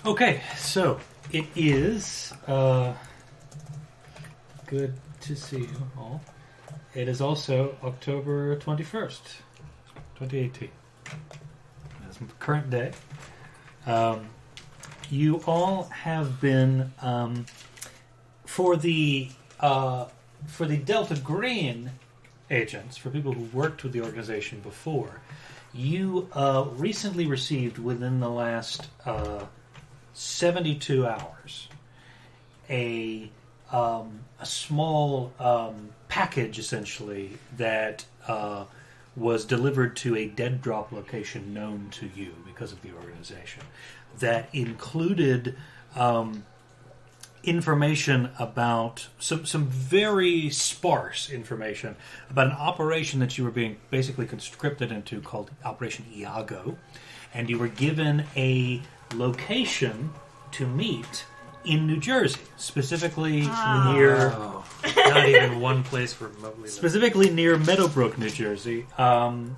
Okay, so it is good to see you all. It is also October 21st, 2018. That's the current day. You all have been for the Delta Green agents, for people who worked with the organization before. You recently received within the last 72 hours a small package, essentially, that was delivered to a dead drop location known to you because of the organization, that included information about some very sparse information about an operation that you were being basically conscripted into called Operation Iago, and you were given a location to meet in New Jersey, specifically near not even one place remotely. Specifically near Meadowbrook, New Jersey, and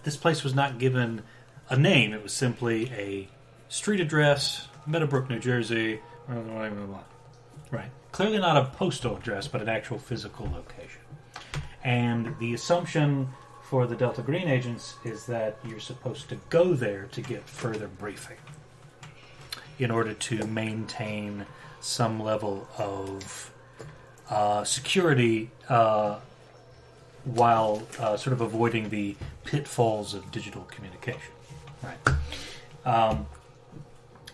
this place was not given a name. It was simply a street address, Meadowbrook, New Jersey. Right. Clearly not a postal address, but an actual physical location. And the assumption for the Delta Green agents is that you're supposed to go there to get further briefing in order to maintain some level of security while sort of avoiding the pitfalls of digital communication. Right.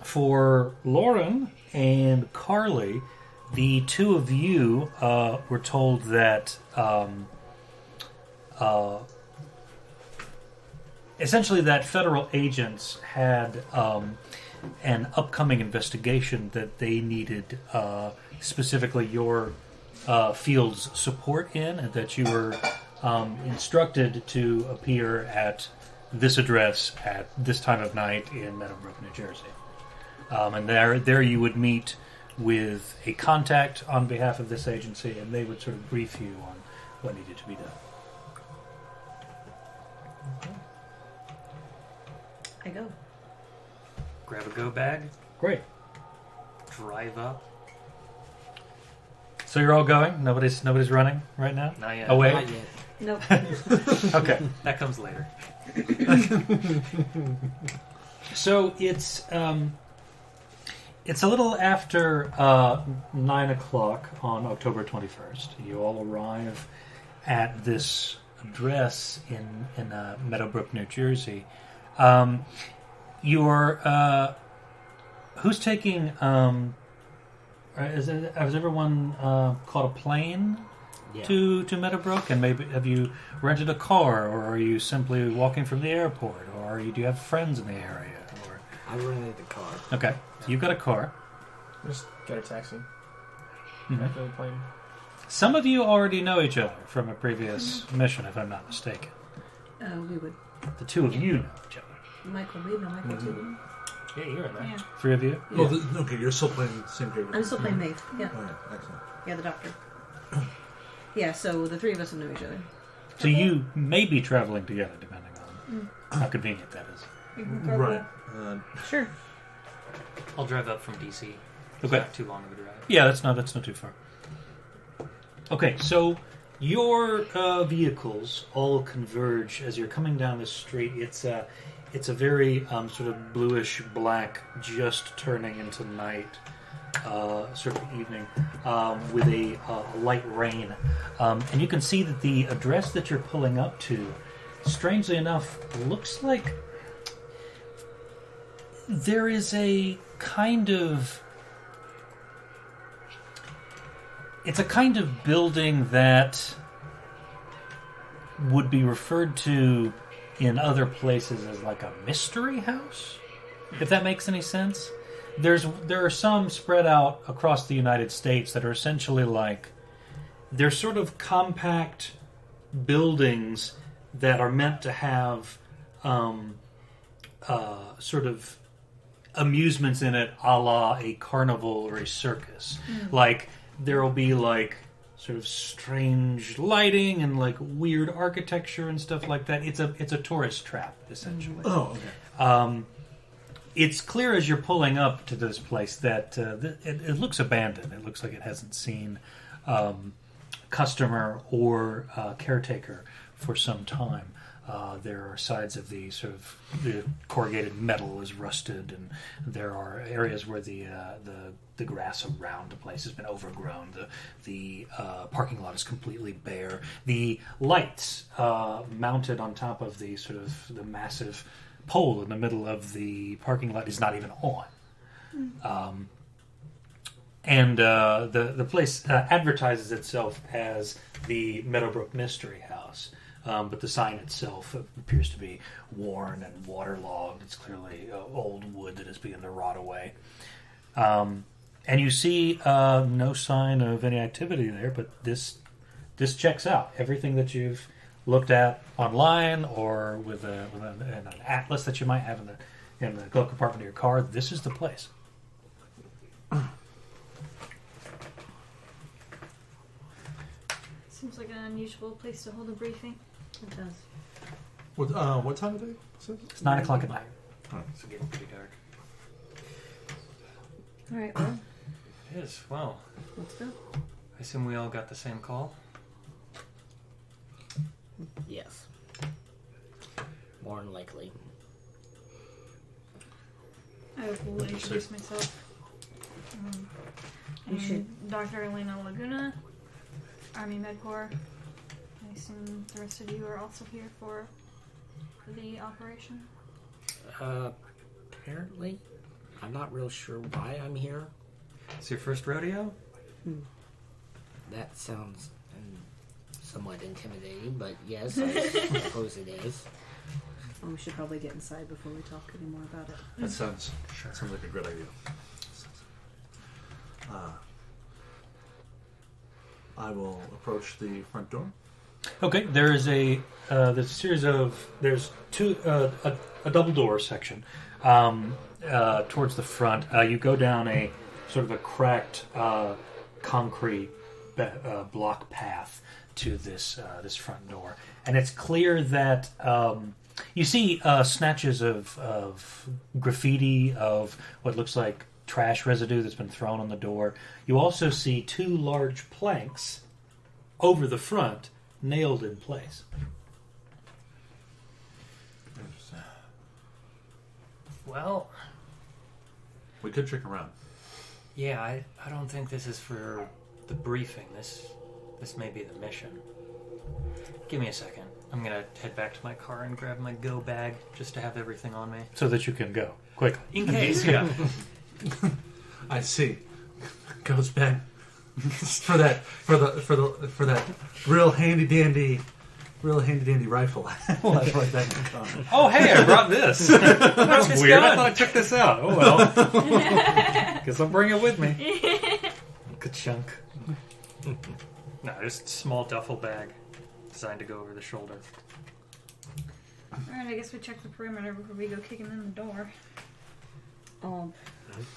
For Lauren and Carly, the two of you were told that essentially that federal agents had an upcoming investigation that they needed specifically your field's support in, and that you were instructed to appear at this address at this time of night in Meadowbrook, New Jersey. And there you would meet with a contact on behalf of this agency, and they would sort of brief you on what needed to be done. I go. Grab a go bag, Great. drive up. So you're all going? Nobody's running right now? Not yet. Away? Not yet. Nope. Okay. That comes later. So it's a little after 9 o'clock on October 21st. You all arrive at this address in Meadowbrook, New Jersey. You're who's taking? Has everyone caught a plane to Meadowbrook? And maybe have you rented a car, or are you simply walking from the airport, or do you have friends in the area? Or I rented the car. okay, so you've got a car. Just get a taxi. Mhm. Back to the plane. Some of you already know each other from a previous mission, if I'm not mistaken. We would. The two of you know each other. Michael, we know Michael too. Yeah, you're in there. Yeah. 3 of you. Oh, okay, you're still playing the same character. I'm still playing Maeve. Yeah. Oh, yeah, excellent. Yeah, the doctor. Yeah, so the three of us will know each other. So you may be traveling together, depending on how convenient that is. Right. Sure. I'll drive up from DC. It's Okay. not too long of a drive. Yeah, that's not too far. Okay, so your vehicles all converge as you're coming down the street. It's a very sort of bluish black, just turning into night sort of evening with a light rain, and you can see that the address that you're pulling up to, strangely enough, looks like there is a kind of. It's a kind of building that would be referred to in other places as like a mystery house, if that makes any sense. There are some spread out across the United States that are essentially like, they're sort of compact buildings that are meant to have sort of amusements in it, a la a carnival or a circus. Like, there will be like sort of strange lighting and like weird architecture and stuff like that. It's a tourist trap, essentially. Oh, okay. it's clear as you're pulling up to this place that it looks abandoned. It looks like it hasn't seen customer or caretaker for some time. There are sides of the corrugated metal is rusted, and there are areas where the grass around the place has been overgrown. The parking lot is completely bare. The lights mounted on top of the the massive pole in the middle of the parking lot is not even on. And the place advertises itself as the Meadowbrook Mystery House. But the sign itself appears to be worn and waterlogged. It's clearly old wood that has begun to rot away. And you see no sign of any activity there, but this checks out. Everything that you've looked at online or with an atlas that you might have in the glove compartment of your car, this is the place. Seems like an unusual place to hold a briefing. It does. What time of day? It's 9 o'clock at night. It's getting pretty dark. All right, well, It is. Well, let's go. I assume we all got the same call. Yes. More than likely. I will introduce myself. You should. Dr. Elena Laguna, Army MedCorps. I assume the rest of you are also here for the operation. Apparently. I'm not real sure why I'm here. It's your first rodeo? That sounds somewhat intimidating, but yes, I suppose it is. Well, we should probably get inside before we talk any more about it. That sounds like a good idea. I will approach the front door. Okay, there's a series of two a double door section towards the front. You go down a sort of a cracked concrete block path to this front door, and it's clear that you see snatches of graffiti, of what looks like trash residue that's been thrown on the door. You also see two large planks over the front, nailed in place. Well, We could check around. yeah, I don't think this is for the briefing. This may be the mission. Give me a second. I'm going to head back to my car and grab my go bag just to have everything on me. So that you can go quickly. In case, yeah. I see. Goes back for that real handy dandy rifle. Well, that's right back in the car. Oh, hey, I brought this. That's weird. I thought I took this out. Oh, well. Guess I'll bring it with me. Ka-chunk. No, just a small duffel bag designed to go over the shoulder. Alright, I guess we check the perimeter before we go kicking in the door. I'll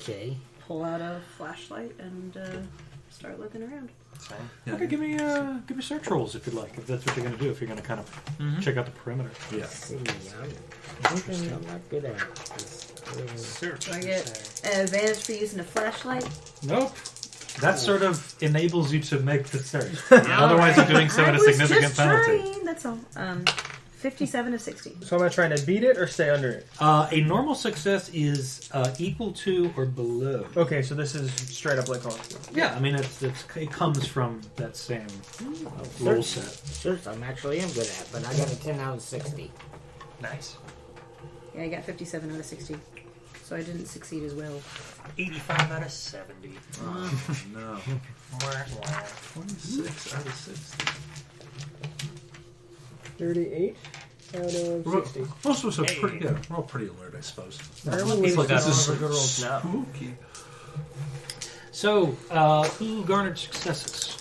Okay. pull out a flashlight and start looking around. Same. Yeah. Okay, give me search rolls if you'd like, if that's what you're going to do, if you're going to kind of check out the perimeter. Yeah. Something I'm not good at. Search. Do I get an advantage for using a flashlight? Nope. That sort of enables you to make the search. Otherwise, you're doing so at a significant just penalty. Trying, that's all. 57 of 60. So am I trying to beat it or stay under it? A normal success is equal to or below. Okay, so this is straight up like Hawk. Yeah, I mean it comes from that same roll set. Search I'm actually am good at, but I got a 10 out of 60. Nice. Yeah, I got 57 out of 60. So I didn't succeed as well. 85 out of 70. Oh, no. 26 out of 60. 38 out of 60. Most of us are pretty, we're all pretty alert, I suppose. People got This is all the good rolls now. spooky. So, who garnered successes?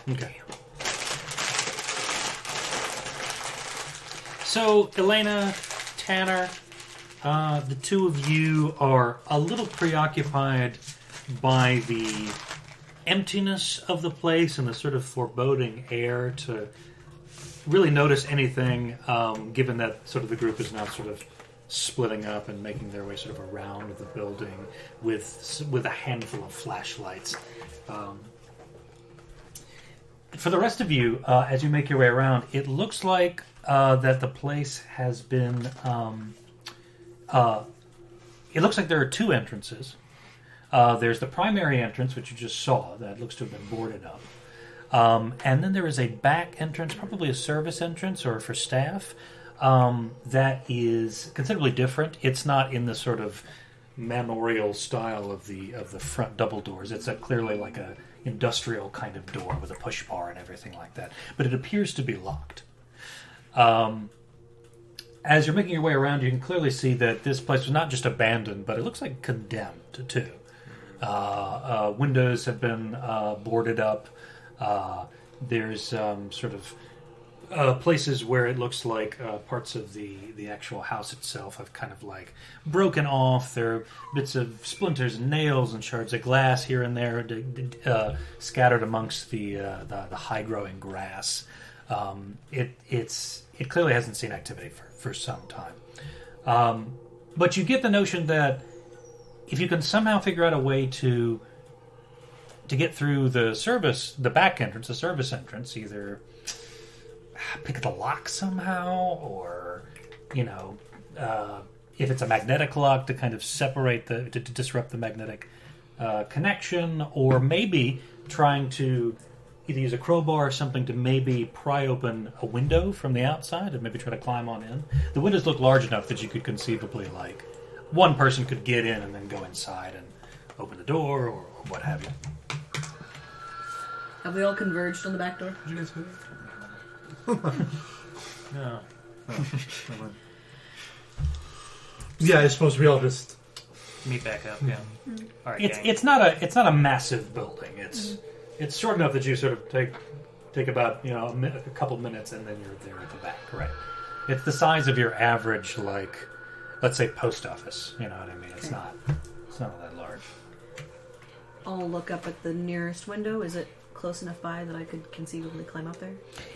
Okay. So, Elena, Tanner, the two of you are a little preoccupied by the emptiness of the place and the sort of foreboding air to really notice anything, given that sort of the group is now sort of splitting up and making their way sort of around the building with a handful of flashlights. For the rest of you, as you make your way around, it looks like that the place has been. It looks like there are two entrances. There's the primary entrance, which you just saw, that looks to have been boarded up. And then there is a back entrance, probably a service entrance or for staff, that is considerably different. It's not in the sort of manorial style of the front double doors. It's clearly like a industrial kind of door with a push bar and everything like that. But it appears to be locked. As you're making your way around, you can clearly see that this place was not just abandoned, but it looks like condemned too. Windows have been boarded up. There's sort of places where it looks like parts of the actual house itself have kind of like broken off. There are bits of splinters and nails and shards of glass here and there scattered amongst the high-growing grass. It clearly hasn't seen activity for some time. But you get the notion that if you can somehow figure out a way to get through the back entrance, the service entrance, either pick the lock somehow, or if it's a magnetic lock, to kind of separate to disrupt the magnetic connection, or maybe trying to either use a crowbar or something to maybe pry open a window from the outside and maybe try to climb on in. The windows look large enough that you could conceivably, like, one person could get in and then go inside and open the door or what have you. Have we all converged on the back door? Did you guys hear No. Yeah, I suppose we all just... Meet back up, yeah. All right, gang. It's not a massive building. It's short enough that you sort of take about a couple minutes and then you're there at the back. Right. It's the size of your average, like, let's say, post office. You know what I mean? It's Okay. not that large. I'll look up at the nearest window. Is it close enough by that I could conceivably climb up there?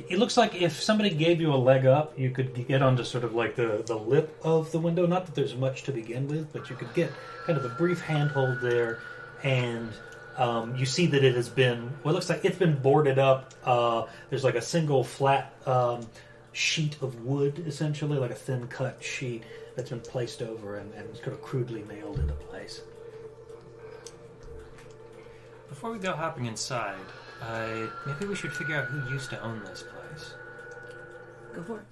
It looks like if somebody gave you a leg up, you could get onto sort of like the lip of the window. Not that there's much to begin with, but you could get kind of a brief handhold there, and you see that it has been, well, it looks like it's been boarded up. There's like a single flat sheet of wood, essentially, like a thin cut sheet that's been placed over and kind of crudely nailed into place. Before we go hopping inside, maybe we should figure out who used to own this place. Go for it.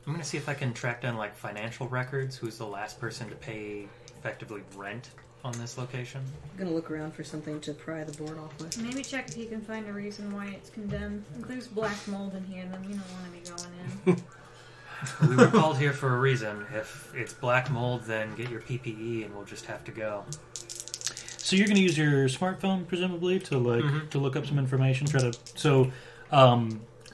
I'm going to see if I can track down, like, financial records. Who's the last person to pay, effectively, rent on this location? I'm gonna look around for something to pry the board off with. Maybe check if you can find a reason why it's condemned. If there's black mold in here, then we don't want to be going in. We were called here for a reason. If it's black mold, then get your PPE and we'll just have to go. So you're going to use your smartphone, presumably, to to look up some information. Try to So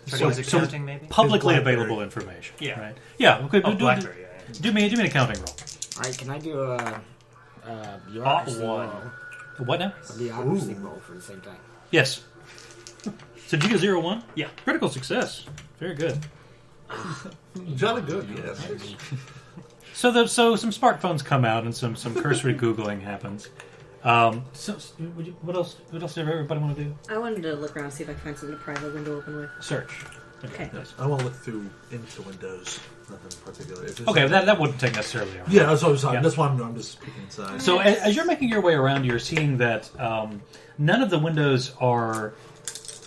is it counting, maybe? publicly BlackBerry. available information. Yeah. Right. Yeah. Okay. BlackBerry, yeah. Do me an accounting roll. Alright, can I do a bureaucracy one. roll? What now? A bureaucracy roll for the same time. Yes. So did you get 0-1? Yeah. Critical success. Very good. Jolly good, yes. So some smartphones come out and some cursory Googling happens. What else does everybody want to do? I wanted to look around and see if I can find something to pry the window open with. Search. Okay. Nice. I want to look through into windows. Nothing particular. If there's Okay, something- that wouldn't take necessarily a round. Yeah, that's what I was talking. Yeah. That's why I'm just peeking inside. So as you're making your way around, you're seeing that none of the windows are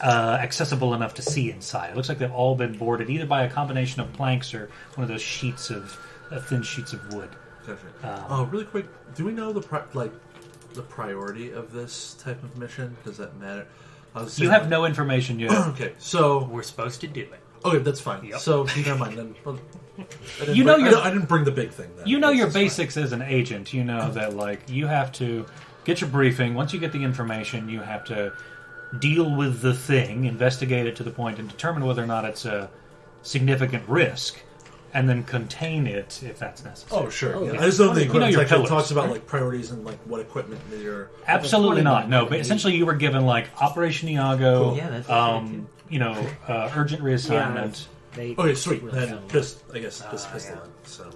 accessible enough to see inside. It looks like they've all been boarded either by a combination of planks or one of those sheets of thin sheets of wood. Gotcha. Really quick, do we know the priority of this type of mission? Does that matter? You have no information yet. Okay, so We're supposed to do it. okay, that's fine. Yep. So never mind. Then I didn't bring the big thing. Then You know your That's fine. basics as an agent. You know that, like, you have to get your briefing. Once you get the information, you have to deal with the thing, investigate it to the point, and determine whether or not it's a significant risk, and then contain it if that's necessary. Oh sure. Oh, yeah. yeah. I just know the You know equipment. your Like, it pillars, talks about right? like priorities and like what equipment you're. Absolutely not. No, but essentially you were given, like, Operation Iago, Cool. Yeah, that's what urgent reassignment. They Okay, sweet. really Then sound just I guess this yeah. pistol. So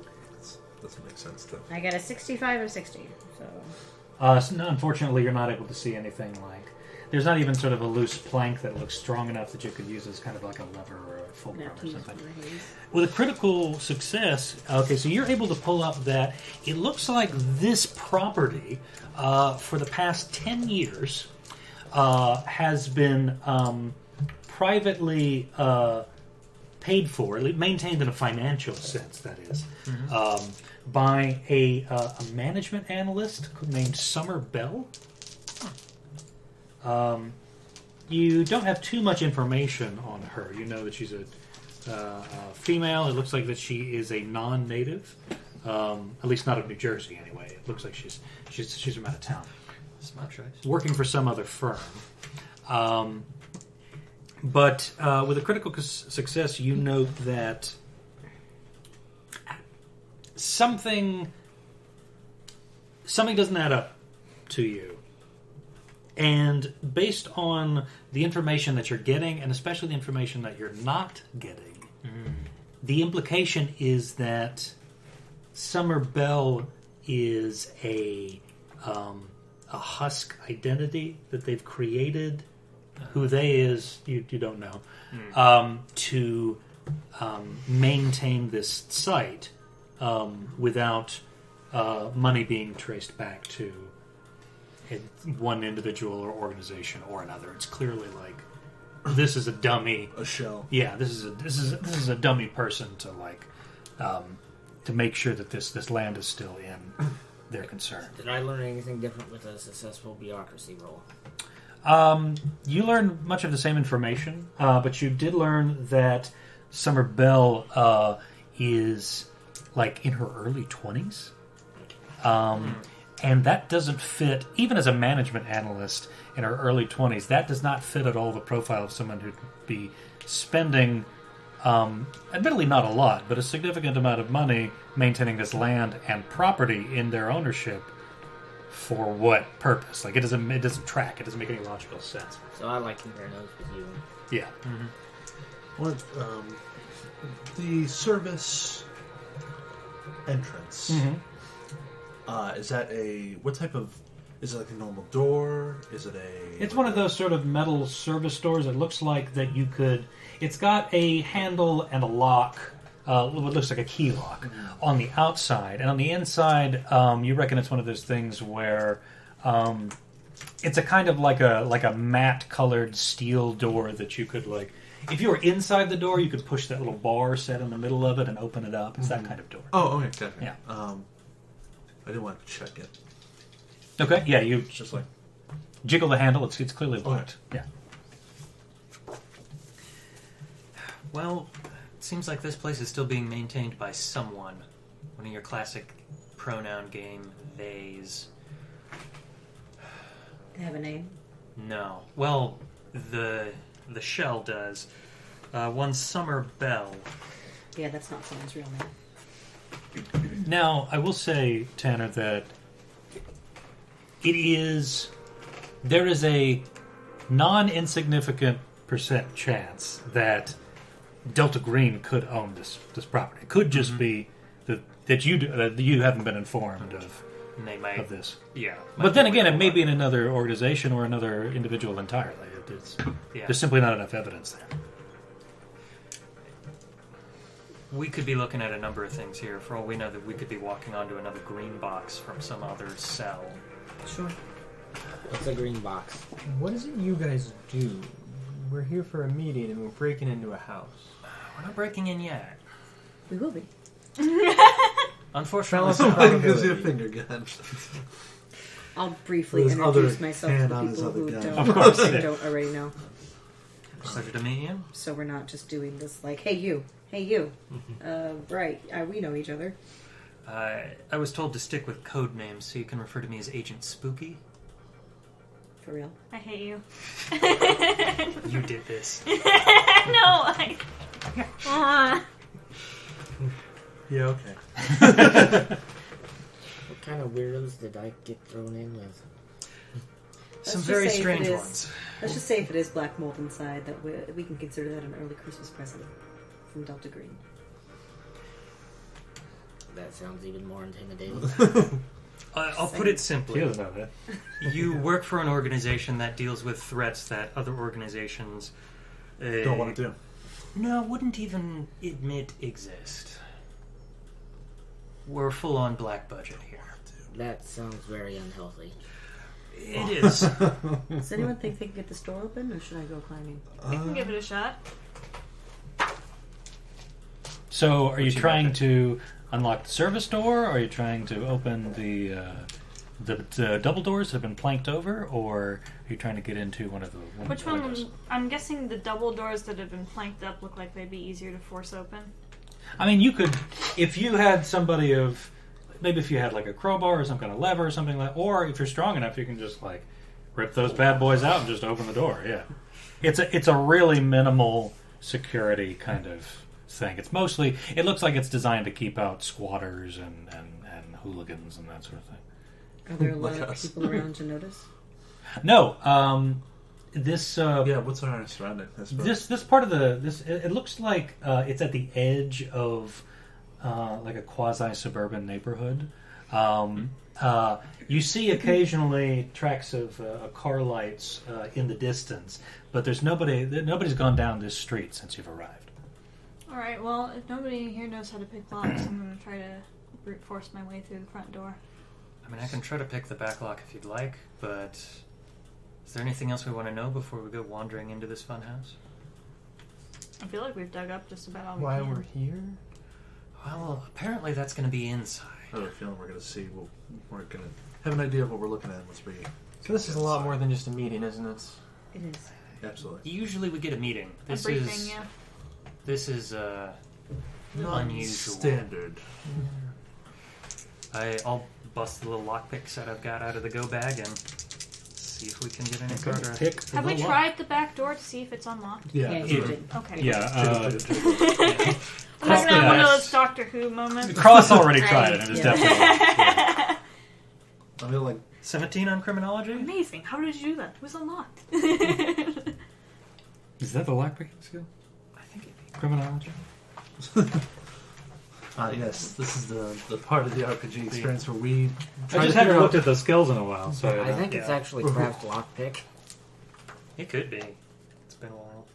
doesn't make sense though. I got a 65 or 60. So No, unfortunately, you're not able to see anything like. There's not even sort of a loose plank that looks strong enough that you could use as kind of like a lever or a fulcrum not to or use something. my hands. With a critical success, okay, so you're able to pull up that it looks like this property for the past 10 years has been privately paid for, maintained in a financial sense, that is, by a management analyst named Summer Bell. You don't have too much information on her. You know that she's a female. It looks like that she is a non-native, at least not of New Jersey anyway. It looks like she's from out of town. Smart choice. Working for some other firm. But with a critical success, you note that something doesn't add up to you. And based on the information that you're getting, and especially the information that you're not getting, the implication is that Summer Bell is a husk identity that they've created. Who they is, you don't know, to maintain this site without money being traced back to one individual or organization or another. It's clearly like this is a dummy, A shell. yeah. This is a dummy person to to make sure that this land is still in their concern. Did I learn anything different with a successful bureaucracy roll? You learned much of the same information, but you did learn that Summer Bell is like in her early 20s. And that doesn't fit, even as a management analyst in her early 20s, that does not fit at all the profile of someone who'd be spending, admittedly not a lot, but a significant amount of money maintaining this land and property in their ownership. For what purpose? Like it doesn't track. It doesn't make any logical sense. So I like comparing notes with you. Yeah. What the service entrance? Is that what type of? Is it like a normal door? Is it a? It's one of those sort of metal service doors. It looks like that you could. It's got a handle and a lock. What looks like a key lock on the outside, and on the inside, you reckon it's one of those things where it's a kind of like a matte colored steel door that you could like. If you were inside the door, you could push that little bar set in the middle of it and open it up. It's that kind of door. Oh, okay, definitely. Yeah. I didn't want to check it. Okay. Yeah, you It's just like jiggle the handle. It's clearly locked. Yeah. Well, it seems like this place is still being maintained by someone. One of your classic pronoun game theys. They have a name. No. Well, the shell does. One Summer Bell. Yeah, that's not someone's real name. Now, I will say, Tanner, that there is a non-insignificant % chance that Delta Green could own this property. It could just be that you haven't been informed of And they might. this. Yeah. But then again, it may be in another organization or another individual entirely. Yeah. There's simply not enough evidence there. We could be looking at a number of things here. For all we know, that we could be walking onto another green box from some other cell. Sure. What's a green box? What is it you guys do? We're here for a meeting and we're breaking into a house. We're not breaking in yet. We will be. Unfortunately, somebody gives you a finger gun. I'll briefly With his introduce other myself to hand the on his people other who gun. don't, Of course, who yeah. don't already know. pleasure to meet you. So we're not just doing this like, hey you. Right, we know each other. I was told to stick with code names, so you can refer to me as Agent Spooky. For real. I hate you. You did this. No, I. Yeah, okay. What kind of weirdos did I get thrown in with? Some just very say if strange it is- ones. Let's just say if it is black mold inside, that we can consider that an early Christmas present from Delta Green. That sounds even more intimidating. I'll put it He simply. doesn't know that. You work for an organization that deals with threats that other organizations Don't want to do. No, wouldn't even admit exist. We're full on black budget here. That sounds very unhealthy. It is. Does anyone think they can get this door open, or should I go climbing? We can give it a shot. So, are you What you trying got to unlock the service door? Or are you trying to open the double doors that have been planked over, or are you trying to get into one of the Which windows? one? I'm guessing the double doors that have been planked up look like they'd be easier to force open. I mean, you could, if you had somebody of, maybe if you had like a crowbar or some kind of lever or something like, or if you're strong enough, you can just like rip those bad boys out and just open the door. Yeah, it's a really minimal security kind of thing. It's mostly, it looks like it's designed to keep out squatters and hooligans and that sort of thing. Are there a lot Like of us. people around to notice? No, this Yeah, what's our surrounding? this part of it looks like it's at the edge of like a quasi suburban neighborhood. You see occasionally tracks of car lights in the distance, but there's nobody's gone down this street since you've arrived. Alright, well, if nobody here knows how to pick locks, I'm going to try to brute force my way through the front door. I mean, I can try to pick the back lock if you'd like, but is there anything else we want to know before we go wandering into this fun house? I feel like we've dug up just about all we Why can. we're here? Well, apparently that's going to be inside. I have a feeling we're going to see. We're going to have an idea of what we're looking at once we. So this is a lot more than just a meeting, isn't it? It is. Absolutely. Usually we get a meeting. A briefing, yeah. This is unusual. Standard. I'll bust the little lockpick set I've got out of the go bag and see if we can get any progress. Pick Have we the lock. tried the back door to see if it's unlocked? Yeah. Yeah, that's you right. did. Okay. Yeah, I'm not going to have one of those Doctor Who moments. Cross already tried it. It was Yeah. definitely. I feel like 17 on criminology? Amazing. How did you do that? It was unlocked. Is that the lockpicking skill? I think it'd be. Criminology? yes, this is the part of the RPG experience where we try I just to haven't figure looked out. at the skills in a while, so I think it's Yeah. actually craft lockpick. It could be. It's been a while.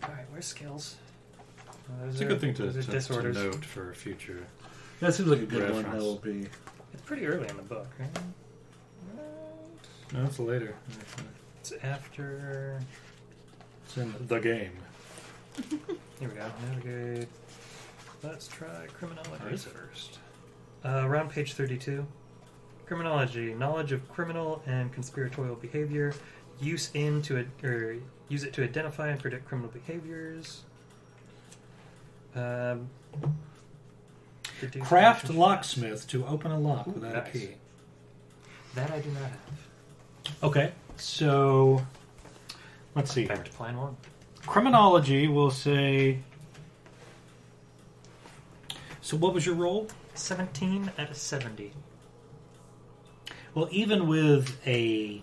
Alright, where's skills? Those it's a are- good thing those are to disorders. note for future. That seems like a good one. Reference. That will be. It's pretty early in the book, right? No, it's later. It's after. It's in the game. Here we go. Navigate. Let's try criminology Or is it? first. Around page 32. Criminology: knowledge of criminal and conspiratorial behavior. Use use it to identify and predict criminal behaviors. Reduce Craft action locksmith to open a lock Ooh, without nice. a key. shots. That I do not have. Okay, so let's see here. Back to plan one. Criminology will say. So, what was your roll? 17 out of 70. Well, even with a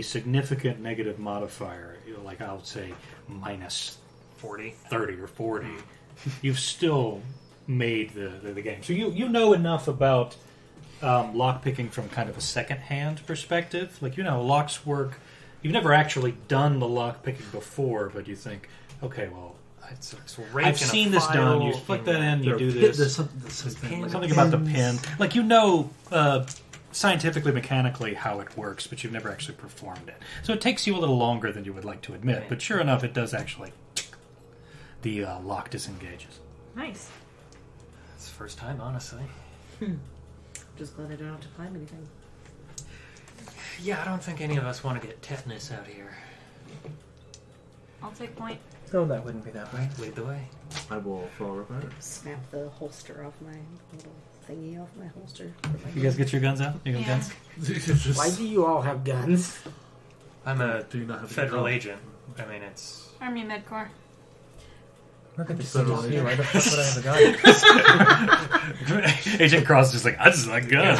significant negative modifier, like I would say minus 40. 30 or 40, you've still made the game. So you know enough about lockpicking from kind of a second-hand perspective. Like, locks work. You've never actually done the lockpicking before, but you think, okay, well, So rake I've and a seen this done. You file flick in that in, you do There's this. something like Something about the pins. pin. Like, scientifically, mechanically how it works, but you've never actually performed it. So it takes you a little longer than you would like to admit. But sure enough, it does actually... The lock disengages. Nice. It's the first time, honestly. Just glad I don't have to climb anything. Yeah, I don't think any of us want to get tetanus out here. I'll take point. No, that wouldn't be that way. Lead the way. I will follow report. Snap the holster off my little thingy off my holster. You guys get your guns out? You got Yeah. guns? Why do you all have guns? I'm a Do you not have a federal gun? agent. I mean, it's... Army Medcorps. Look at the Federal CDC. agent. Why the fuck would I have a gun? Agent Cross is just like, I just like guns.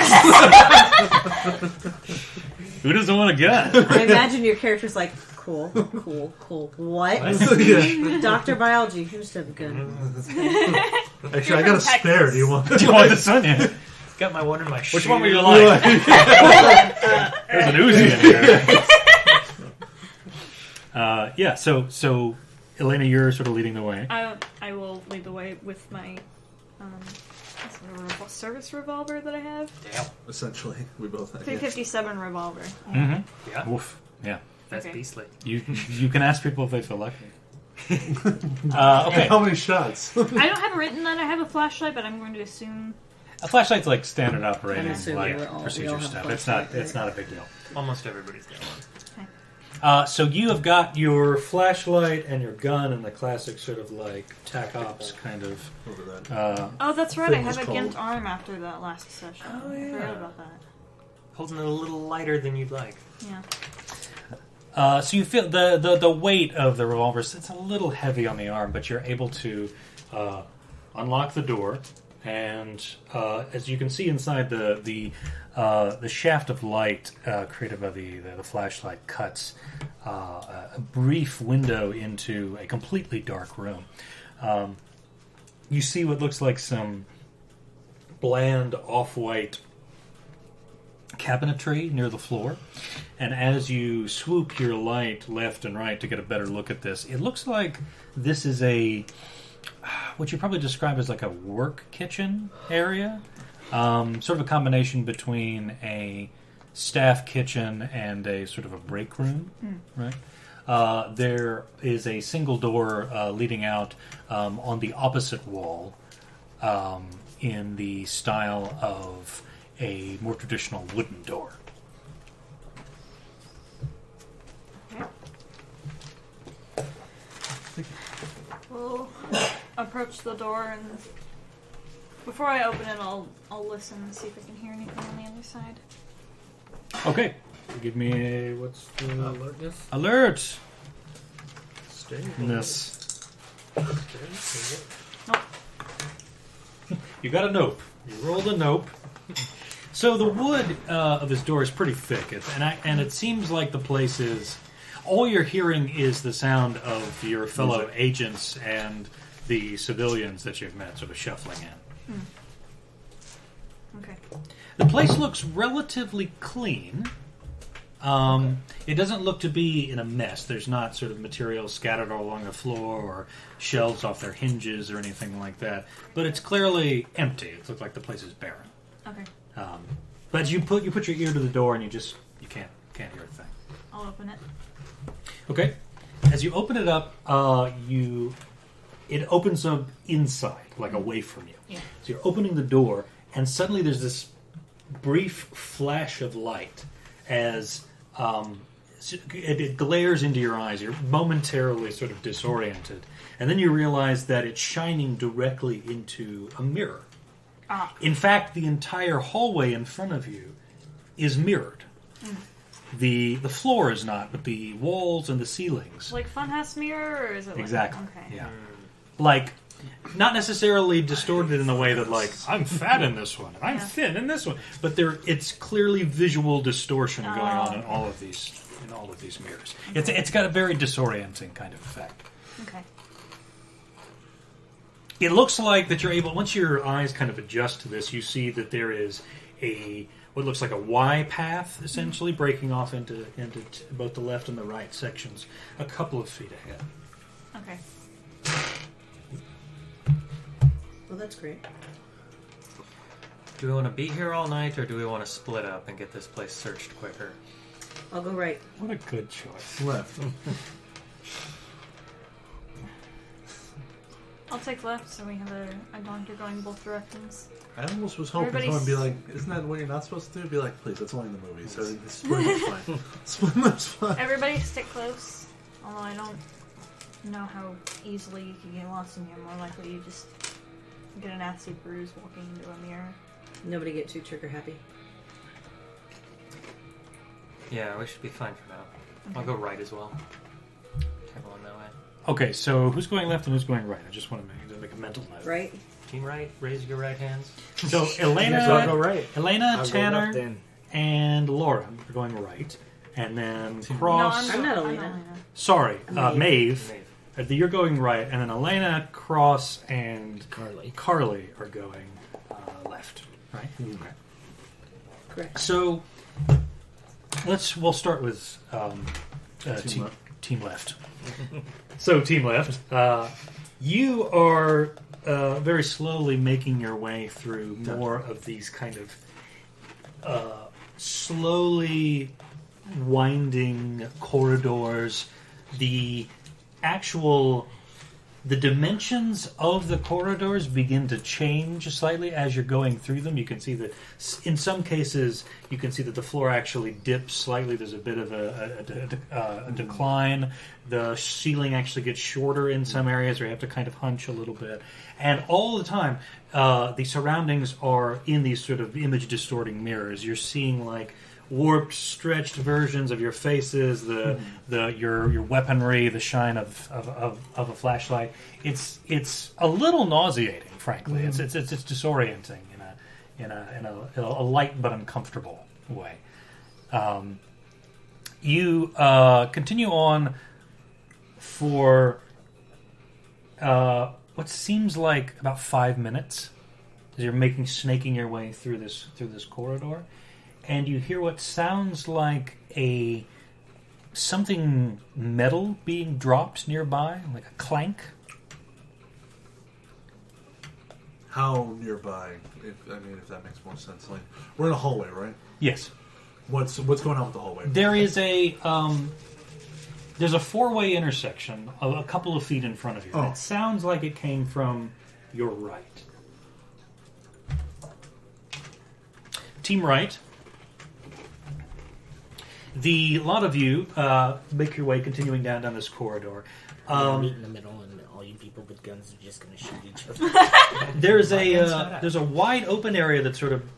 Who doesn't want a gun? I imagine your character's like Cool. What? Yeah. Doctor Biology. Here's something good. Actually, I got a spare. Do you want? Do you want this one? Yeah. Got my one in my shoe. Which one would you like? There's an Uzi in here. Yeah. So, Elena, you're sort of leading the way. I will lead the way with my service revolver that I have. Damn. Essentially, we both have. 357 revolver. Mm-hmm. Yeah. Oof. Yeah. That's Okay. beastly. You can ask people if they feel lucky. Okay. How many shots? I don't have it written that I have a flashlight, but I'm going to assume. A flashlight's like standard operating I'm assuming like we all procedure have stuff. flashlight, It's right? not a big deal. Almost everybody's got one. So you have got your flashlight and your gun and the classic sort of like tac ops kind of. Over that. Oh, that's right. I Thing have was a Gint cold. arm after that last session. Oh, I yeah. forgot about that. Holding it a little lighter than you'd like. Yeah. So you feel the weight of the revolver. It's a little heavy on the arm, but you're able to unlock the door, and as you can see inside the shaft of light created by the flashlight cuts a brief window into a completely dark room. You see what looks like some bland off-white cabinetry near the floor, and as you swoop your light left and right to get a better look at this, it looks like this is what you probably describe as like a work kitchen area, sort of a combination between a staff kitchen and a sort of a break room, right? There is a single door leading out on the opposite wall in the style of a more traditional wooden door. We'll approach the door, and before I open it, I'll listen and see if I can hear anything on the other side. Okay, give me a what's the Alertness. alert? Stay. Ness. Nope. You got a nope. You rolled a nope. So the wood of this door is pretty thick, and it seems like the place is. All you're hearing is the sound of your fellow agents and the civilians that you've met sort of shuffling in. Okay. The place looks relatively clean. It doesn't look to be in a mess. There's not sort of material scattered all along the floor or shelves off their hinges or anything like that. But it's clearly empty. It looks like the place is barren. Okay. But you put your ear to the door and you can't hear a thing. I'll open it. Okay. As you open it up, it opens up inside, like away from you. Yeah. So you're opening the door, and suddenly there's this brief flash of light as it glares into your eyes. You're momentarily sort of disoriented, and then you realize that it's shining directly into a mirror. Ah. In fact, the entire hallway in front of you is mirrored. The floor is not, but the walls and the ceilings. Like Funhouse mirror, or is it like... Exactly. Okay. Yeah. Like, not necessarily distorted in the way that, like, I'm fat in this one, and I'm thin in this one, but it's clearly visual distortion going on in all of these mirrors. It's got a very disorienting kind of effect. Okay. It looks like that you're able, once your eyes kind of adjust to this, you see that there is what looks like a Y path, essentially, breaking off into both the left and the right sections, a couple of feet ahead. Okay. Well, that's great. Do we want to be here all night, or do we want to split up and get this place searched quicker? I'll go right. What a good choice. Left. I'll take left, so we have a doctor going both directions. I almost was hoping Everybody's- someone would be like, "Isn't that what you're not supposed to do?" Be like, "Please, that's only in the movies. So splitting up's fine. Splitting up's fine." Everybody stick close. Although I don't know how easily you can get lost in here. More likely you just get a nasty bruise walking into a mirror. Nobody get too trigger happy. Yeah, we should be fine for now. I'll go right as well. Everyone that way. Okay, so who's going left and who's going right? I just want to make a mental note. Right? Team right, raise your right hands. So I'll go Elena, right. I'll go left Tanner, then. and Laura are going right, and then No, Cross. I'm not Elena. Sorry, Maeve. Maeve. Maeve. You're going right, and then Elena, Cross, and Carly. are going left. Right. Okay. Correct. So we'll start with Team team left. So team left, you are very slowly making your way through more of these kind of slowly winding corridors. The dimensions of the corridors begin to change slightly as you're going through them. You can see that in some cases you can see that the floor actually dips slightly. There's a bit of a decline. The ceiling actually gets shorter in some areas where you have to kind of hunch a little bit. And all the time, the surroundings are in these sort of image distorting mirrors. You're seeing like warped, stretched versions of your faces, your weaponry, the shine of a flashlight. It's a little nauseating, frankly. It's disorienting in a light but uncomfortable way. You continue on for what seems like about 5 minutes as you're snaking your way through this corridor. And you hear what sounds like something metal being dropped nearby, like a clank. How nearby? If that makes more sense. Like we're in a hallway, right? Yes. What's going on with the hallway? There is there's a four-way intersection a couple of feet in front of you. Oh. It sounds like it came from your right. Team right. The lot of you make your way continuing down this corridor. Meet in the middle, and all you people with guns are just going to shoot each other. There's a wide open area that sort of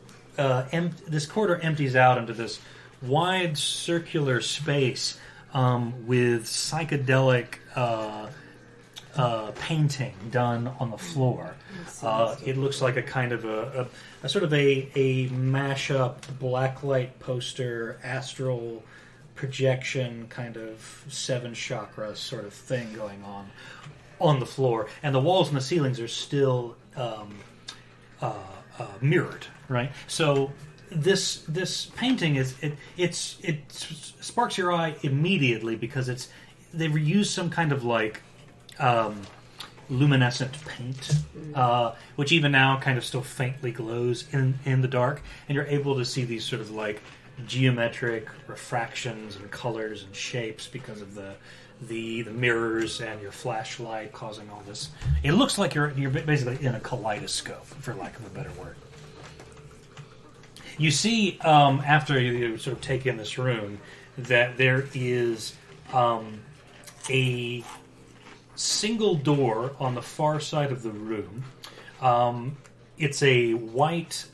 this corridor empties out into this wide circular space with psychedelic painting done on the floor. It looks like a kind of a sort of a mashup blacklight poster, astral projection kind of 7 chakra sort of thing going on the floor, and the walls and the ceilings are still mirrored, right? So this painting it sparks your eye immediately because they've used some kind of like luminescent paint, which even now kind of still faintly glows in the dark, and you're able to see these sort of like geometric refractions and colors and shapes because of the mirrors and your flashlight causing all this. It looks like you're basically in a kaleidoscope, for lack of a better word. You see, after you sort of take in this room, that there is a single door on the far side of the room. It's a white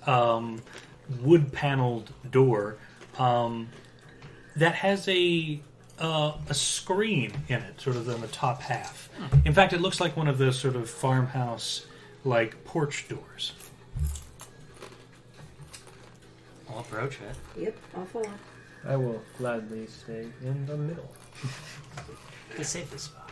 wood-paneled door that has a screen in it, sort of in the top half. In fact, it looks like one of those sort of farmhouse, like porch doors. I'll approach it. Yep, I'll follow. I will gladly stay in the middle. The safest spot.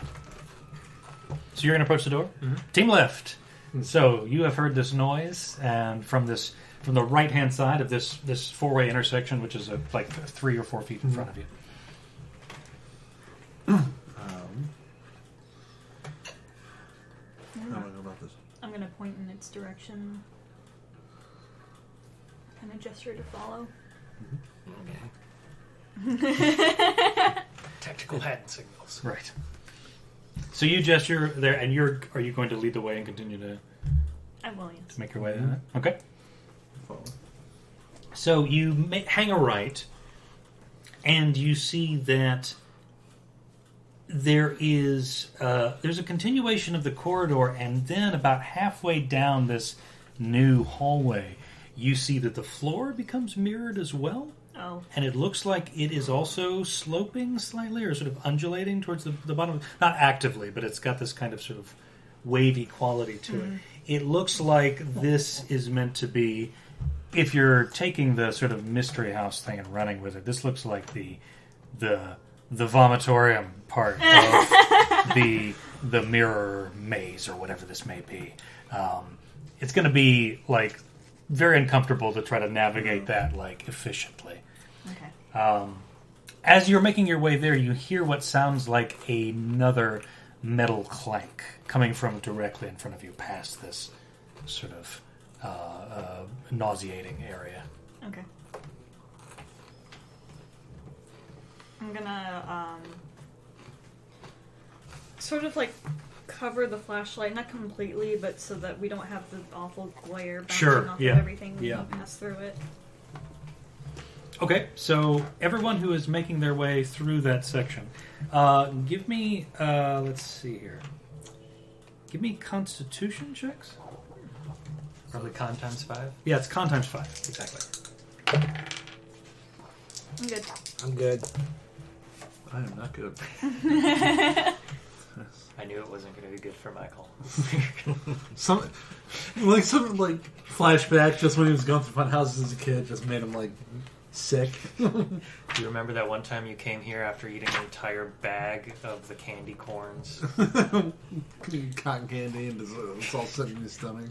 So you're going to approach the door? Mm-hmm. Team left. So you have heard this noise, and from the right-hand side of this four-way intersection, which is like 3 or 4 feet in front of you. How do I know about this? I'm gonna point in its direction. Kind of gesture to follow. Okay. Tactical hand signals. Right. So you gesture there, and are you going to lead the way and continue to I will, yes. make your way there? Okay. Follow. So you hang a right, and you see that there's a continuation of the corridor, and then about halfway down this new hallway, you see that the floor becomes mirrored as well. Oh. And it looks like it is also sloping slightly or sort of undulating towards the bottom. Not actively, but it's got this kind of sort of wavy quality to it. It looks like this is meant to be, if you're taking the sort of mystery house thing and running with it, this looks like the the vomitorium part of the mirror maze or whatever this may be. It's going to be like very uncomfortable to try to navigate that like efficiently. Okay. As you're making your way there, you hear what sounds like another metal clank coming from directly in front of you, past this sort of nauseating area. Okay. I'm gonna sort of like cover the flashlight, not completely, but so that we don't have the awful glare bouncing Sure, off yeah, of everything when yeah. we pass through it. Okay, so everyone who is making their way through that section, give me, let's see here. Give me Constitution checks. Probably con times 5. Yeah, it's con times 5, exactly. I'm good. I'm good. I am not good. I knew it wasn't going to be good for Michael. Some flashback just when he was going through fun houses as a kid just made him like sick. Do you remember that one time you came here after eating an entire bag of the candy corns? Cotton candy and it's all sitting in his stomach.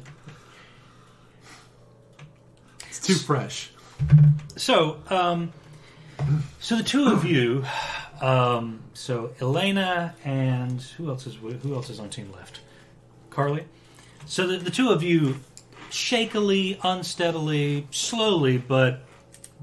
It's too fresh. So, so the two of you, so Elena and who else is on team left? Carly. So the two of you, shakily, unsteadily, slowly, but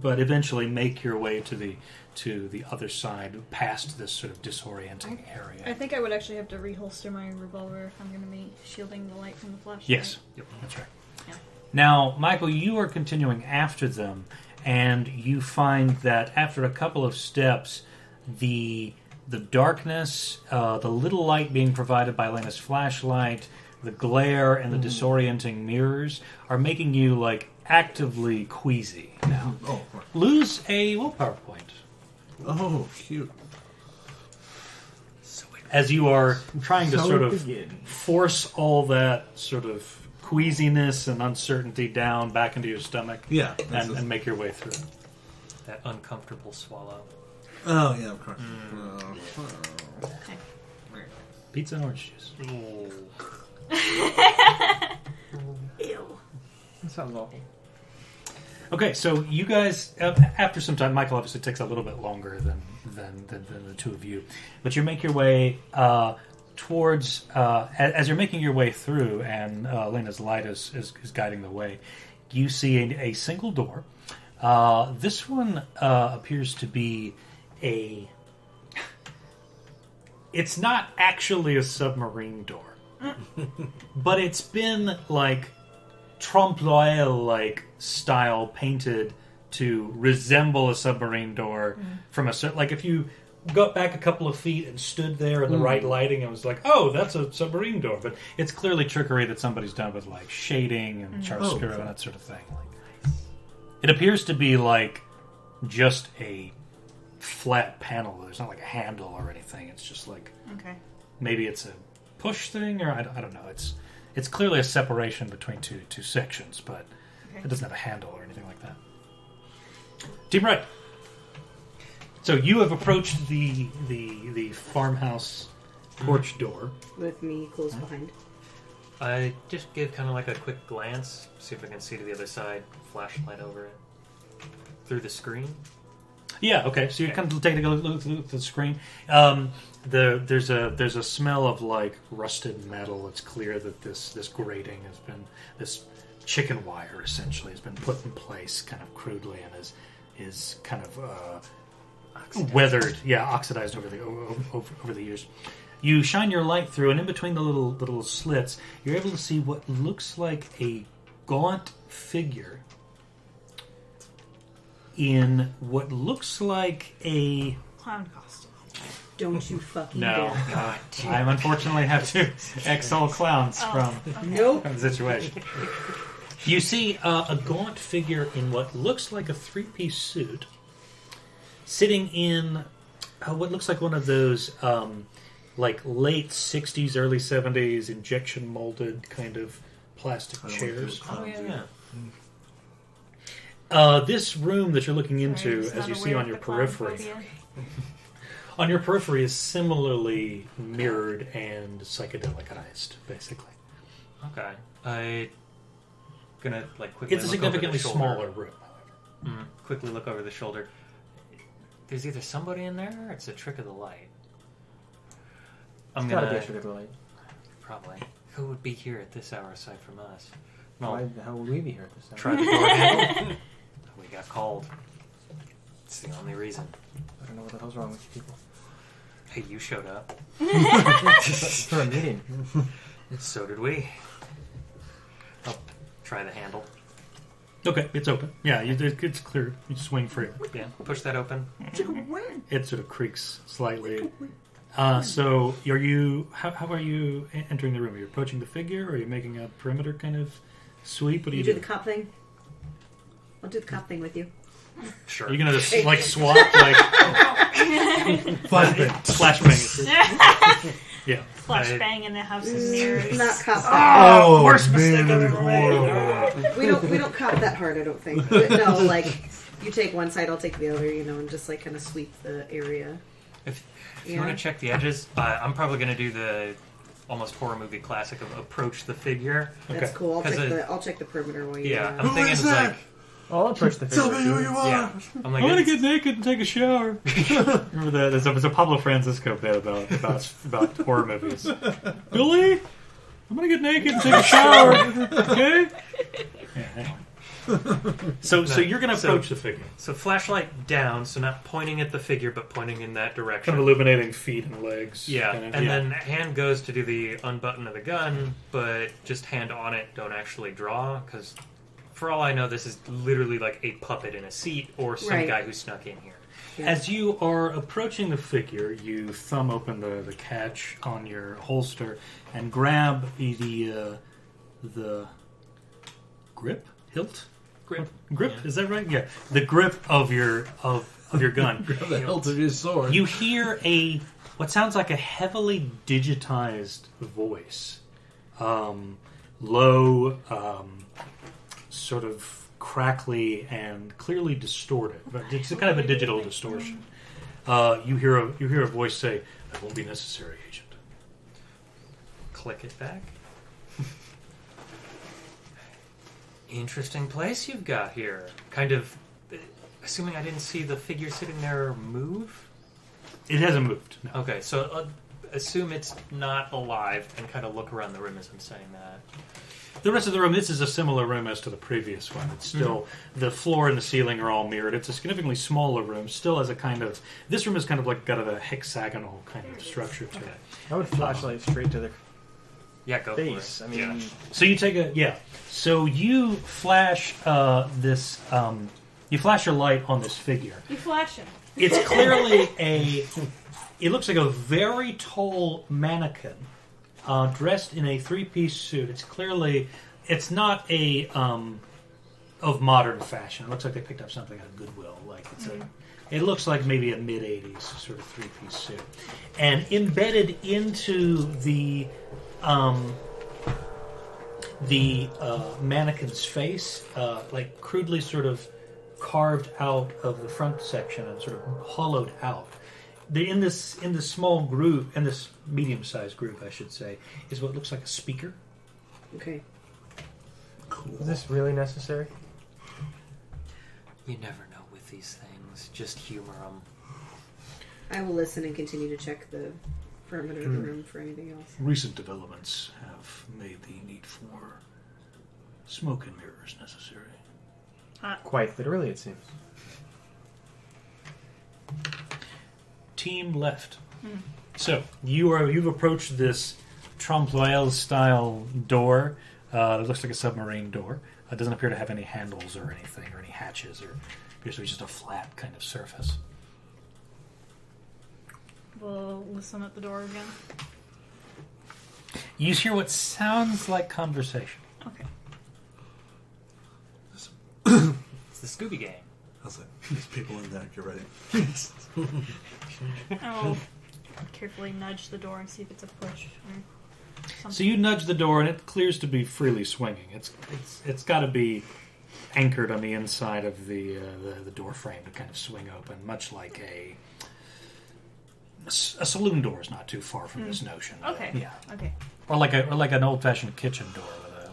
eventually make your way to the other side, past this sort of disorienting area. I think I would actually have to reholster my revolver if I'm going to be shielding the light from the flashlight. Yes, yep, that's right. Yeah. Now, Michael, you are continuing after them, and you find that after a couple of steps, the darkness, the little light being provided by Elena's flashlight, the glare, and the disorienting mirrors are making you like actively queasy now. Oh, right. Lose a willpower point Oh, cute. as you are trying to So sort of begin. force all that sort of queasiness and uncertainty down back into your stomach. Yeah. And make your way through. That uncomfortable swallow. Oh, yeah, of course. Pizza and orange juice. Ew. That sounds awful. Okay, so you guys, after some time, Michael obviously takes a little bit longer than the two of you, but you make your way towards, as you're making your way through, and Elena's light is guiding the way, you see a single door. This one appears to be it's not actually a submarine door, but it's been like trompe-l'oeil like style painted to resemble a submarine door from a certain, like if you got back a couple of feet and stood there in the right lighting, it was like, oh, that's a submarine door. But it's clearly trickery that somebody's done with like shading and chiaroscuro and that sort of thing. Like, it appears to be like just a flat panel. There's not like a handle or anything. It's just like Okay. maybe it's a push thing, or I don't know. It's clearly a separation between two sections, but Okay. it doesn't have a handle or anything like that. Team Right. So you have approached the farmhouse porch door. With me close behind. I just give kind of like a quick glance, see if I can see to the other side, flashlight over it. Through the screen. Yeah. Okay. So you're kind of taking a look at the screen. There's a smell of like rusted metal. It's clear that this grating has been, this chicken wire essentially has been put in place kind of crudely and is kind of weathered, oxidized over the years. You shine your light through, and in between the little slits, you're able to see what looks like a gaunt figure in what looks like a... Clown costume. Don't you fucking No, dare. I unfortunately have to exile clowns from Nope. the situation. You see a gaunt figure in what looks like a three-piece suit, sitting in what looks like one of those like late 60s, early 70s injection molded kind of plastic chairs. Oh, yeah. This room that you're looking into, Sorry, as you just see not on your aware of the periphery, clown on your periphery is similarly mirrored and psychedelicized, basically. Okay. I gonna like quickly. It's a look over the significantly shoulder. smaller room, however. Quickly look over the shoulder. There's either somebody in there, or it's a trick of the light. I'm It's gotta be gonna a trick of the light. probably. Who would be here at this hour aside from us? Why the hell would we be here at this time? Try the door handle. We got called. It's the only reason. I don't know what the hell's wrong with you people. Hey, you showed up. For a meeting. So did we. I'll try the handle. Okay, it's open. Yeah, it's clear. You swing free. Yeah, push that open. It sort of creaks slightly. So, are you? How are you entering the room? Are you approaching the figure, or are you making a perimeter kind of sweep? What do You you do do? the cop thing? I'll do the cop thing with you. Sure. Are you gonna just like swap like flashbang? Yeah. Flashbang in the house of mirrors. Not cop that Oh, worst man, mistake that'd I've be ever made. horrible. we don't cop that hard, I don't think. But no, like you take one side, I'll take the other, and just like kind of sweep the area. If you want to check the edges, I'm probably going to do the almost horror movie classic of approach the figure. That's Okay. cool. Because I'll check the perimeter while you. Yeah, I'm Who thinking is it's that? like, I'll approach the Tell figure. me who you are. yeah. I'm like, I'm gonna it's- get naked and take a shower. Remember that? There's a Pablo Francisco bit about horror movies. Billy, I'm gonna get naked and take a shower. Okay. Yeah, anyway. So you're gonna approach the figure, So flashlight down, so not pointing at the figure, but pointing in that direction. kind of illuminating feet and legs. Yeah, kind of, and then hand goes to do the unbutton of the gun, but just hand on it, don't actually draw, because for all I know, this is literally like a puppet in a seat or some Right. guy who snuck in here. As you are approaching the figure, you thumb open the catch on your holster and grab the grip hilt. Grip, Yeah. is that right? Yeah, the grip of your gun. Grab the hilt of his sword. You hear what sounds like a heavily digitized voice, low, sort of crackly and clearly distorted. But it's a kind of a digital distortion. You hear a voice say, "That won't be necessary, Agent." Click it back. Interesting place you've got here. Kind of, assuming I didn't see the figure sitting there move. It hasn't moved. No. Okay, so assume it's not alive and kind of look around the room as I'm saying that. The rest of the room, this is a similar room as to the previous one. It's still, the floor and the ceiling are all mirrored. It's a significantly smaller room, still has a kind of, this room is kind of like got a hexagonal kind of structure to it. I would flashlight straight to the Yeah, go face. for I it. mean, Yeah. So you take so you flash you flash your light on this figure. You flash him. It's clearly it looks like a very tall mannequin dressed in a three-piece suit. It's not of modern fashion. It looks like they picked up something out of Goodwill. Like it looks like maybe a mid-'80s sort of three-piece suit. And embedded into the mannequin's face, like crudely sort of carved out of the front section and sort of hollowed out. In this small group, in this medium-sized group, I should say, is what looks like a speaker. Okay. is this really necessary? You never know with these things. Just humor them. I will listen and continue to check the perimeter of the room for anything else. Recent developments have made the need for smoke and mirrors necessary. Quite literally, it seems. Team left. So you've approached this trompe-l'oeil style door. It looks like a submarine door. It doesn't appear to have any handles or anything, or any hatches, or appears to be just a flat kind of surface. We'll listen at the door again. You hear what sounds like conversation. Okay. It's the Scooby Gang. I was like, there's people in there. Get ready. I will carefully nudge the door and see if it's a push or something. So you nudge the door, and it clears to be freely swinging. It's got to be anchored on the inside of the door frame to kind of swing open, much like a saloon door is not too far from this notion. Okay. Yeah. Okay. Or like an old-fashioned kitchen door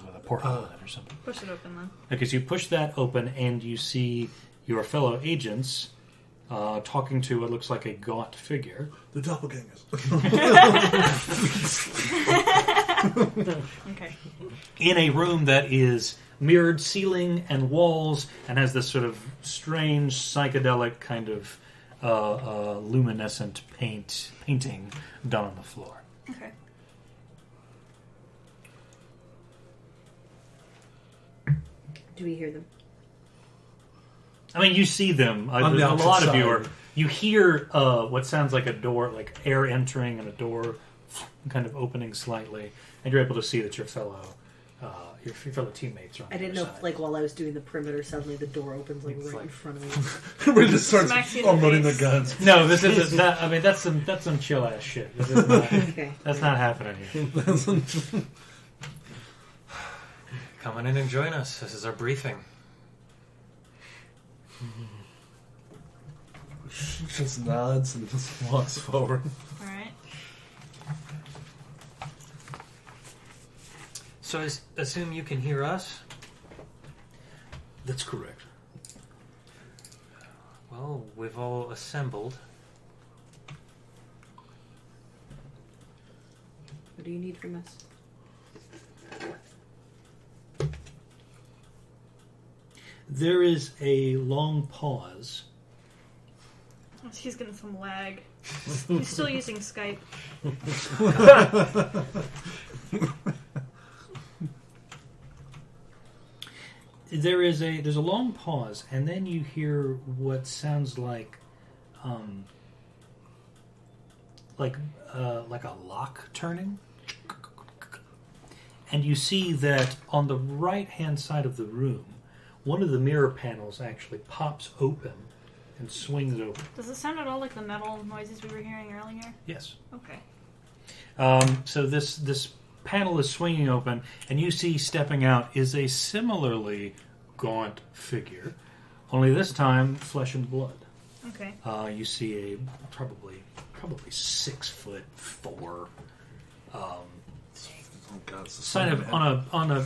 with a porthole in it or something. Push it open then. Okay, so you push that open and you see your fellow agents talking to what looks like a gaunt figure. The doppelgangers. Okay. In a room that is mirrored ceiling and walls and has this sort of strange psychedelic kind of luminescent painting done on the floor. Okay. Do we hear them? I mean, you see them. On the A lot opposite of you side. are. You hear what sounds like a door, like air entering, and a door kind of opening slightly, and you're able to see that your fellow teammates are on I the didn't other know if, side. like, while I was doing the perimeter, suddenly the door opens, like, It's right like- in front of me. We just start Smacks you in the unloading the face. guns. No, this isn't. That, I mean, that's some chill ass shit. This is not, Okay. that's not happening here. Come on in and join us. This is our briefing. Just nods and just walks forward. Alright. So I assume you can hear us? That's correct. Well, we've all assembled. What do you need from us? There is a long pause. He's getting some lag. He's still using Skype. There's a long pause, and then you hear what sounds like a lock turning, and you see that on the right hand side of the room, one of the mirror panels actually pops open and swings open. Does it sound at all like the metal noises we were hearing earlier? Yes. Okay. So this panel is swinging open, and you see stepping out is a similarly gaunt figure, only this time flesh and blood. Okay. You see a probably 6'4" Oh God, it's the sign of man. on a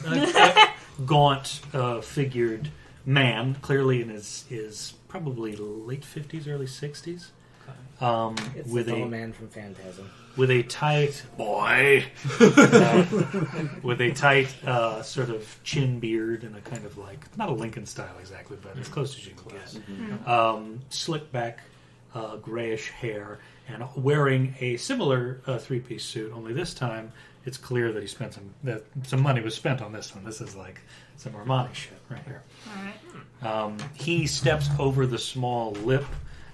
gaunt figured man, clearly in his probably late 50s, early 60s. It's With the a tall man from Phantasm. with a tight with a tight sort of chin beard and a kind of like not a Lincoln style exactly, but as close as you can get. Slick back, grayish hair, and wearing a similar three-piece suit. Only this time, it's clear that he spent some money was spent on this one. This is like some Armani shit right here. Alright. He steps over the small lip,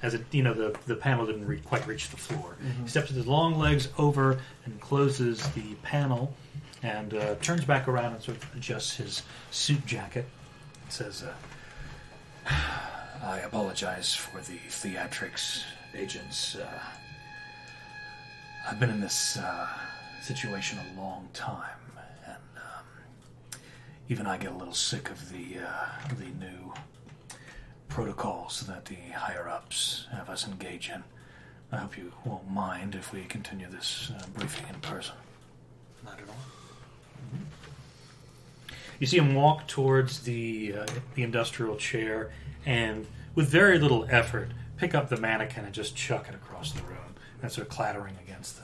as the panel didn't quite reach the floor. He steps with his long legs over and closes the panel, and turns back around and sort of adjusts his suit jacket. Says, "I apologize for the theatrics, agents. I've been in this situation a long time, and even I get a little sick of the new protocols that the higher-ups have us engage in. I hope you won't mind if we continue this briefing in person." Not at all. You see him walk towards the industrial chair, and with very little effort, pick up the mannequin and just chuck it across the room. And sort of clattering against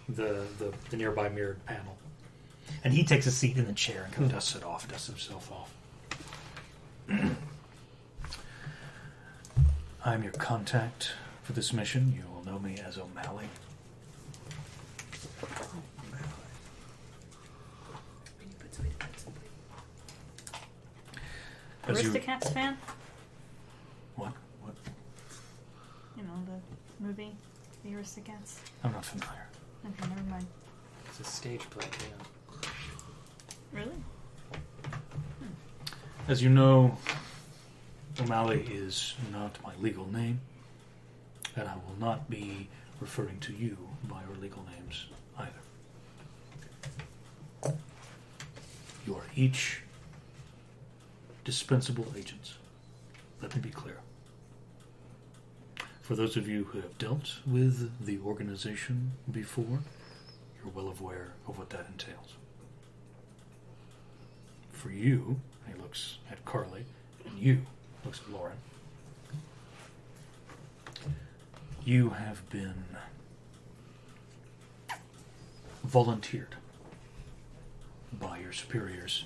the nearby mirrored panel. And he takes a seat in the chair and kind of dusts himself off. I'm your contact for this mission. You will know me as O'Malley. As you- Aristocats fan? What? You know, the movie, The Aristocats. I'm not familiar. Okay, never mind. It's a stage play, yeah. Really? As you know, O'Malley is not my legal name, and I will not be referring to you by your legal names either. You are each dispensable agents. Let me be clear. For those of you who have dealt with the organization before, you're well aware of what that entails. For you, he looks at Carly, and you, looks at Lauren, you have been volunteered by your superiors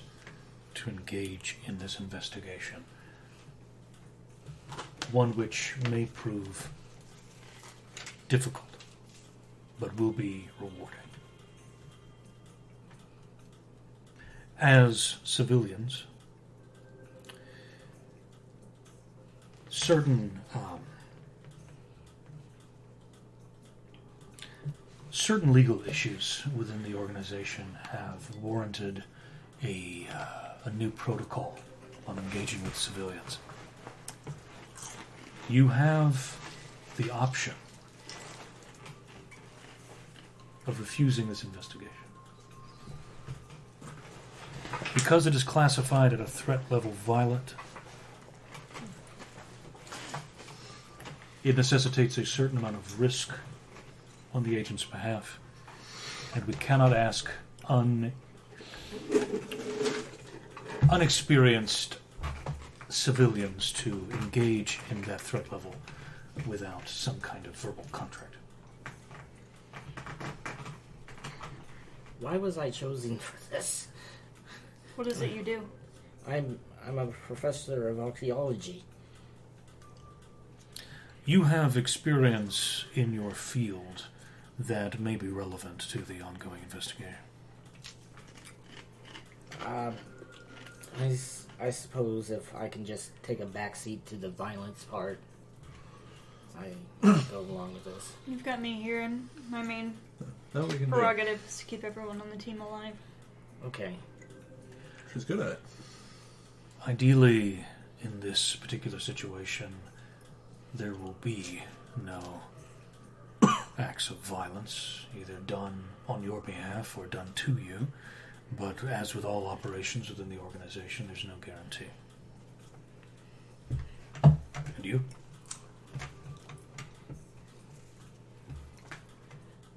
to engage in this investigation. One which may prove difficult, but will be rewarding. As civilians, certain legal issues within the organization have warranted a new protocol on engaging with civilians. You have the option of refusing this investigation. Because it is classified at a threat level violent, it necessitates a certain amount of risk on the agent's behalf, and we cannot ask unexperienced civilians to engage in that threat level without some kind of verbal contract. Why was I chosen for this? What is it you do? I'm a professor of archaeology. You have experience in your field that may be relevant to the ongoing investigation. I suppose if I can just take a backseat to the violence part, I go along with this. You've got me here, and my main No, we can prerogative is to keep everyone on the team alive. Okay. She's good at it. Ideally, in this particular situation, there will be no acts of violence, either done on your behalf or done to you. But as with all operations within the organization, there's no guarantee. And you?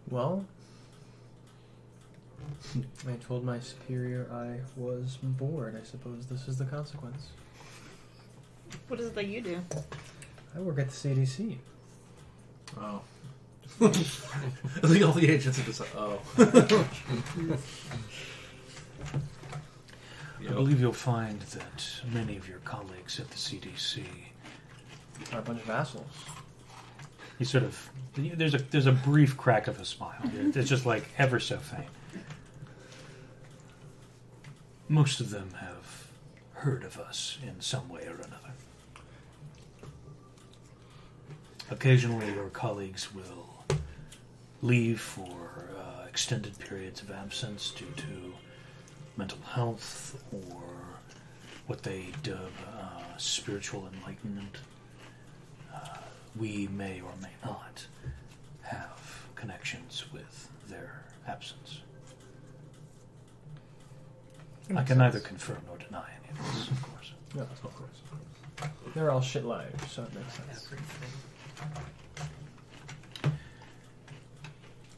Well, I told my superior I was bored. I suppose this is the consequence. What is it that you do? I work at the CDC. Oh. I think all the agents are just like, oh. I believe you'll find that many of your colleagues at the CDC Are a bunch of assholes. he sort of there's a brief crack of a smile. It's just like ever so faint. Most of them have heard of us in some way or another. Occasionally, your colleagues will leave for extended periods of absence due to mental health or what they dub spiritual enlightenment. We may or may not have connections with their absence. I can neither confirm nor deny any of this, of course. No, of course. They're all shit liars, so it makes sense.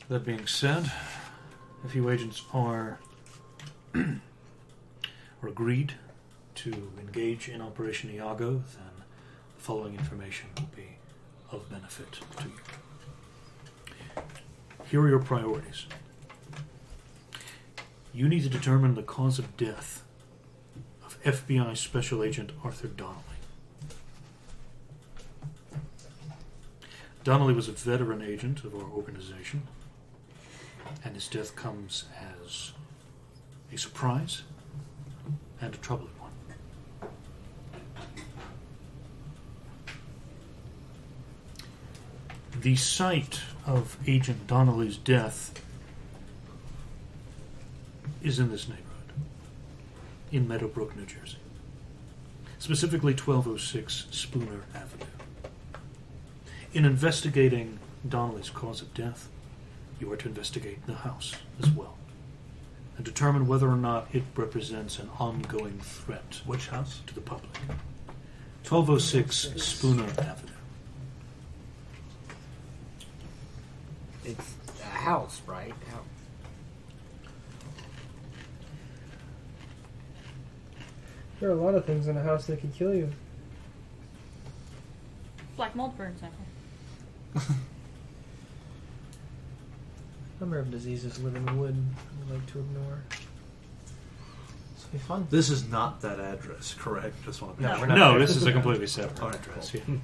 That being said, if you agents are agreed to engage in Operation Iago, then the following information will be of benefit to you. Here are your priorities. You need to determine the cause of death of FBI Special Agent Arthur Donnelly. Donnelly was a veteran agent of our organization, and his death comes as a surprise and a troubling one. The site of Agent Donnelly's death is in this neighborhood, in Meadowbrook, New Jersey. Specifically 1206 Spooner Avenue. In investigating Donnelly's cause of death, you are to investigate the house as well. and determine whether or not it represents an ongoing threat Which house? to the public. 1206 Spooner Avenue. It's a house, right? There are a lot of things in a house that could kill you. Black mold, for example. Number of diseases live in wood we like to ignore. This will be fun. This is not that address, correct? Just want to No, make we're sure. not. No, this is a completely separate Alright, address. cool. Yeah.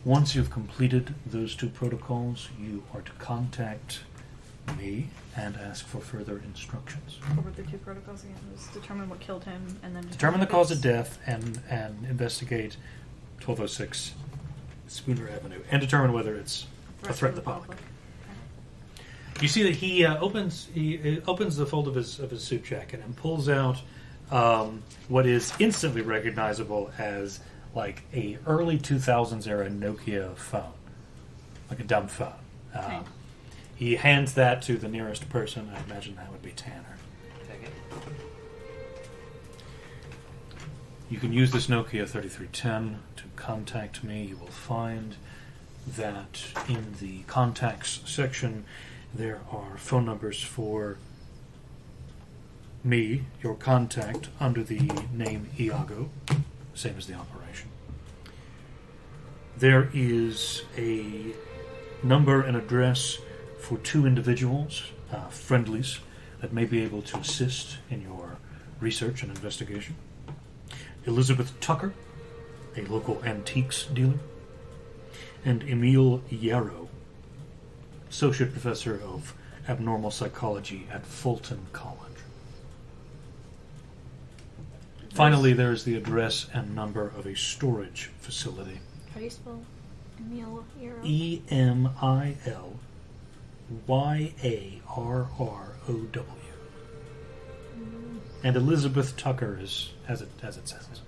Once you've completed those two protocols, you are to contact me and ask for further instructions. What were the two protocols again? It was determine what killed him, and then Determine the if cause of it's- death and investigate 1206 Spooner Avenue and determine whether it's a threat to the public. You see that he opens the fold of his suit jacket and pulls out what is instantly recognizable as like a early 2000s era Nokia phone, like a dumb phone. Okay. He hands that to the nearest person. I imagine that would be Tanner. Take it. You can use this Nokia 3310 to contact me. You will find that in the contacts section there are phone numbers for me, your contact, under the name Iago, same as the operation. There is a number and address for two individuals, friendlies, that may be able to assist in your research and investigation. Elizabeth Tucker, a local antiques dealer, and Emil Yarrow, associate professor of abnormal psychology at Fulton College. Finally, there is the address and number of a storage facility. How do you spell Emil Yarrow? EMILYARROW. And Elizabeth Tucker is as it sounds.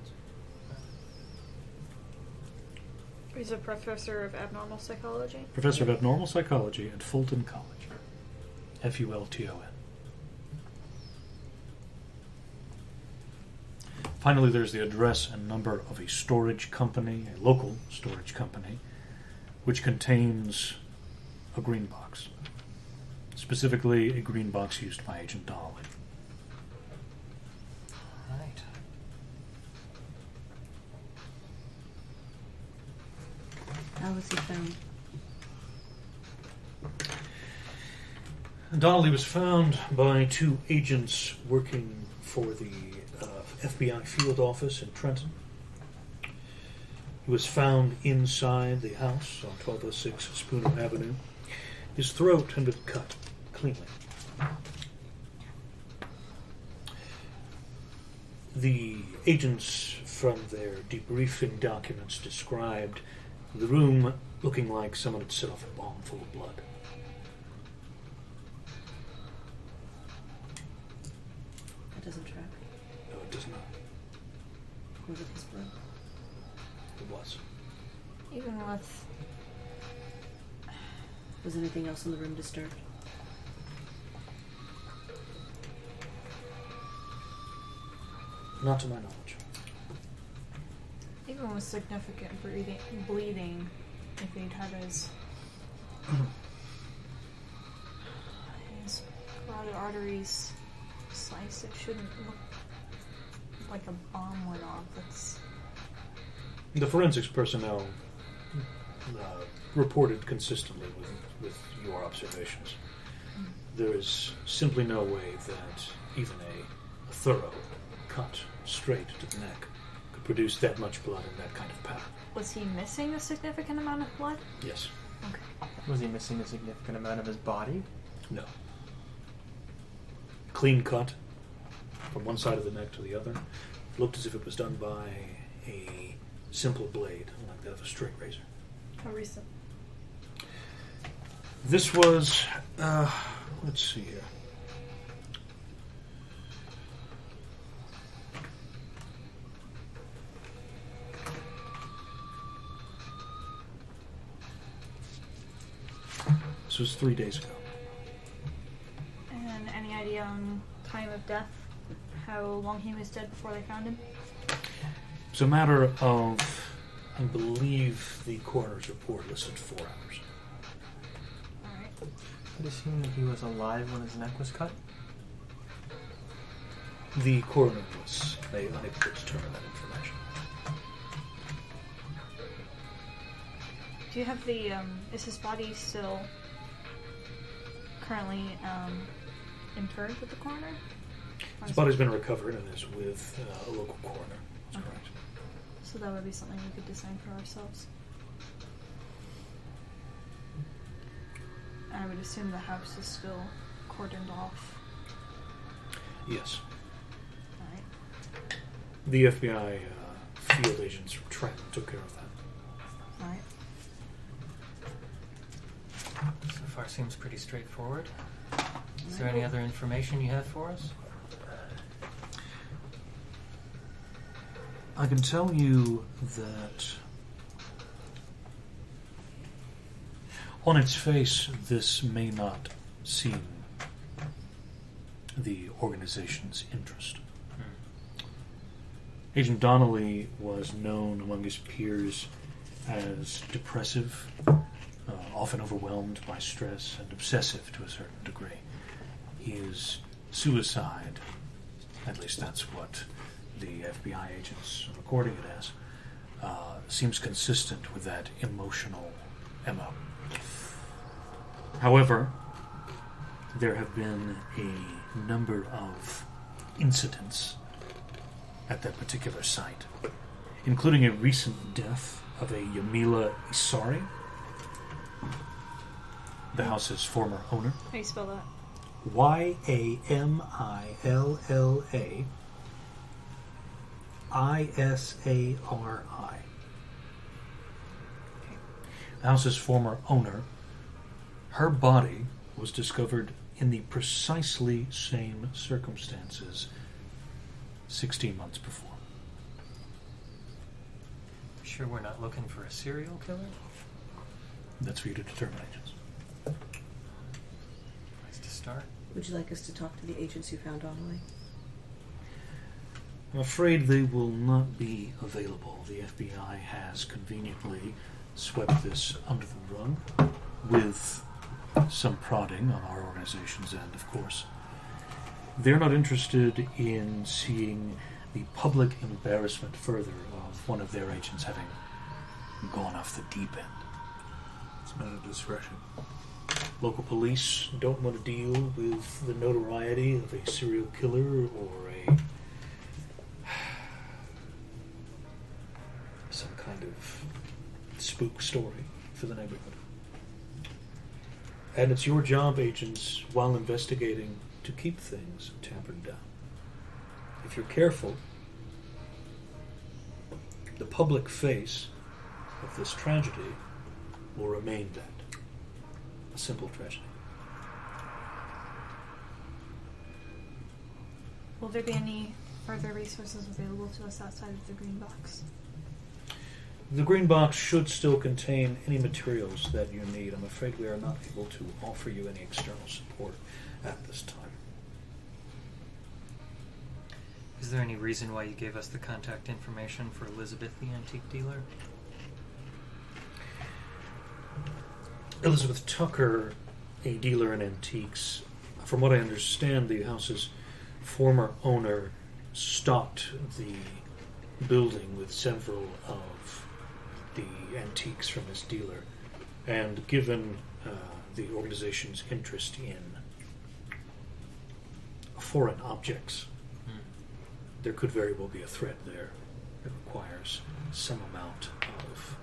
He's a professor of abnormal psychology. Professor of abnormal psychology at Fulton College. FULTON. Finally, there's the address and number of a storage company, a local storage company, which contains a green box. Specifically, a green box used by Agent Donnelly. Right. How was he found? Donnelly was found by two agents working for the FBI field office in Trenton. He was found inside the house on 1206 Spooner Avenue. His throat had been cut cleanly. The agents, from their debriefing documents, described the room looking like someone had set off a bomb full of blood. That doesn't track. No, it does not. Was it his blood? It was. Even with Was anything else in the room disturbed? Not to my knowledge. even with significant bleeding, if he'd had his carotid arteries sliced, it shouldn't look like a bomb went off. That's The forensics personnel reported consistently with your observations. There is simply no way that even a thorough cut straight to the neck could produce that much blood in that kind of pattern. Was he missing a significant amount of blood? Yes. Okay. Was he missing a significant amount of his body? No. Clean cut from one side of the neck to the other. Looked as if it was done by a simple blade, like that of a straight razor. How recent? This was, let's see here. This was 3 days ago. And any idea time of death? How long he was dead before they found him? It's a matter of, I believe, the coroner's report listed 4 hours. Alright. Would it seem that he was alive when his neck was cut? The coroner was unable to determine that information. Do you have the, is his body still currently, interred with the coroner? Or His is body's been recovered and is with a local coroner. That's Okay. correct. So that would be something we could design for ourselves. I would assume the house is still cordoned off. Yes. Alright. The FBI field agents from Trenton took care of that. Alright. So far seems pretty straightforward. Is there any other information you have for us? I can tell you that on its face, this may not seem the organization's interest. Agent Donnelly was known among his peers as depressive, often overwhelmed by stress, and obsessive to a certain degree. His suicide, at least that's what the FBI agents are recording it as, seems consistent with that emotional MO. However, there have been a number of incidents at that particular site, including a recent death of a Yamila Isari, the house's former owner. How do you spell that? Yamilla Isari. The house's former owner, her body was discovered in the precisely same circumstances 16 months before. Sure we're not looking for a serial killer? That's for you to determine, agents. Place to start. Would you like us to talk to the agents who found Donnelly? I'm afraid they will not be available. The FBI has conveniently swept this under the rug with some prodding on our organization's end, of course. They're not interested in seeing the public embarrassment further of one of their agents having gone off the deep end. It's a matter of discretion. Local police don't want to deal with the notoriety of a serial killer or some kind of spook story for the neighborhood. And it's your job, agents, while investigating, to keep things tampered down. If you're careful, the public face of this tragedy will remain that. A simple tragedy. Will there be any further resources available to us outside of the green box? The green box should still contain any materials that you need. I'm afraid we are not able to offer you any external support at this time. Is there any reason why you gave us the contact information for Elizabeth, the antique dealer? Elizabeth Tucker, a dealer in antiques, from what I understand, the house's former owner stocked the building with several of the antiques from this dealer, and given the organization's interest in foreign objects, there could very well be a threat there that requires some amount of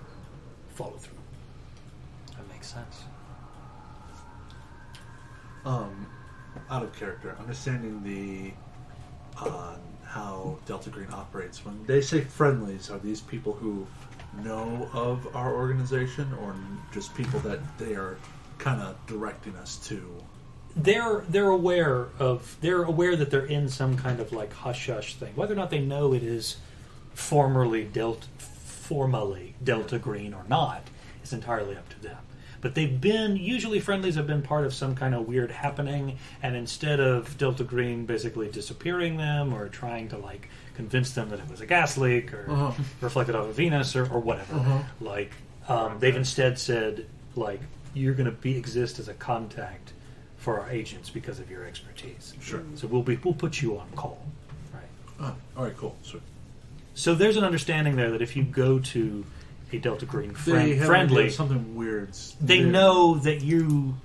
follow-through. That makes sense. Out of character, understanding the how Delta Green operates. When they say friendlies, are these people who know of our organization, or just people that they are kind of directing us to? They're aware that they're in some kind of like hush hush thing. Whether or not they know it is formally Delta Green or not is entirely up to them. But they've been, usually friendlies have been part of some kind of weird happening, and instead of Delta Green basically disappearing them or trying to like convince them that it was a gas leak or reflected off of Venus or whatever, they've instead said, like, you're going to exist as a contact for our agents because of your expertise. Sure. So we'll put you on call. Right. Oh, all right, cool. So there's an understanding there that if you go to a Delta Green They have friendly, something weird. they know that you're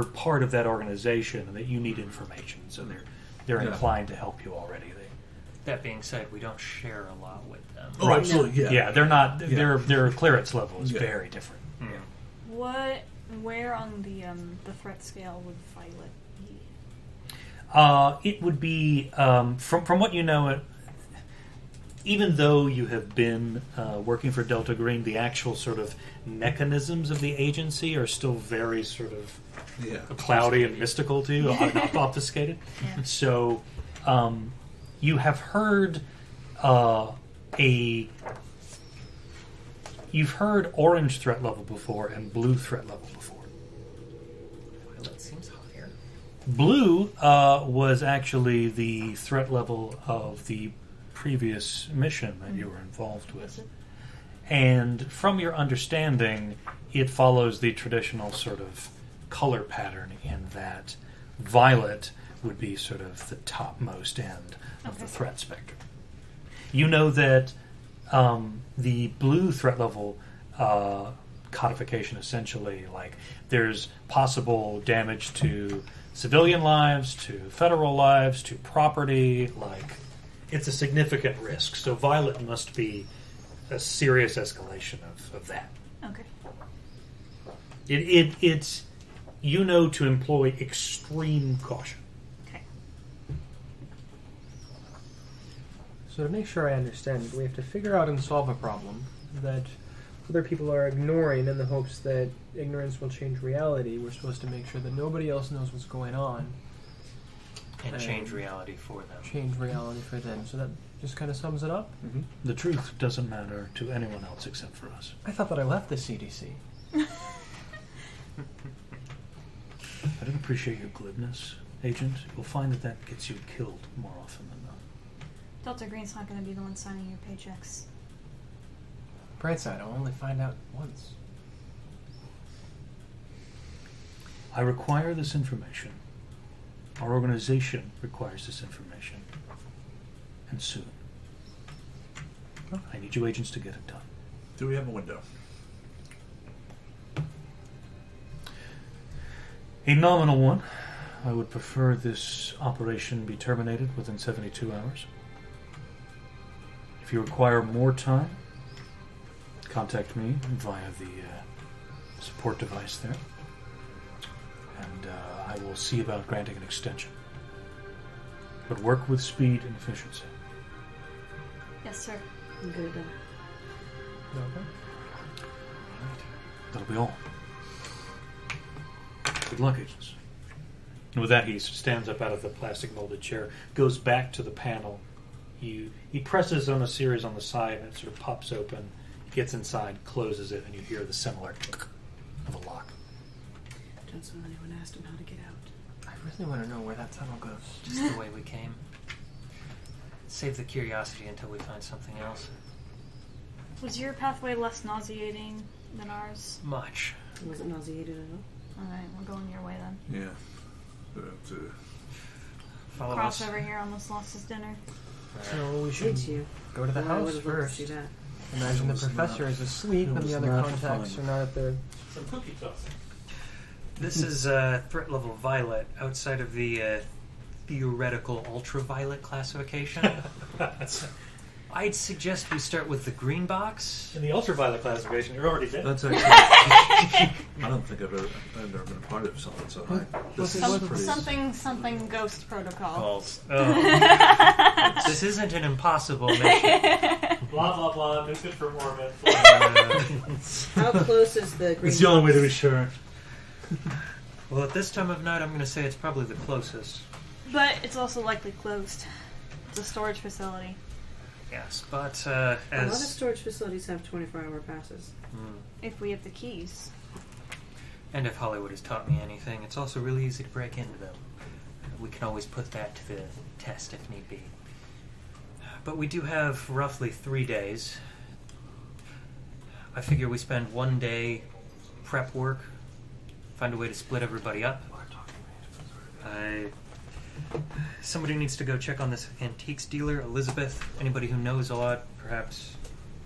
part of that organization and that you need information. So they're inclined to help you already. That being said, we don't share a lot with them. Oh, Right. absolutely. Yeah. Yeah, they're not. Yeah. Their clearance level is very different. Where on the threat scale would Violet be? It would be from what you know. Even though you have been working for Delta Green, the actual sort of mechanisms of the agency are still very sort of cloudy and mystical to you, not obfuscated. Yeah. So you have heard you've heard orange threat level before and blue threat level before. Violet seems higher. Blue was actually the threat level of the previous mission that you were involved with. And from your understanding, it follows the traditional sort of color pattern in that violet would be sort of the topmost end of the threat spectrum. You know that the blue threat level codification, essentially, like there's possible damage to civilian lives, to federal lives, to property, like it's a significant risk. So violet must be a serious escalation of that. Okay. It's to employ extreme caution. Okay. So to make sure I understand, we have to figure out and solve a problem that other people are ignoring in the hopes that ignorance will change reality. We're supposed to make sure that nobody else knows what's going on. And change reality for them. Change reality for them. So that just kind of sums it up? Mm-hmm. The truth doesn't matter to anyone else except for us. I thought that I left the CDC. I don't appreciate your glibness, Agent. You'll find that gets you killed more often than not. Delta Green's not going to be the one signing your paychecks. Bright side, I'll only find out once. I require this information. Our organization requires this information. And soon. I need you agents to get it done. Do we have a window? A nominal one. I would prefer this operation be terminated within 72 hours. If you require more time, contact me via the support device there. And I will see about granting an extension. But work with speed and efficiency. Yes, sir. Good. Okay. That'll be all. Good luck, agents. And with that, he stands up out of the plastic molded chair, goes back to the panel. He presses on a series on the side, and it sort of pops open. He gets inside, closes it, and you hear the similar of a lock. Don't know anyone asked him how to get out. I really want to know where that tunnel goes. Just the way we came. Save the curiosity until we find something else. Was your pathway less nauseating than ours? Much. It wasn't nauseated at all. Alright, we're going your way then. Yeah. Follow Cross us. over here, almost lost his dinner. So we should Did you? go to the Well, I house would've loved to first. see that. Imagine the It was professor not- is asleep it and was the other not contacts fun. are not at their... Some cookie tossing. This is threat level violet outside of the theoretical ultraviolet classification. I'd suggest we start with the green box. In the ultraviolet classification, you're already dead. That's actually. I don't think I've ever been a part of something so high. This is pretty. Something ghost protocol. Balls. Oh. This isn't an impossible mission. Blah, blah, blah. It's good for Mormon. How close is the green? It's the only way to be sure. Well, at this time of night, I'm going to say it's probably the closest. But it's also likely closed. It's a storage facility. Yes, but A lot of as storage facilities have 24-hour passes. If we have the keys. and if Hollywood has taught me anything, it's also really easy to break into them. We can always put that to the test if need be. But we do have roughly 3 days. I figure we spend 1 day prep work, find a way to split everybody up. Somebody needs to go check on this antiques dealer, Elizabeth. Anybody who knows a lot, perhaps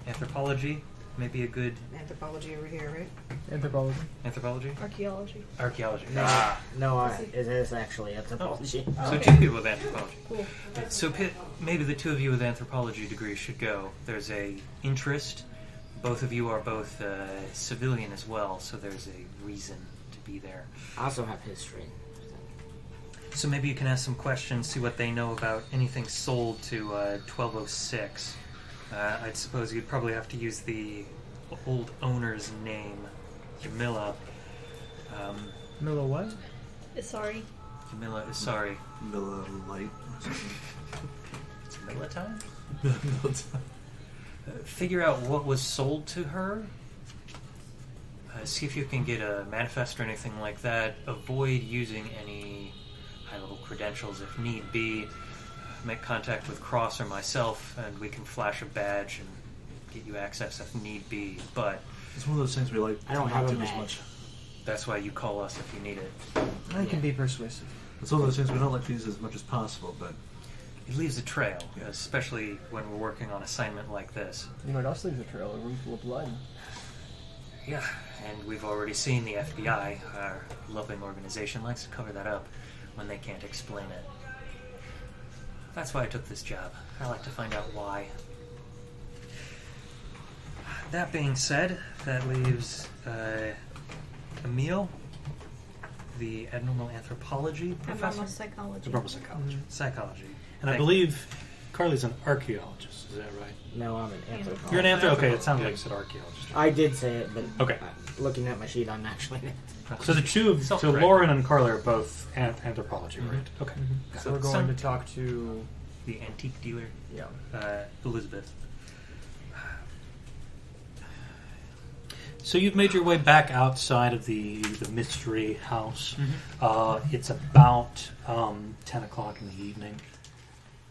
anthropology, may be a good Anthropology over here, right? Anthropology. anthropology? Archaeology. Archaeology. No, it is actually anthropology. So 2 people with anthropology. Cool. So maybe the 2 of you with anthropology degrees should go. There's a interest. Both of you are both civilian as well, so there's a reason to be there. I also have history. So maybe you can ask some questions, see what they know about anything sold to 1206. I'd suppose you'd probably have to use the old owner's name, Yamila. Miller what? Sorry. Yamila is sorry. Miller Light. It's Yamila time? Figure out what was sold to her. See if you can get a manifest or anything like that. Avoid using any high-level credentials if need be. Make contact with Cross or myself, and we can flash a badge and get you access if need be. But It's one of those things we like. I don't to have not a do as badge. much. that's why you call us if you need it. I can be persuasive. It's one of those things we don't like to use as much as possible, but It leaves a trail, especially when we're working on assignment like this. You know what else leaves a trail? A room full of blood. Yeah, and we've already seen the FBI, our loving organization, likes to cover that up when they can't explain it. That's why I took this job. I like to find out why. That being said, that leaves Emil, the abnormal anthropology professor. Abnormal psychology. Abnormal psychology. Psychology. And I Thank believe Carly's an archaeologist. Is that right? No, I'm an anthropologist. You're an okay, it sounded like you said archaeologist. I did say it, but Okay. Looking at my sheet, I'm actually. So the two of Self-correct. Lauren and Carly are both anthropology, right? Okay. So we're going to talk to The antique dealer, yeah. Elizabeth. So you've made your way back outside of the mystery house. It's about 10 o'clock in the evening.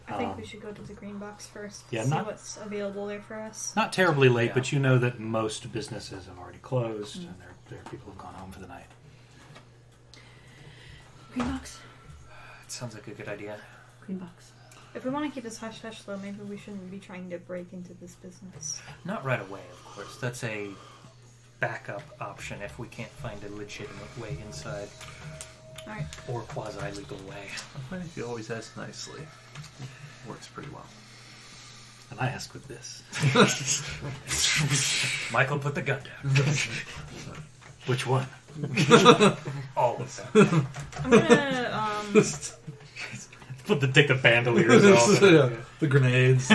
I think we should go to the green box first. Yeah, see not- what's available there for us. Not terribly late, Yeah. but you know that most businesses have already closed, and there are people who've gone home for the night. Green box. It sounds like a good idea. Green box. If we want to keep this hush hush though, maybe we shouldn't be trying to break into this business. Not right away, of course. That's a backup option if we can't find a legitimate way inside. Alright. Or quasi-legal way. I find if you always ask nicely, it works pretty well. And I ask with this. Michael, put the gun down. Which one? All of them. I'm gonna Put the dick of bandoliers off. Yeah, the grenades.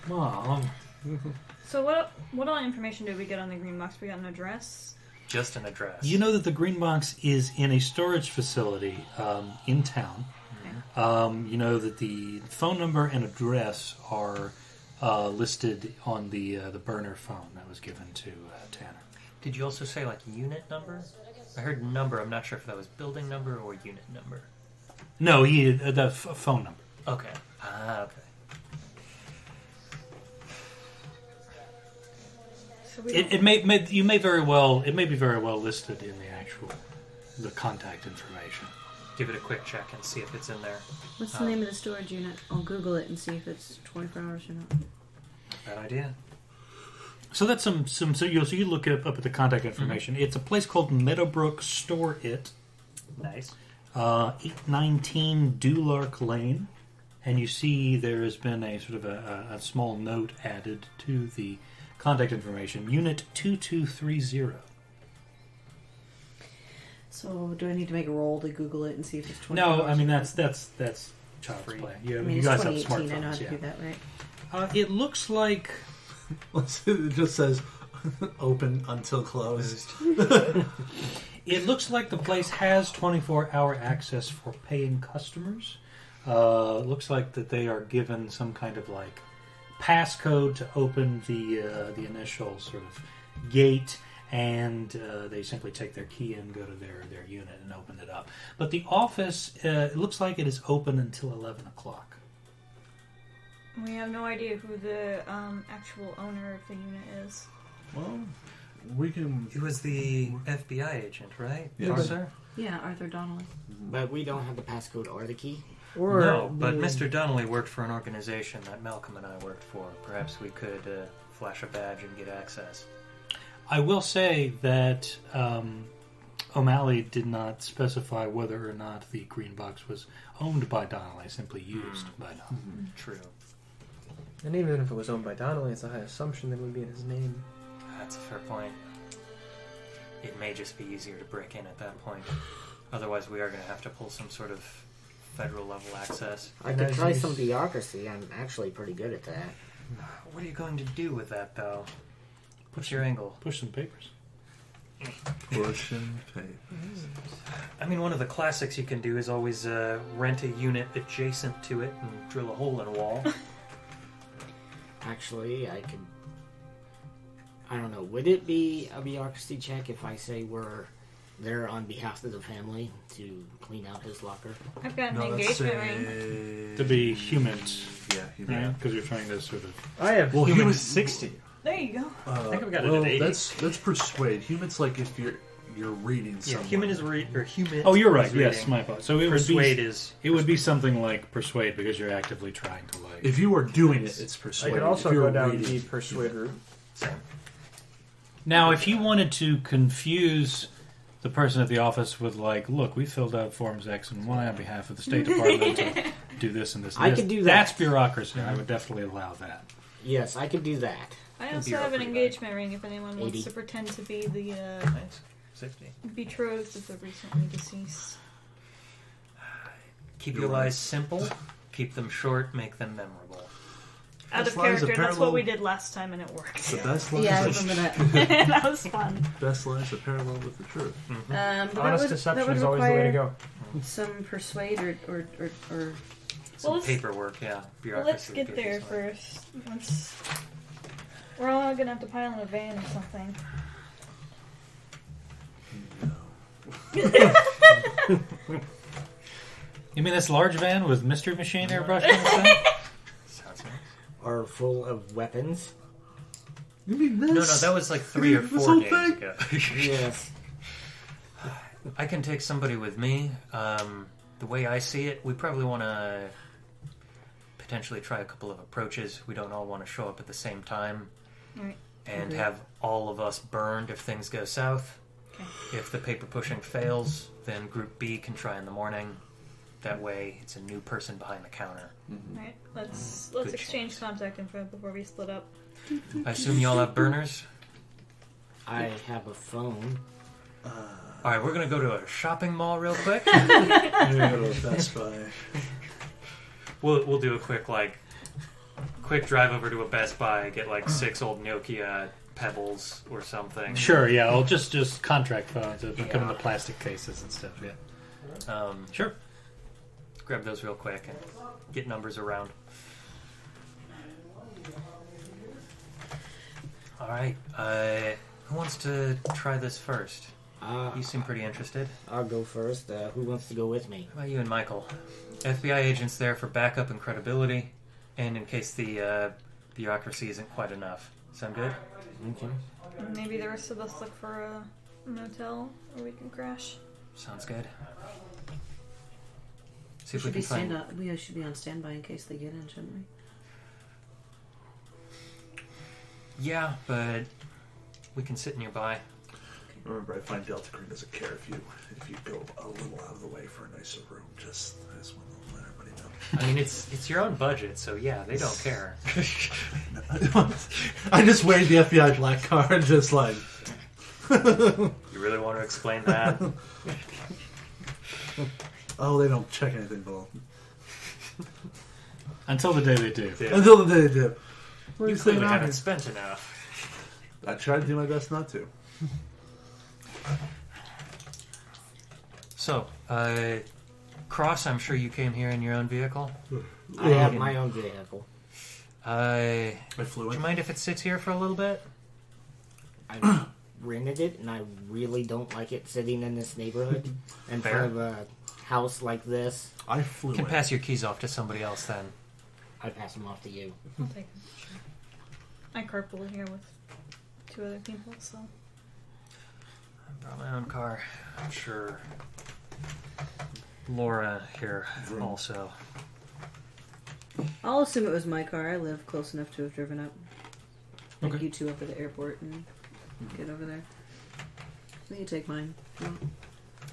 Mom. So what all information did we get on the green box? We got an address. Just an address. You know that the green box is in a storage facility in town. You know that the phone number and address are listed on the burner phone that was given to Tanner. Did you also say like unit number? I heard number. I'm not sure if that was building number or unit number. No, the phone number. Okay. Okay. So we It may be very well listed in the contact information. Give it a quick check and see if it's in there. What's the name of the storage unit? I'll Google it and see if it's 24 hours or not. Bad idea. So that's so you look up at the contact information. It's a place called Meadowbrook Store It, Nice. 819 Dulark Lane, and you see there has been a sort of a small note added to the contact information. Unit 2230. So, do I need to make a roll to Google it and see if it's 24 No, hours? I mean that's child's Free. play. I mean, You it's guys have 2018. I know how smartphones, to do that, right? It looks like It just says open until closed. the place has 24-hour access for paying customers. looks like that they are given some kind of like passcode to open the initial sort of gate, and they simply take their key and go to their unit and open it up. But the office, it looks like it is open until 11 o'clock. We have no idea who the actual owner of the unit is. Well, we can. He was the FBI agent, right? Yeah, Yes, but- sir. Yeah, Arthur Donnelly. But we don't have the passcode or the key. Or No, but the- Mr. Donnelly worked for an organization that Malcolm and I worked for. Perhaps we could flash a badge and get access. I will say that O'Malley did not specify whether or not the green box was owned by Donnelly, simply used by Donnelly. True. And even if it was owned by Donnelly, it's a high assumption that it would be in his name. That's a fair point. It may just be easier to break in at that point. Otherwise, we are going to have to pull some sort of federal level access. I And could as try you some s- bureaucracy. I'm actually pretty good at that. What are you going to do with that, though? What's your angle? Push some papers. Pushing tape. I mean, one of the classics you can do is always rent a unit adjacent to it and drill a hole in a wall. Actually, I could. I don't know. Would it be a bureaucracy check if I say we're there on behalf of the family to clean out his locker? I've got an No, let's engagement ring. say To be humans, Yeah, human. because you're trying to sort of... I have Well, human. humans 60. There you go. I think I've got it well, at 80. that's persuade. Humans like if you're reading Yeah, someone. human is or human. Oh, you're right. is Yes, reading. my fault. So it Persuade would be is. it would be something like persuade because you're actively trying to like. If you are doing it, it's I persuade. could also If you're go down reading, the persuade route. Same. Now, if you wanted to confuse the person at the office with like, look, we filled out forms X and Y on behalf of the State Department to do this and this. And I this. could do That's that. bureaucracy. I would definitely allow that. Yes, I could do that. I also Be have an pretty engagement ring if anyone wants 80. to pretend to be the Nice. 60. betrothed of the recently deceased. Keep You're your right. lies simple. Keep them short. Make them memorable. Out Best of lies, a character, that's parallel- what we did last time and it worked. the best lies, Yeah, I are- remember that. That was fun. best lies are parallel with the truth. But that Honest would, deception that would is always the way to require go. some persuade or Some let's- paperwork, yeah. Well, Bureaucracy let's would get be a there piece of it. first. Once we're all gonna have to pile in a van or something. You mean this large van with mystery machine airbrush on the side? Sounds nice. Or full of weapons. You mean this? No, that was like 3 or This 4 whole games thing? ago. Yes. I can take somebody with me. The way I see it, we probably want to potentially try a couple of approaches. We don't all want to show up at the same time Right. and Mhm. have all of us burned if things go south. Okay. If the paper pushing fails, then Group B can try in the morning. That way, it's a new person behind the counter. Alright, let's Good exchange chance. contact info before we split up. I assume you all have burners. I have a phone. All right, we're gonna go to a shopping mall real quick. Yeah, go to Best Buy. We'll do a quick drive over to a Best Buy, get like 6 old Nokia Pebbles or something. Sure. Yeah. I'll just contract phones that come in the Yeah. plastic cases and stuff. Yeah. Sure. Grab those real quick and get numbers around. All right. Who wants to try this first? You seem pretty interested. I'll go first. Who wants to go with me? How about you and Michael? FBI agents there for backup and credibility, and in case the bureaucracy isn't quite enough. Sound good? Okay. Maybe the rest of us look for a motel where we can crash. Sounds good. See we if we should be can find. we should be on standby in case they get in, shouldn't we? Yeah, but we can sit nearby. Remember, I find Delta Green doesn't care if you go a little out of the way for a nicer room. I just want to let everybody know. I mean, it's your own budget, so yeah, they don't care. I just waved the FBI black card and just like. You really want to explain that? Oh, they don't check anything below. Until the day they do. Yeah. Until the day they do. You clearly haven't spent enough. I try to do my best not to. So, Cross, I'm sure you came here in your own vehicle. I have my own vehicle. I flew Do in. you mind if it sits here for a little bit? I rented it, and I really don't like it sitting in this neighborhood in Fair. front of a house like this. I flew You can in. pass your keys off to somebody else then. I pass them off to you. I'll take them. Sure. I carpool here with 2 other people, so. I brought my own car. I'm sure Laura here also. I'll assume it was my car. I live close enough to have driven up. Pick Okay. you 2 up at the airport and get over there. You can take mine. if you want.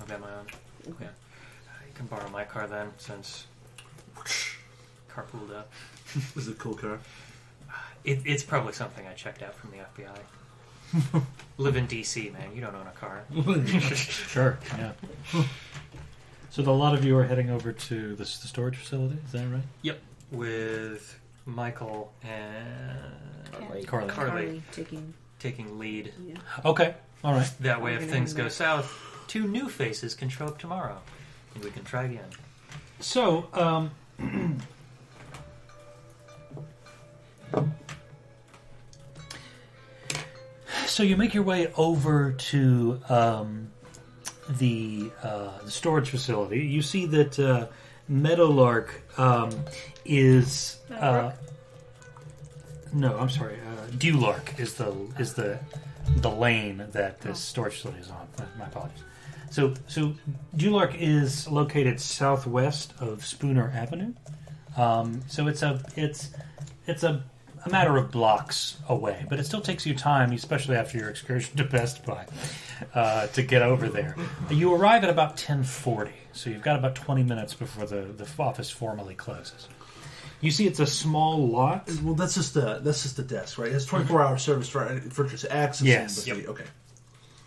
I've got my own. Okay. You can borrow my car then, since carpooled up. Is it a cool car? It's probably something I checked out from the FBI. Live in D.C., man. You don't own a car. Sure. Yeah. So a lot of you are heading over to the storage facility. Is that right? Yep. With Michael and Carly. Carly taking. lead. Yeah. Okay. All right. That way, if We're gonna things hang go back. south, 2 new faces can show up tomorrow, and we can try again. So, so you make your way over to the storage facility. You see that Meadowlark is Meadowlark? no, I'm sorry. Dewlark is the lane that this storage facility is on. My apologies. So Dewlark is located southwest of Spooner Avenue. So it's a matter of blocks away, but it still takes you time, especially after your excursion to Best Buy, to get over there. You arrive at about 10:40, so you've got about 20 minutes before the office formally closes. You see, it's a small lot. Well, that's just the desk, right? It has 24-hour service for just access. Yes. Okay.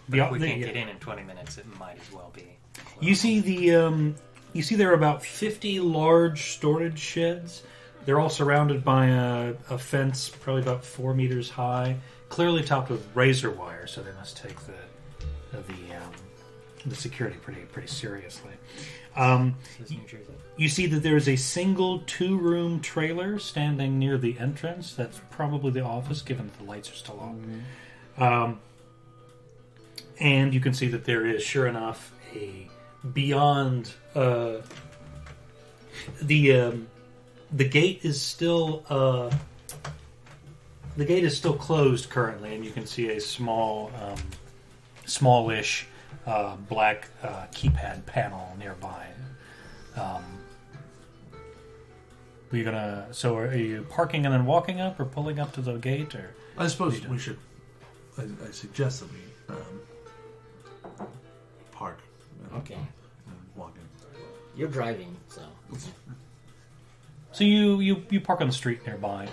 But if we The- can't get in 20 minutes, it might as well be. You see there are about 50 large storage sheds. They're all surrounded by a fence, probably about 4 meters high, clearly topped with razor wire. So they must take the security pretty seriously. This is New Jersey. You see that there is a single 2-room trailer standing near the entrance. That's probably the office, given that the lights are still on. And you can see that there is, sure enough, a beyond the gate is still closed currently, and you can see a smallish black keypad panel nearby. Are you parking and then walking up, or pulling up to the gate, or? I suppose we should. I suggest that we park. Okay. And walk in. You're driving, so. So you park on the street nearby,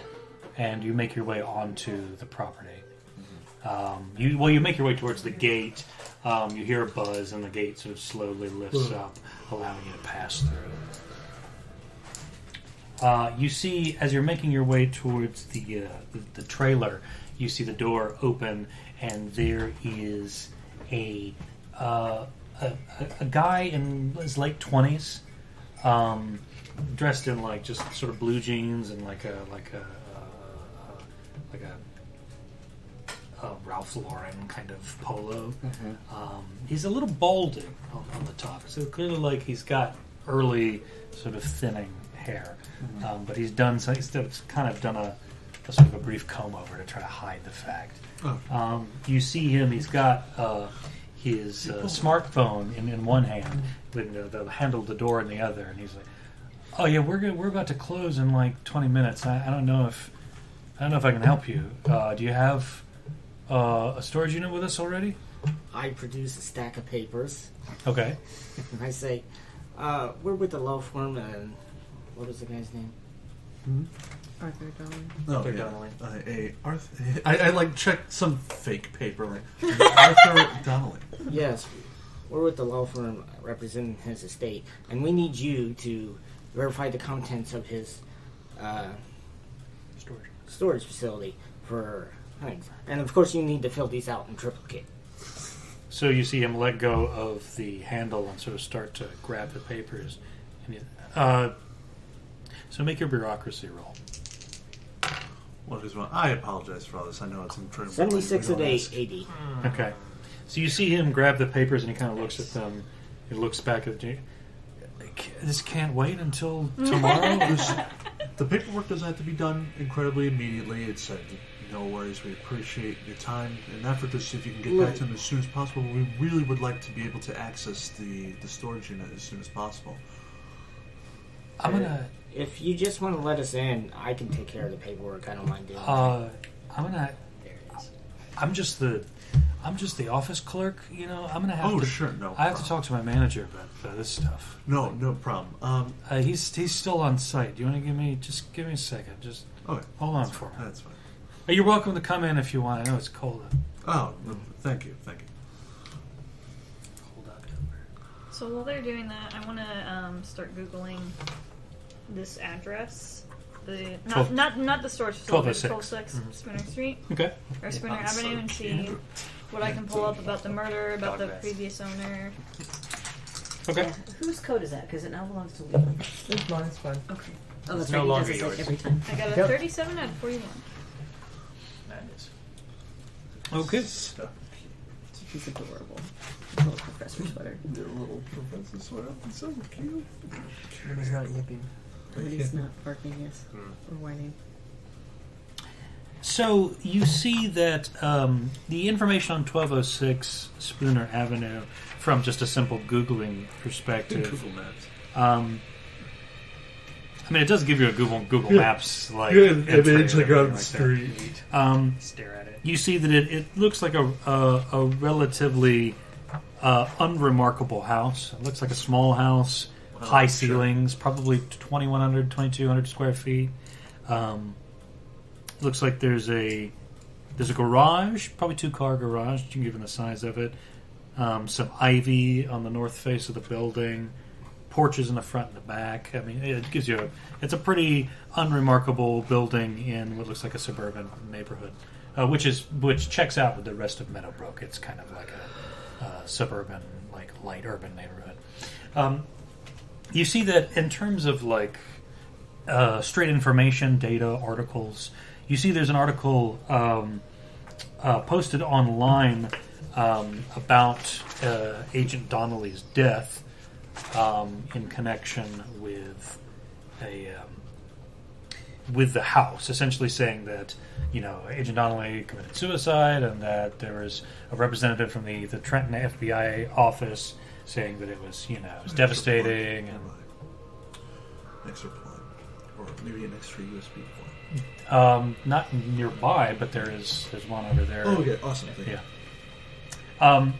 and you make your way onto the property. You make your way towards the gate. You hear a buzz, and the gate sort of slowly lifts up, allowing you to pass through. You see, as you're making your way towards the trailer, you see the door open, and there is a guy in his late 20s, dressed in like just sort of blue jeans and like a Ralph Lauren kind of polo. He's a little balding on the top, so clearly like he's got early sort of thinning hair, but he's kind of done a sort of a brief comb over to try to hide the fact. You see him; he's got his smartphone in one hand, with the handle of the door in the other, and he's like, "Oh yeah, we're about to close in like 20 minutes. I don't know if I can help you. Do you have a storage unit with us already?" I produce a stack of papers, Okay. and I say, we're with the law firm, and what was the guy's name? Arthur Donnelly. Oh, They're yeah. Donnelly. Arthur. I like checked some fake paper like Arthur Donnelly. Yes, we're with the law firm representing his estate, and we need you to verify the contents of his storage facility for things. And of course, you need to fill these out in triplicate. So you see him let go of the handle and sort of start to grab the papers, So make your bureaucracy roll. What is one? I apologize for all this. I know it's incredible. 76 a day, 80. Okay. So you see him grab the papers and he kind of looks at them. He looks back at you. This can't wait until tomorrow? The paperwork doesn't have to be done incredibly immediately. It's no worries. We appreciate your time and effort to see if you can get back to them as soon as possible. We really would like to be able to access the storage unit as soon as possible. I'm gonna... If you just want to let us in, I can take care of the paperwork. I don't mind doing that. I'm just the office clerk, you know. I'm gonna have Oh, to. sure, no I have to problem. talk to my manager about this stuff. No problem. He's still on site. Do you want to give me a second? Just Okay. hold on for me. That's fine. You're welcome to come in if you want. I know it's cold. Oh, no, thank you. Hold on. So while they're doing that, I want to start Googling this address. The not the storage facility, 1206. 1206 Spooner Street Okay. or Spooner I'm so Avenue, and see what I can pull up about the murder, about the Dog mess. previous owner. Okay. Yeah. Whose code is that? Because it now belongs to Leland. It's mine. It's fine. Okay. Oh, that's no right. longer He does yours. it every time. I got a Yep. 37 out of 41. That is. Okay. He's adorable. Little professor sweater. Your little professor sweater. It's so cute. When he's not yipping. When he's not barking, yes. Or whining. So you see that the information on 1206 Spooner Avenue, from just a simple Googling perspective, Google Maps. I mean, it does give you a Google Maps like Good entry image and like on everything the like street. that. Stare at it. You see that it looks like a relatively unremarkable house. It looks like a small house, high sure. ceilings, probably 2,100, 2,200 square feet. Looks like there's a garage, probably 2-car garage, given the size of it. Some ivy on the north face of the building. Porches in the front and the back. I mean, it gives you it's a pretty unremarkable building in what looks like a suburban neighborhood, which checks out with the rest of Meadowbrook. It's kind of like a suburban, like light urban neighborhood. You see that in terms of like straight information, data, articles. You see there's an article posted online about Agent Donnelly's death. In connection with with the house, essentially saying that Agent Donnelly committed suicide, and that there was a representative from the Trenton FBI office saying that it was it was devastating, and Extra plug, or maybe an extra USB plug. not nearby, but there's one over there. Oh, okay, awesome. Thank you. Yeah.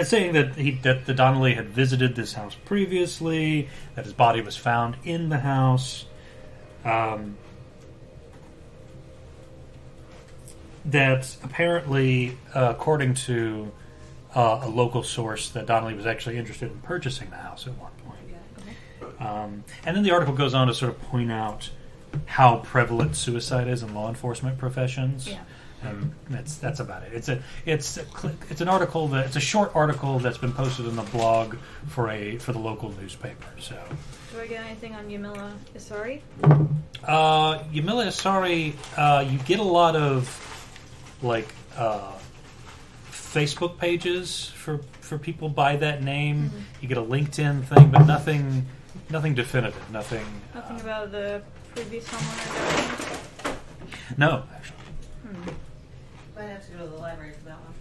Saying that the Donnelly had visited this house previously, that his body was found in the house, that apparently, according to a local source, that Donnelly was actually interested in purchasing the house at one point. And then the article goes on to sort of point out how prevalent suicide is in law enforcement professions. Yeah. And that's about it. It's an article it's a short article that's been posted in the blog for the local newspaper. So, Do I get anything on Yamila Isari? Yamila Asari, you get a lot of like Facebook pages for people by that name. Mm-hmm. You get a LinkedIn thing, but nothing definitive. Nothing About the previous homeowner. No, actually. Might have to go to the library for that one.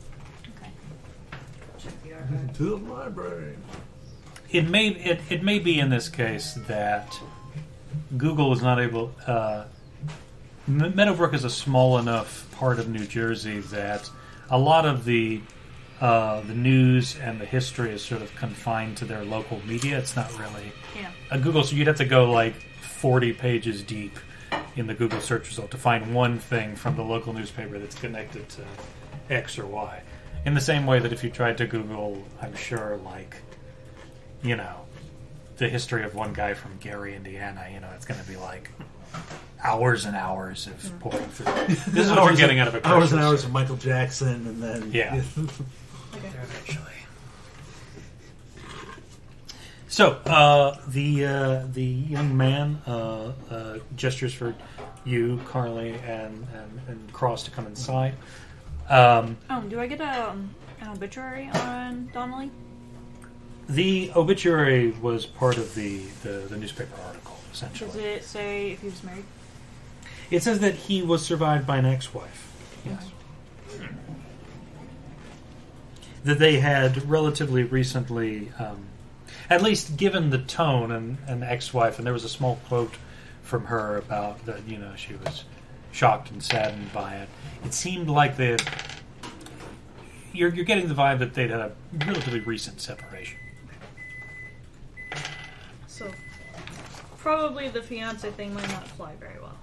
Okay. Check the archive. To the library. It may be in this case that Google is not able. Meadowbrook is a small enough part of New Jersey that a lot of the news and the history is sort of confined to their local media. It's not really Google. So you'd have to go like 40 pages deep in the Google search result to find one thing from the local newspaper that's connected to X or Y. In the same way that if you tried to Google, I'm sure, like, the history of one guy from Gary, Indiana, it's going to be like hours and hours of pouring through. This is what we're getting out of a hours and hours of Michael Jackson, and then Yeah. Eventually. So the young man gestures for you, Carly, and Cross to come inside. Do I get an obituary on Donnelly? The obituary was part of the newspaper article, essentially. Does it say if he was married? It says that he was survived by an ex-wife. Yes. That they had relatively recently, at least given the tone, an ex-wife, and there was a small quote from her about that, she was shocked and saddened by it. It seemed like you're getting the vibe that they'd had a relatively recent separation. So, probably the fiance thing might not fly very well.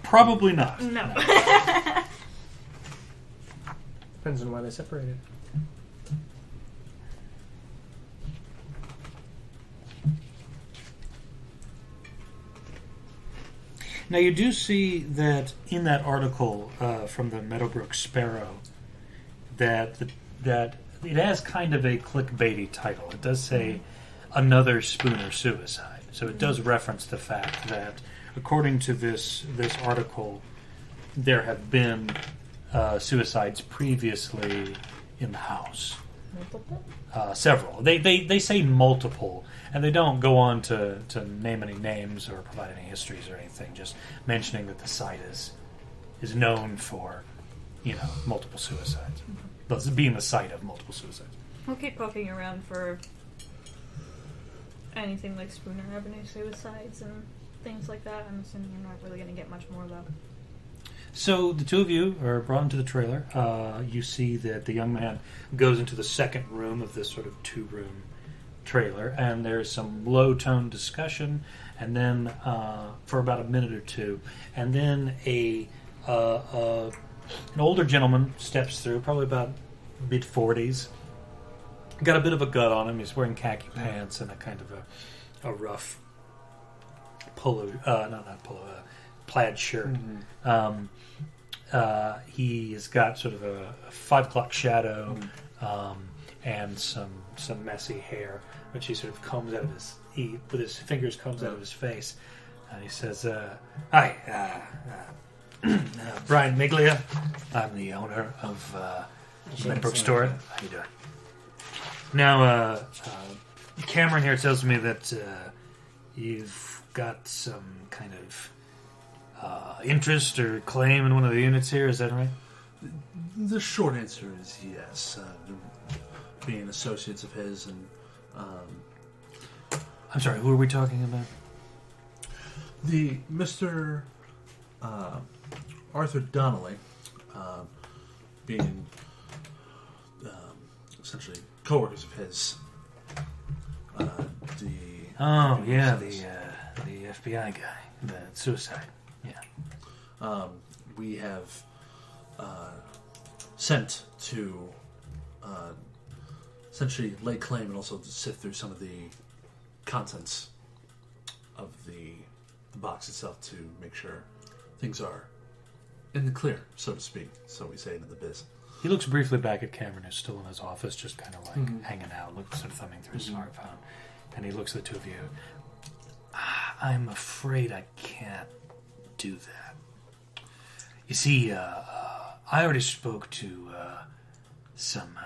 Probably not. No. Depends on why they separated. Now you do see that in that article from the Meadowbrook Sparrow that it has kind of a clickbaity title. It does say another Spooner suicide. So it does reference the fact that according to this article, there have been suicides previously in the house. Multiple? Several. They say multiple, and they don't go on to name any names or provide any histories or anything. Just mentioning that the site is known for, multiple suicides. Thus, being the site of multiple suicides. We'll keep poking around for anything like Spooner Avenue suicides and things like that. I'm assuming you're not really going to get much more of that. So the two of you are brought into the trailer. You see that the young man goes into the second room of this sort of two-room trailer, and there's some low-tone discussion, and then for about a minute or two, and then an older gentleman steps through, probably about mid-40s. Got a bit of a gut on him. He's wearing khaki pants and a kind of a rough plaid shirt. He has got sort of a 5 o'clock shadow and some messy hair, which he sort of combs out of with his fingers combs out of his face. And he says, "Hi, Brian Miglia. I'm the owner of Meadowbrook Store. How you doing?" Now, Cameron here tells me that you've got some kind of interest or claim in one of the units here. Is that right? The short answer is yes. Being associates of his, and I'm sorry. Who are we talking about? the Mr. Arthur Donnelly, being essentially co-workers of his. The FBI guy, the suicide. Yeah. We have sent to essentially lay claim and also to sift through some of the contents of the box itself to make sure things are in the clear, so to speak. So we say into the biz. He looks briefly back at Cameron, who's still in his office, just kind of like hanging out, sort of thumbing through his smartphone. And he looks at the two of you. I'm afraid I can't do that. You see, I already spoke to some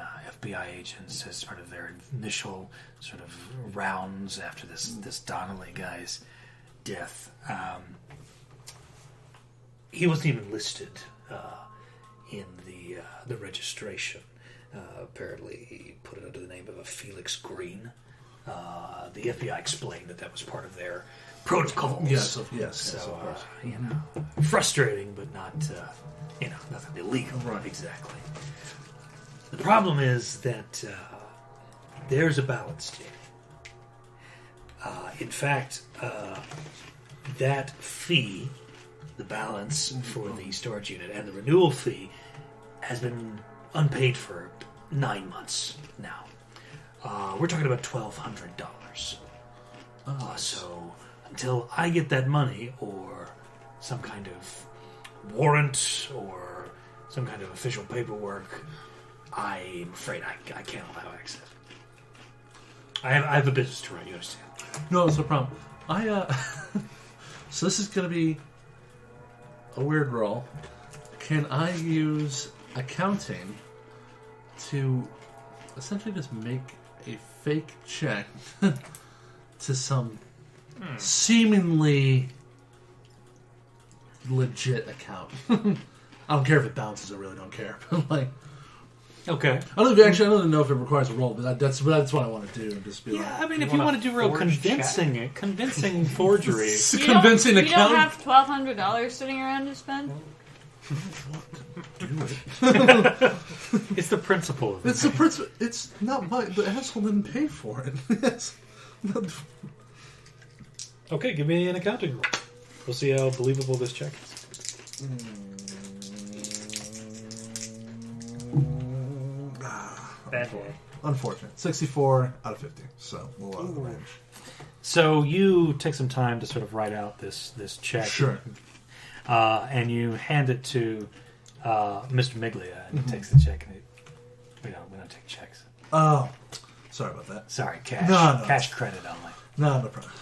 FBI agents as part of their initial sort of rounds after this Donnelly guy's death. He wasn't even listed in the registration. Apparently, he put it under the name of a Felix Green. The FBI explained that was part of their protocols. Yes, of course. Frustrating, but not, nothing illegal. Right, exactly. The problem is that there's a balance here. In fact, that fee, the balance for the storage unit and the renewal fee, has been unpaid for 9 months now. We're talking about $1,200. So until I get that money, or some kind of warrant, or some kind of official paperwork, I'm afraid I can't allow access. I have a business to run. You understand? No, it's no problem. So this is going to be a weird roll. Can I use accounting to essentially just make a fake check to some seemingly legit account? I don't care if it bounces. I really don't care. Like, Okay. I don't even know if it requires a roll, but that's what I want to do. And just be Yeah, like, I mean, if you want to do real convincing forgery. it's a You convincing don't, account. You don't have $1,200 sitting around to spend? It's the principle of it. It's the principle. It's not my. The asshole didn't pay for it. Yes. Okay, give me an accounting roll. We'll see how believable this check is. Bad boy. Unfortunate. 64 out of 50. So we'll out of the range. So you take some time to sort of write out this check. Sure. And you hand it to Mr. Miglia, and he takes the check. And we don't take checks. Oh, sorry about that. Sorry, cash. No. Cash credit only. No problem.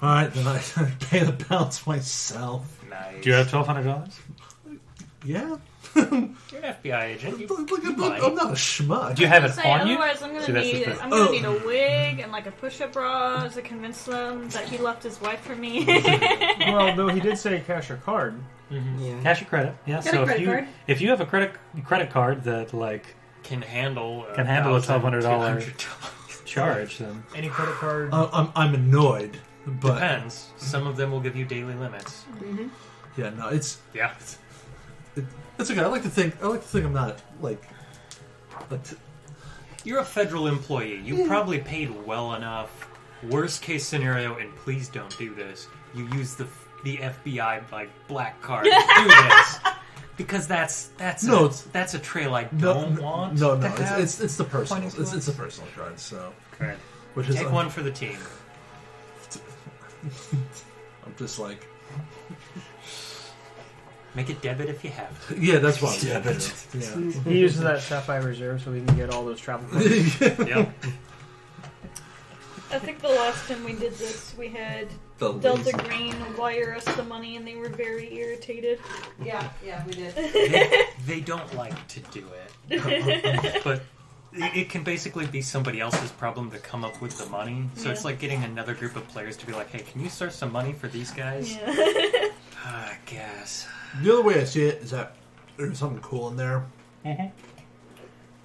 All right, then I pay the balance myself. Nice. Do you have $1,200? Yeah. You're an FBI agent. You I'm not a schmuck. Do you have it Say, on you? otherwise, I'm See, gonna that's the need thing. I'm gonna need a wig and like a push-up bra to convince them that he left his wife for me. Well, though he did say cash or card. Yeah. Cash or credit? Yeah. Got a So credit card? if you have a credit card that like can handle a $1,200 $1,200 charge, then Any credit card. I'm annoyed, but Depends. Some of them will give you daily limits. yeah, no, it's Yeah. okay. I like to think I'm not like. You're a federal employee. You probably paid well enough. Worst case scenario, and please don't do this. You use the FBI like black card to do this because that's a trail I don't want. No, to have. it's the personal. pointing to It's the personal card. So, Okay. which is Take one for the team. I'm just like, Make it debit if you have to. yeah, that's why. Debit. Yeah. He uses that Sapphire Reserve so he can get all those travel points. Yep. I think the last time we did this, we had The Delta lazy- Green wire us the money, and they were very irritated. Yeah, we did. They don't like to do it, but it can basically be somebody else's problem to come up with the money. So it's Yeah. like getting another group of players to be like, "Hey, can you source some money for these guys?" Yeah. I guess. The other way I see it is that there's something cool in there. Mm-hmm.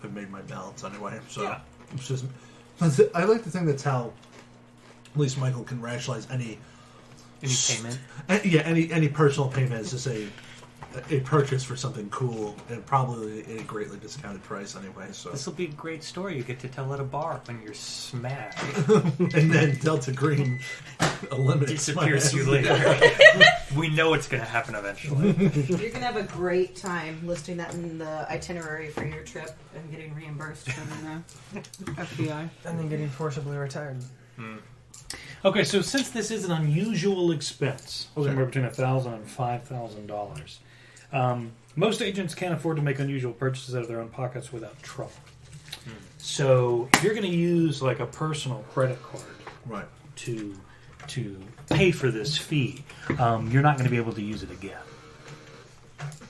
I've made my balance anyway, so Yeah. it's just. I like to think that's how at least Michael can rationalize any Any payment? any personal payment is just a purchase for something cool and probably at a greatly discounted price anyway. So This will be a great story you get to tell at a bar when you're smashed. and then Delta Green eliminates Disappears my you later. We know it's going to happen eventually. You're gonna have a great time listing that in the itinerary for your trip and getting reimbursed from the FBI. And then getting forcibly retired. Okay, so since this is an unusual expense, Okay. somewhere between $1,000 and $5,000, most agents can't afford to make unusual purchases out of their own pockets without trouble. So if you're going to use like a personal credit card right. to pay for this fee, you're not going to be able to use it again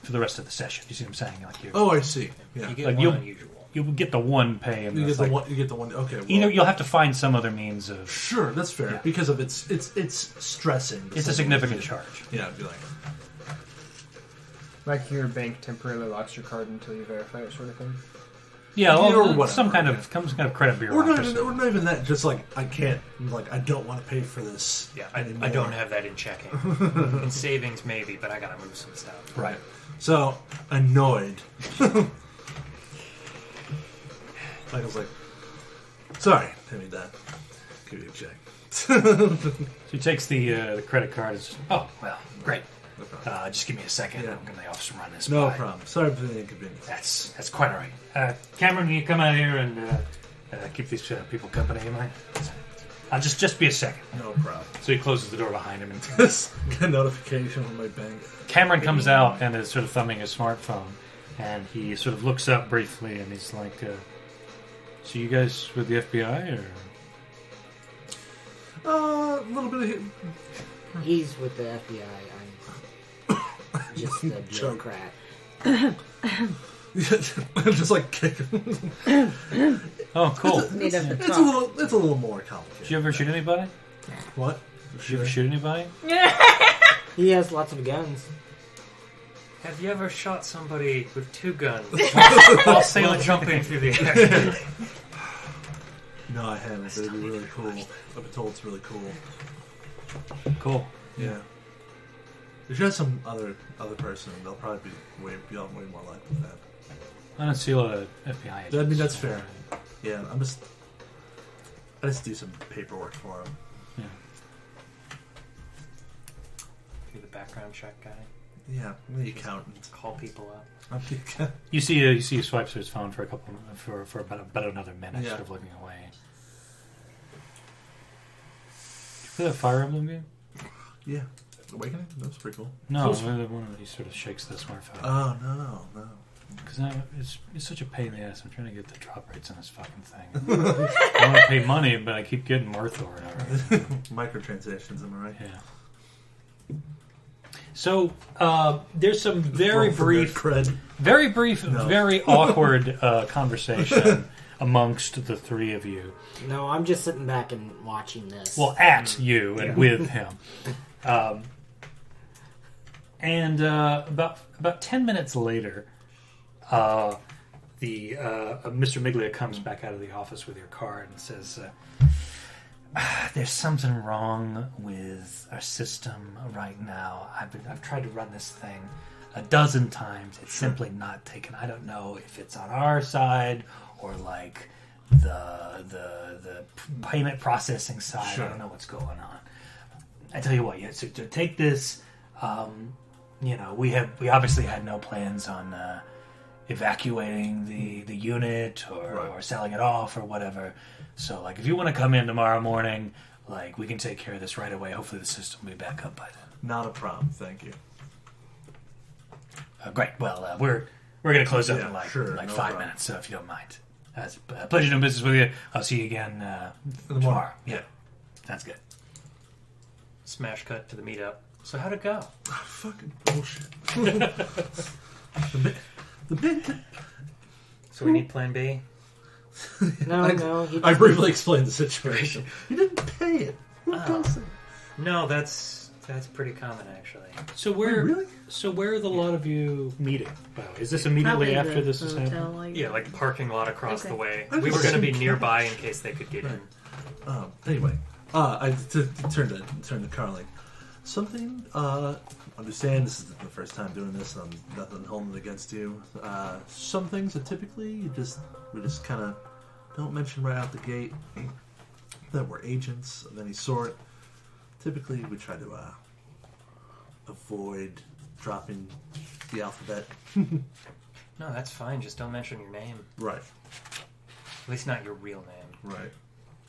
for the rest of the session. You see what I'm saying? Like Oh, I see. Yeah, You get Like one you'll- unusual. you'll get the one pay, and you that's get the like- one. You get the one. Okay, well, you'll have to find some other means of. sure, that's fair Yeah. because of it's stressing. It's a significant charge. Yeah, I'd be like, Like your bank temporarily locks your card until you verify it, sort of thing. Yeah, Or well, whatever, some kind yeah. of credit or bureaucracy. not even that. Just like I can't. Like I don't want to pay for this. Yeah, anymore. I don't have that in checking. In savings, maybe, but I got to move some stuff. Right. So annoyed. I was like, sorry, I need that. Give you a check. So he takes the credit card and says, "Oh, well, great. No problem. Just give me a second. Yeah. I'm going to the office and run this No by." problem. Sorry for the inconvenience. That's quite all right. Cameron, can you come out here and keep these people company, am I? I'll just be a second. No problem. So he closes the door behind him, and Just get a notification from my bank. Cameron comes out and is sort of thumbing his smartphone, and he sort of looks up briefly, and he's like, So you guys with the FBI or? A little bit of He's with the FBI. I'm just a Joke. bureaucrat. just like kicking. Oh, cool. Need us to It's talk. a little more complicated. Did you ever shoot anybody? What? Did you ever shoot anybody? He has lots of guns. Have you ever shot somebody with 2 guns While while jumping through the air? No, I haven't. But it'd be really cool. I've been told it's really cool. Cool. Yeah. If you have some other person, they'll probably be way more likely than that. I don't see a lot of FBI agents. I mean, that's fair. Yeah, I just do some paperwork for him. Yeah. You're the background check guy. Yeah, I'm the accountant. Call people up. I'm the accountant. You see he swipes through his phone for about another minute, Yeah. sort of looking away. Did you play that Fire Emblem game? Yeah. Awakening? That was pretty cool. No, the one where he sort of shakes the smartphone. Oh, no. Because it's such a pain in the ass. I'm trying to get the drop rates on this fucking thing. I want to pay money, but I keep getting Mirth or whatever. Microtransactions, am I right? Yeah. So there's some very Roll for brief, cred. No. very awkward conversation amongst the three of you. No, I'm just sitting back and watching this. Well, at you and with him. And about 10 minutes later, Mr. Miglia comes back out of the office with your card and says, "There's something wrong with our system right now. I've tried to run this thing a dozen times. It's simply not taken. I don't know if it's on our side or like the payment processing side. Sure. I don't know what's going on. I tell you what, so to take this, we obviously had no plans on evacuating the unit or selling it off or whatever. So, like, if you want to come in tomorrow morning, like, we can take care of this right away. Hopefully the system will be back up by then." Not a problem, thank you. Great. Well, we're going to close up in no 5 problem. minutes, so if you don't mind. It's a pleasure doing business with you. I'll see you again tomorrow. Yeah, that's good. Smash cut to the meetup. So how'd it go? Fucking bullshit. the bit. So we need plan B? No, he I briefly explained the situation. You didn't pay it. Who does it? No, that's pretty common actually. So Really? where are the lot of you meeting? Wow. Is this immediately Probably after the this is hotel, happening? like- Yeah, like parking lot across Okay. the way. I We just were going to be assumed nearby cash. in case they could get in. Anyway, I turned to Carly. Something. Understand this is the first time doing this. I'm nothing holding it against you. Some things that typically we just kind of don't mention right out the gate that we're agents of any sort. Typically, we try to avoid dropping the alphabet. No, that's fine. Just don't mention your name. Right. At least not your real name. Right.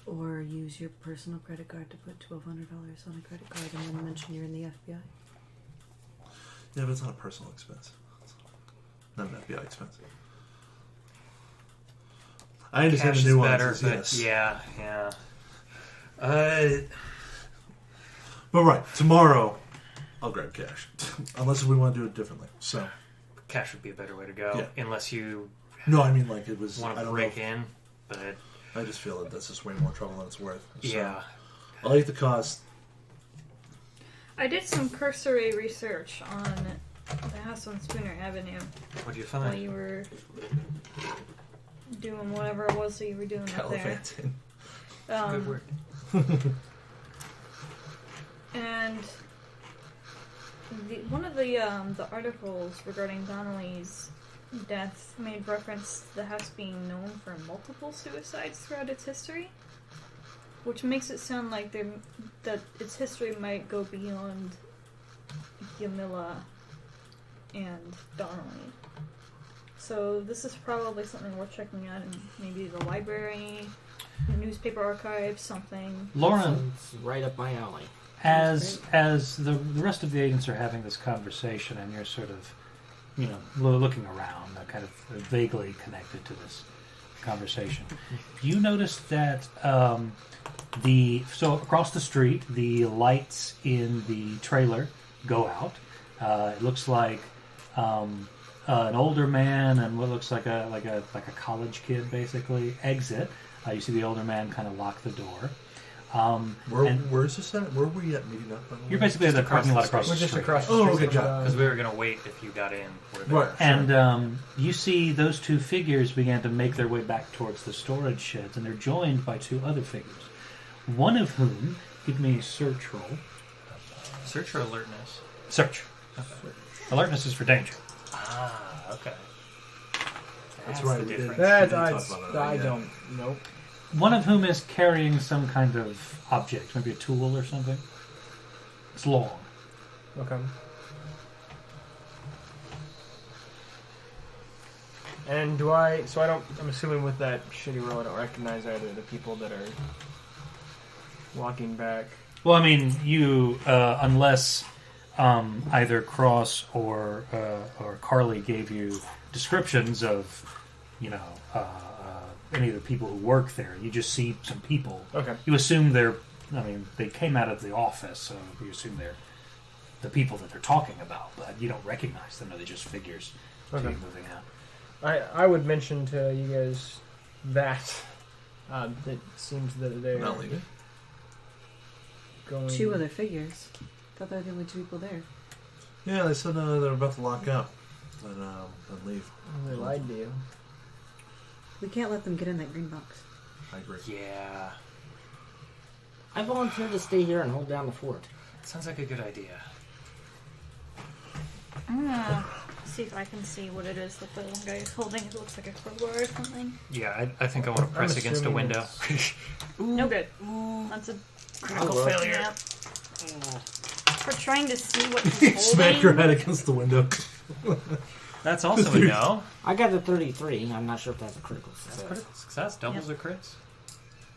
Or use your personal credit card to put $1,200 on a credit card and then mention you're in the FBI. Yeah, but it's not a personal expense. It's not an FBI expense. I understand Cash the is nuances, better, yes. but yeah. But right, tomorrow I'll grab cash. Unless we want to do it differently. So, Cash would be a better way to go, Yeah. unless you no, I mean like it was. want I to don't break know. in. But I just feel that that's just way more trouble than it's worth. So, yeah, I'll eat the cost. I did some cursory research on the house on Spooner Avenue what do you while find? you were doing whatever it was that you were doing up there. Gallivanting. Good work. And one of the articles regarding Donnelly's death made reference to the house being known for multiple suicides throughout its history, which makes it sound like that its history might go beyond Yamila and Donnelly. So this is probably something worth checking out in maybe the library, the newspaper archive, something. Lauren, It's right up my alley. as the rest of the agents are having this conversation and you're sort of, looking around, kind of vaguely connected to this conversation. You notice that so across the street, the lights in the trailer go out. It looks like an older man and what looks like a college kid basically exit. You see the older man kind of lock the door. Where is this at? Where were you at meeting up? You're basically at the parking lot across We're the just street. across the Oh, street. good job. Because we were going to wait if you got in. Right. And you see those two figures began to make their way back towards the storage sheds, and they're joined by two other figures. One of whom, give me a search roll. Search or alertness? Search. Okay. Alertness is for danger. Ah, okay. That's right, the we did. difference. That We didn't talk about that, I yeah. don't. Nope. One of whom is carrying some kind of object, maybe a tool or something. It's long. Okay. And do I? So I don't. I'm assuming with that shitty roll, I don't recognize either of the people that are walking back. Well, I mean, you unless either Cross or Carly gave you descriptions of, any of the people who work there. You just see some people. Okay. You assume they're. I mean, they came out of the office, so you assume they're the people that they're talking about, but you don't recognize them. They're just figures to Okay. you moving out. I would mention to you guys that it seems that they're Not leaving. going. Two other figures. Thought they were the only two people there. Yeah, they said they're about to lock up and leave. They lied to you. We can't let them get in that green box. I agree. Yeah. I volunteer to stay here and hold down the fort. Sounds like a good idea. I'm gonna see if I can see what it is that the one guy is holding. It looks like a crowbar or something. Yeah, I think I want to press against a assuming window. No good. That's a critical well. failure. Yep. For trying to see what he's Smack your holding. head against the window. That's also a no. I got the 33. I'm not sure if that's a critical That's success. critical success. Doubles or crits,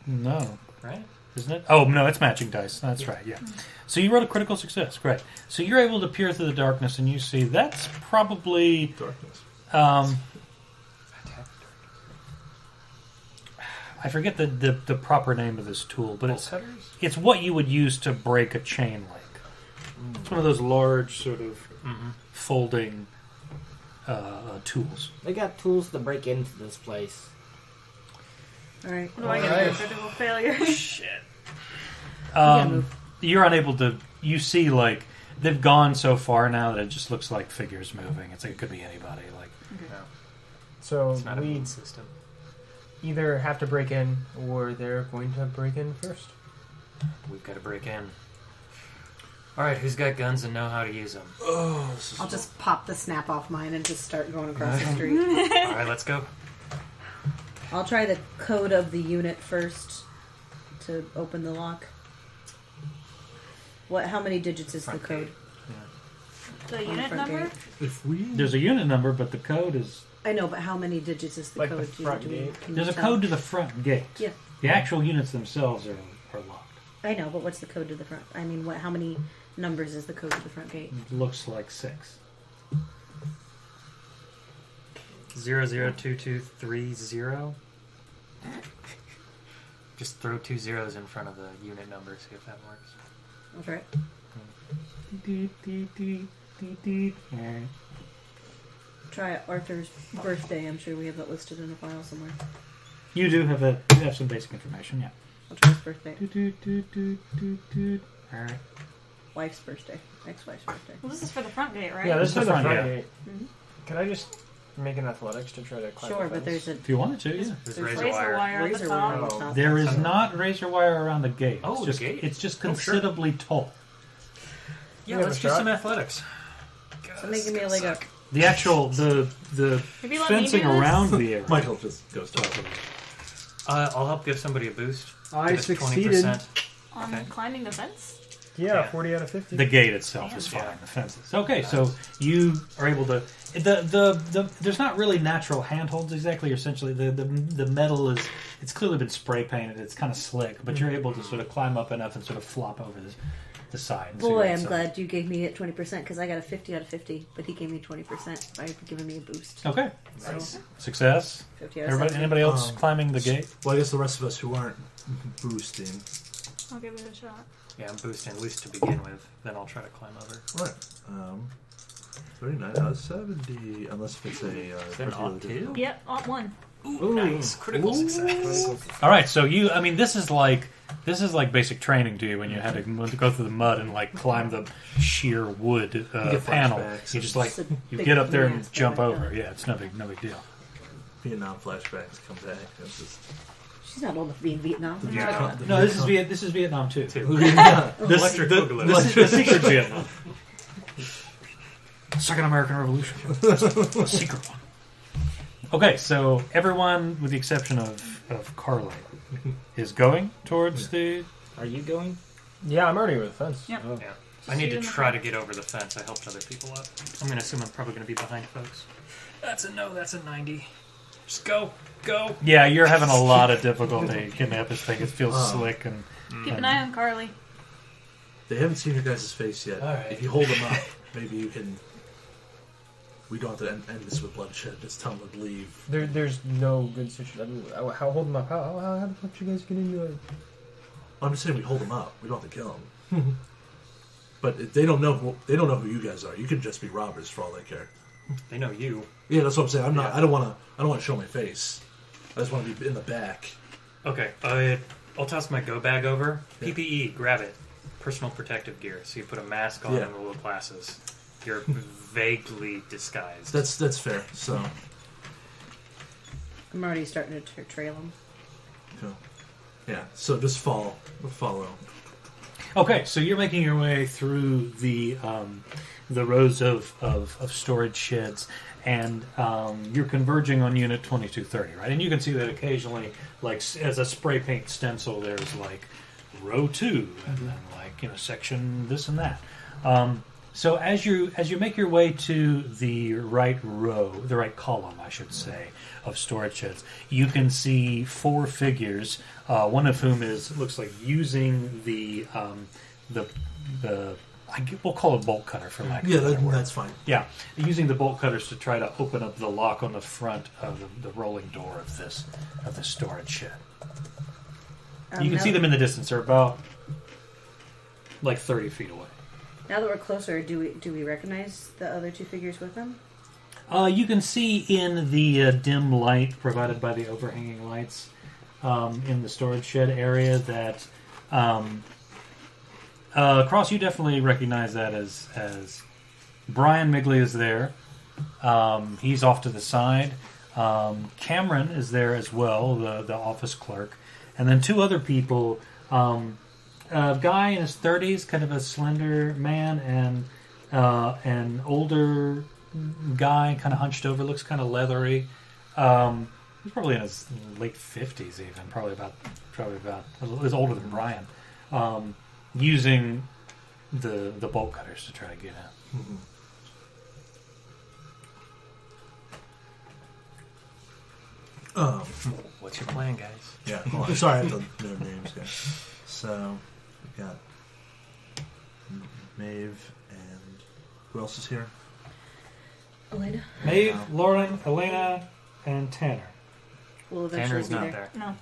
No, right? isn't it? Oh no, it's matching dice. That's right. Yeah. So you rolled a critical success. Great. So you're able to peer through the darkness, and you see that's probably. Darkness. I forget the proper name of this tool, but Pulse headers? it's what you would use to break a chain link. It's one of those large sort of folding tools. They got tools to break into this place. Alright. What do I get for critical failure? Shit. move. You're unable to. You see, like they've gone so far now that it just looks like figures moving. It's like it could be anybody. Like No, So it's not a we mean system. either have to break in, or they're going to break in first. We've got to break in. All right, who's got guns and know how to use them? Oh, this is I'll just pop the snap off mine and just start going across the street. All right, let's go. I'll try the code of the unit first to open the lock. How many digits is Front the code? gate. The unit front number? gate. If we there's a unit number, but the code is I know, but how many digits is the Like the code? front gate. can you there's a tell? code to the front gate. Yeah. The actual units themselves are locked. I know, but what's the code to the front? I mean, how many numbers is the code to the front gate? It looks like 6. 002230. Just throw 2 zeros in front of the unit number, see if that works. I'll try it. Try Arthur's birthday. I'm sure we have that listed in a file somewhere. You do have some basic information, yeah. I'll try his birthday. All right. Wife's birthday. Ex-wife's birthday. Well, this is for the front gate, right? Yeah, this is the the front front gate. gate. Can I just make an athletics to try to climb Sure, the but fence? there's a If you wanted to, yeah. There's There's razor razor wire. wire at the razor wire top. on the top. There is not razor wire around the gate. Oh, it's the just, gate? It's just Oh, sure. considerably tall. Yeah, Give let's it a do shot. some athletics. Somebody give me a leg up. The actual the Maybe let me fencing do this? around the area. Michael just goes to it. I'll help give somebody a boost. I Give us succeeded. 20%. On Okay. climbing the fence? Yeah, Yeah. 40 out of 50. The gate itself Damn. is fine. Yeah. The fences. Okay, so you are able to. The there's not really natural handholds exactly. Essentially, the metal is it's clearly been spray painted. It's kind of slick, but you're able to sort of climb up enough and sort of flop over this. the side. So Boy, you're I'm outside. glad you gave me it 20% because I got a 50 out of 50, but he gave me 20% by giving me a boost. Okay, So, success. 50 out of Everybody, 70. anybody else climbing the gate? Well, I guess the rest of us who aren't boosting. I'll give it a shot. Yeah, I'm boosting at least to begin with. Then I'll try to climb over. Right. 39 out of 70, unless if it's a Is that an particularly odd difficult- two? Yep, on one. Ooh, nice. Critical success. All right, so I mean, this is like basic training to you when you had to go through the mud and like climb the sheer wood get panel. flashbacks. You just like It's a you big get up there and mass, jump but, over. Yeah, it's no big deal. Vietnam flashbacks come back. It's just, She's not old enough to be in Vietnam. No. No, this is Vietnam too. yeah. Electric boogaloo. This is the secret Vietnam. Second American Revolution. A secret one. Okay, so everyone, with the exception of Carly, is going towards the. Are you going? Yeah, I'm already over the fence. Yep. Oh. Yeah. I need shoot to in the try to front. get over the fence. I helped other people up. I'm going to assume I'm probably going to be behind folks. That's a no. That's a 90. Just go. Go. Yeah, you're having a lot of difficulty getting up this thing. It feels slick and. Keep an eye on Carly. They haven't seen your guys' face yet. All right. If you hold them up, maybe you can. We don't have to end this with bloodshed. Just tell them to leave. There's no good situation. I mean, how hold them up? How the fuck did you guys get into it? I'm just saying we hold them up. We don't have to kill them. But if they don't know who you guys are. You can just be robbers for all they care. They know you. Yeah, that's what I'm saying. I'm not. Yeah. I don't want to show my face. I just want to be in the back. Okay. I'll toss my go bag over. Yeah. PPE. Grab it. Personal protective gear. So you put a mask on Yeah. and the little glasses. You're vaguely disguised. That's fair. So, I'm already starting to trail him. cool. Yeah. So just follow. Okay, so you're making your way through the rows of storage sheds, and you're converging on Unit 2230, right? And you can see that occasionally, like as a spray paint stencil, there's like row 2, and then like section this and that. So as you make your way to the right row, the right column, I should say, of storage sheds, you can see 4 figures. One of whom looks like using we'll call it bolt cutter for lack of a better word. That's fine. Yeah, using the bolt cutters to try to open up the lock on the front of the rolling door of this storage shed. You can see them in the distance. They're about like 30 feet away. Now that we're closer, do we recognize the other 2 figures with them? You can see in the dim light provided by the overhanging lights in the storage shed area that Cross, you definitely recognize that as Brian Migley is there. He's off to the side. Cameron is there as well, the office clerk. And then 2 other people, a guy in his 30s, kind of a slender man, and an older guy, kind of hunched over, looks kind of leathery. He's probably in his late 50s even, probably about is older than Brian. Using the bolt cutters to try to get in. Mm-hmm. What's your plan, guys? Yeah. Well, I'm sorry, I have to know names, guys. So we got Maeve and who else is here? Elena Maeve, Lauren, Elena, and Tanner. will eventually Tanner's be not there. there. No.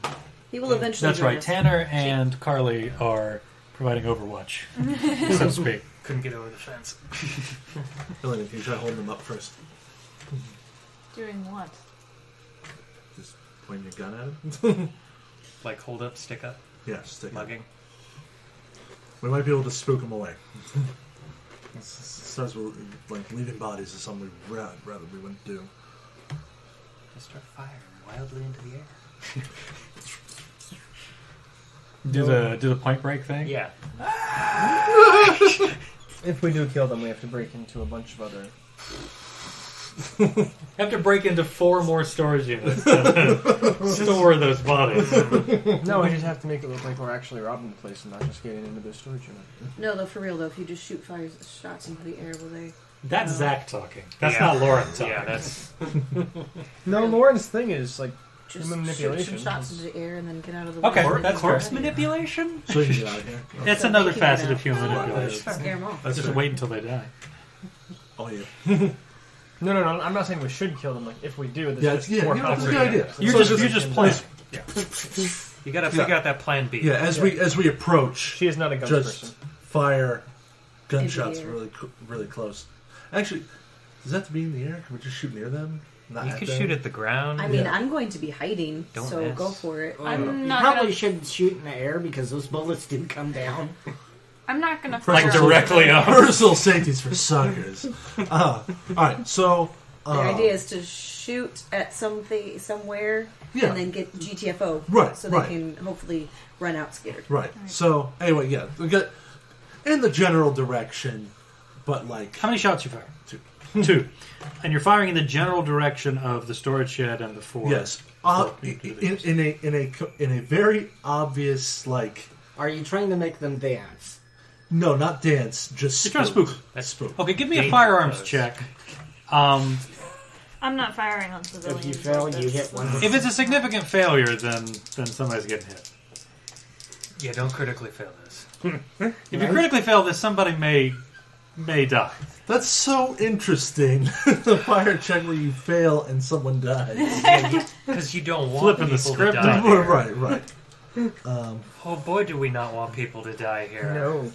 He will eventually. That's join right. us. Tanner and Carly are providing Overwatch, so to speak. Couldn't get over the fence. Elena, can you try holding them up first? Doing what? Just pointing your gun at him? Like hold up, stick up, Yeah, stick it. mugging. We might be able to spook them away. Starts with like leaving bodies is something we rather we wouldn't do. Just start firing wildly into the air. Do the point break thing. Yeah. If we do kill them, we have to break into a bunch of other. Have to break into 4 more storage units to store those bodies. No, we just have to make it look like we're actually robbing the place and not just getting into the storage unit. No, though, for real though, if you just shoot shots into the air, will they? That's Zach talking. That's Yeah. not Lauren talking. Yeah, that's No, Lauren's thing is like just Human shoot manipulation. some shots into the air and then get out of the Okay, way. that's Corpse fair. manipulation? So you can get out of here. That's So another they can get facet out. of human manipulation. Scare them off. That's Just fair. wait until they die. Oh yeah. No, I'm not saying we should kill them. Like, if we do, this Yeah, is yeah, more you know, that's a complicated. good idea. You're So just playing. You gotta figure out that plan B. Yeah, as we approach, She is not a guns just person. fire gunshots In the air. really close. Actually, does that have to be in the air? Can we just shoot near them? Not You at could them? shoot at the ground. I mean, Yeah. I'm going to be hiding, Don't so miss. go for it. I'm You not probably gonna. should shoot in the air because those bullets do come down. I'm not gonna Like fire directly up. Personal safety's for suckers. All right, so The idea is to shoot at something somewhere Yeah. and then get GTFO, Right, so they right. can hopefully run out scared. right. So anyway, yeah, we got in the general direction, but like How many shots you fire? Two. And you're firing in the general direction of the storage shed and the four. yes, in a very obvious like Are you trying to make them dance? no, not dance, just You're trying to spook. That's spook. Okay, give me a Dangerous. firearms check. I'm not firing on If civilians. you fail, like you this. hit one. If it's a significant failure, then somebody's getting hit. Yeah, don't critically fail this. If you critically fail this, somebody may die. That's so interesting. The fire check where you fail and someone dies. Because you don't want Flipping the people script to die on. here. Right. Oh boy, do we not want people to die here. No.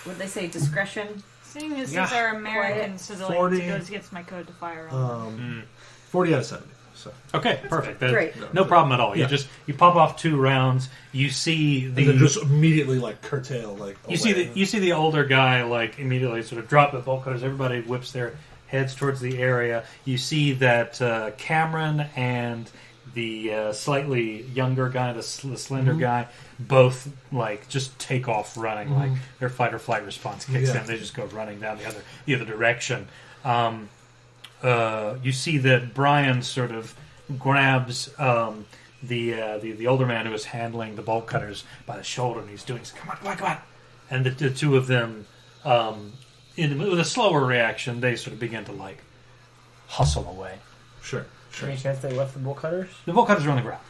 What they say, discretion. Seeing as Yeah. these are American Quiet. civilians, 40. it goes against my code to fire on them. 40 out of 70. So Okay, perfect. That- Great. No problem at all. Yeah. You pop off 2 rounds. You see and then the just immediately like curtail like you see away. the older guy like immediately sort of drop the bolt cutters. Everybody whips their heads towards the area. You see that Cameron and the slightly younger guy, the slender guy, both like just take off running. Like their fight or flight response kicks Yeah. in. They just go running down the other direction. You see that Brian sort of grabs the older man who is handling the bolt cutters by the shoulder, and he's doing, come on. And the two of them, with a slower reaction, they sort of begin to like hustle away. Sure. Any chance they left the bolt cutters? The bolt cutters are on the ground.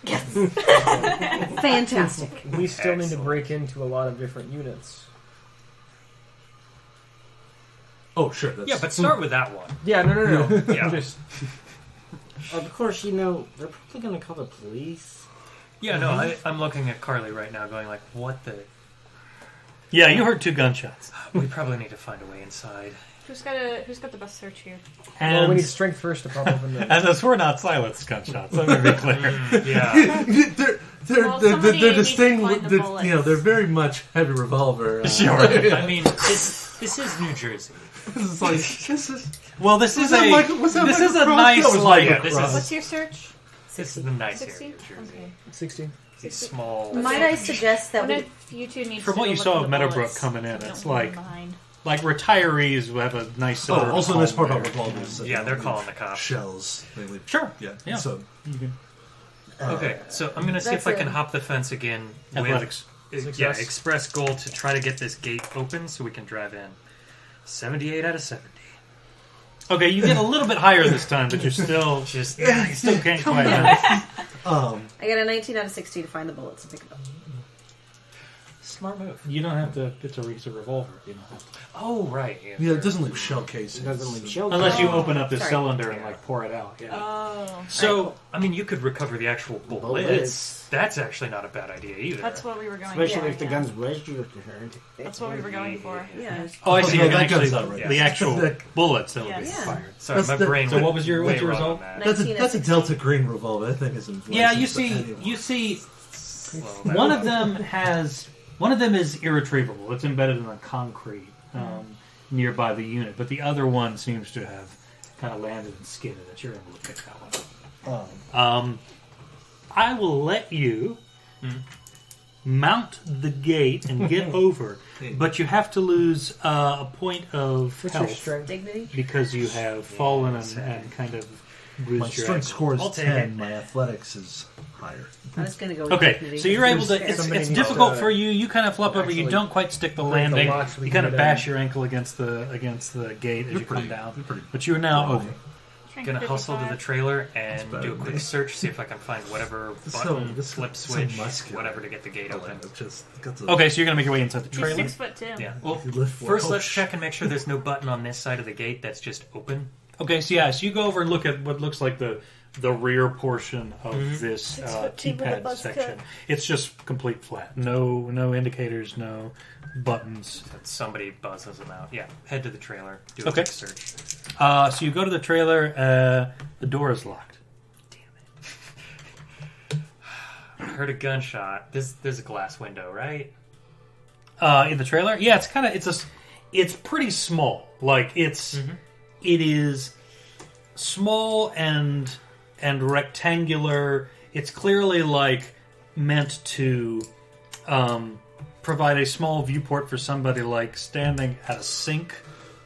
Fantastic. We still need to Excellent. break into a lot of different units. Oh, sure. That's, Yeah, but start with that one. Yeah, no. Yeah. Just Of course, you know they're probably going to call the police. Yeah, no, I'm looking at Carly right now going like, what the... Yeah, you heard 2 gunshots. We probably need to find a way inside. Who's got the best search here? And, well, we need strength first to pop open the. and those were not silenced gunshots, let me be clear. Yeah. Well, somebody they're needs to distinct. find the They're, bullets. they're very much heavy revolver. Sure. I mean, this is New Jersey. It's like this is. Well, this is Was that a Michael- was that this Michael is a Cross? nice That was like Michael this Cross. is What's your search? this is the nice 60? area of Jersey. Okay. 60. These small. Might I suggest that One we of you two needs From to what go you look saw for of the Meadowbrook bullets, coming in, so we it's don't leave like- them behind. like retirees who have a nice cylinder. Oh, also home the nice part there. about revolvers. is that Yeah, they they're don't calling leave the cops. Shells. They leave. Sure. Yeah. Yeah. So You can- Okay, so I'm gonna see if That's I can a- hop the fence again. Athletics. With, yeah, Success. express goal to try to get this gate open so we can drive in. 78 out of 70. Okay, you get a little bit higher this time, but you're still Just you still can't quite. I got a 19 out of 60 to find the bullets and pick it up. smart move. You don't have to. It's a revolver. You don't have to. Oh right. Yeah. yeah, it doesn't leave shell casings. It doesn't leave shell. Unless you Oh, open up this sorry. cylinder and Yeah. like pour it out. Yeah. Oh, So I mean, you could recover the actual bullets. Bullets. That's actually not a bad idea either. that's what we were going Especially for. if the yeah. gun's registered. That's what we were going for. Yeah. Oh, I Oh, see. no, You can that gun's actually not right. the actual bullets that will be Yes. fired. Sorry, That's my the- brain. So went what was your way wrong wrong result? on that. That's 19 a out that's a of Delta Green revolver. That thing is in. Yeah, you places, but see. anyway. You see. Well, that- One of them has. One of them is irretrievable. It's embedded in the concrete nearby the unit, but the other one seems to have kind of landed and skidded. That you're able to pick that one. I will let you mount the gate and get over, but you have to lose a point of What's your health strength? Dignity? because you have fallen and kind of bruised My your strength ankle. score I'll is take 10. it. My athletics is higher. I was going to go with Okay, dignity. so you're able to. Somebody It's needs difficult to for you. You kind of flop over. You actually don't quite stick the break the landing. lock so we You can kind of get bash in. your ankle against the gate as You're you come pretty- down. you're pretty- But you're now over. Strength Gonna hustle to 55. the trailer and That's better do a than quick me. search, see if I can find whatever button, flip switch, whatever to get the gate open. Okay, so you're gonna make your way inside the He's trailer. 6'2". Yeah. Well, You lift first one. let's check and make sure there's no button on this side of the gate that's just open. Okay, so yeah, so you go over and look at what looks like the rear portion of this 6'2" with a keypad buzz section. cut. It's just complete flat. No indicators, no buttons. But somebody buzzes them out. Yeah. Head to the trailer. Do a Okay. quick search. So you go to the trailer. The door is locked. I heard a gunshot. There's a glass window, right? In the trailer, yeah, it's pretty small. Like it is small and rectangular. It's clearly like meant to provide a small viewport for somebody like standing at a sink,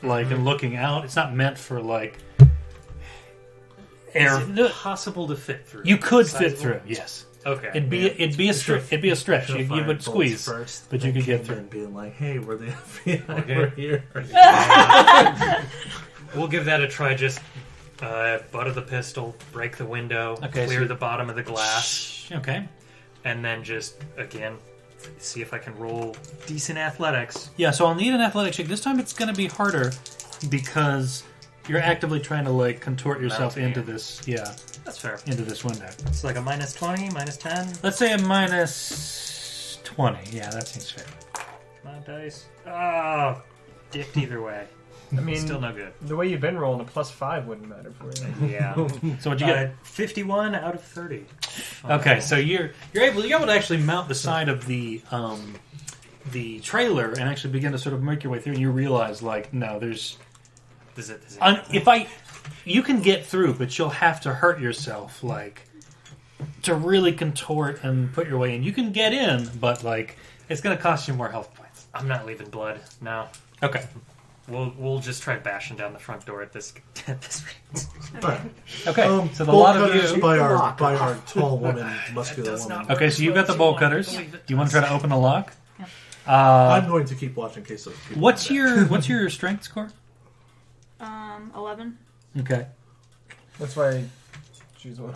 like and looking out. It's not meant for like air. Is it possible to fit through? You could fit Sizable? through, yes. Okay. It'd be a stretch. Should've You fired would bullets squeeze, first, but you then could get came through. in being like, "Hey, we're the FBI. Okay. We're here." We'll give that a try. Just butt of the pistol, break the window, Okay, clear so- the bottom of the glass, Okay. and then just again see if I can roll decent athletics. Yeah, so I'll need an athletic check. This time it's going to be harder because you're actively trying to like contort yourself Mounting into it. this, That's fair. into this window. It's like a minus 20, minus 10. Let's say a minus 20. Yeah, that seems fair. My dice. Oh, dicked either way. I mean, Still no good. the way you've been rolling, a +5 wouldn't matter for you. Yeah. So what'd you get? 51 out of 30. Okay, so you're able to actually mount the side of the trailer and actually begin to sort of make your way through, and you realize like no, there's Is it you can get through, but you'll have to hurt yourself like to really contort and put your way in. You can get in, but like it's going to cost you more health points. I'm not leaving blood. No. Okay. We'll just try bashing down the front door at this rate. But, Okay. so the bolt lot of cutters you. by our tall woman, muscular does woman. not- Okay, so you've got the bolt cutters. Do you want to try to open the lock? I'm going to keep watching in case those people. What's come back. what's your strength score? 11. Okay. That's why I choose one.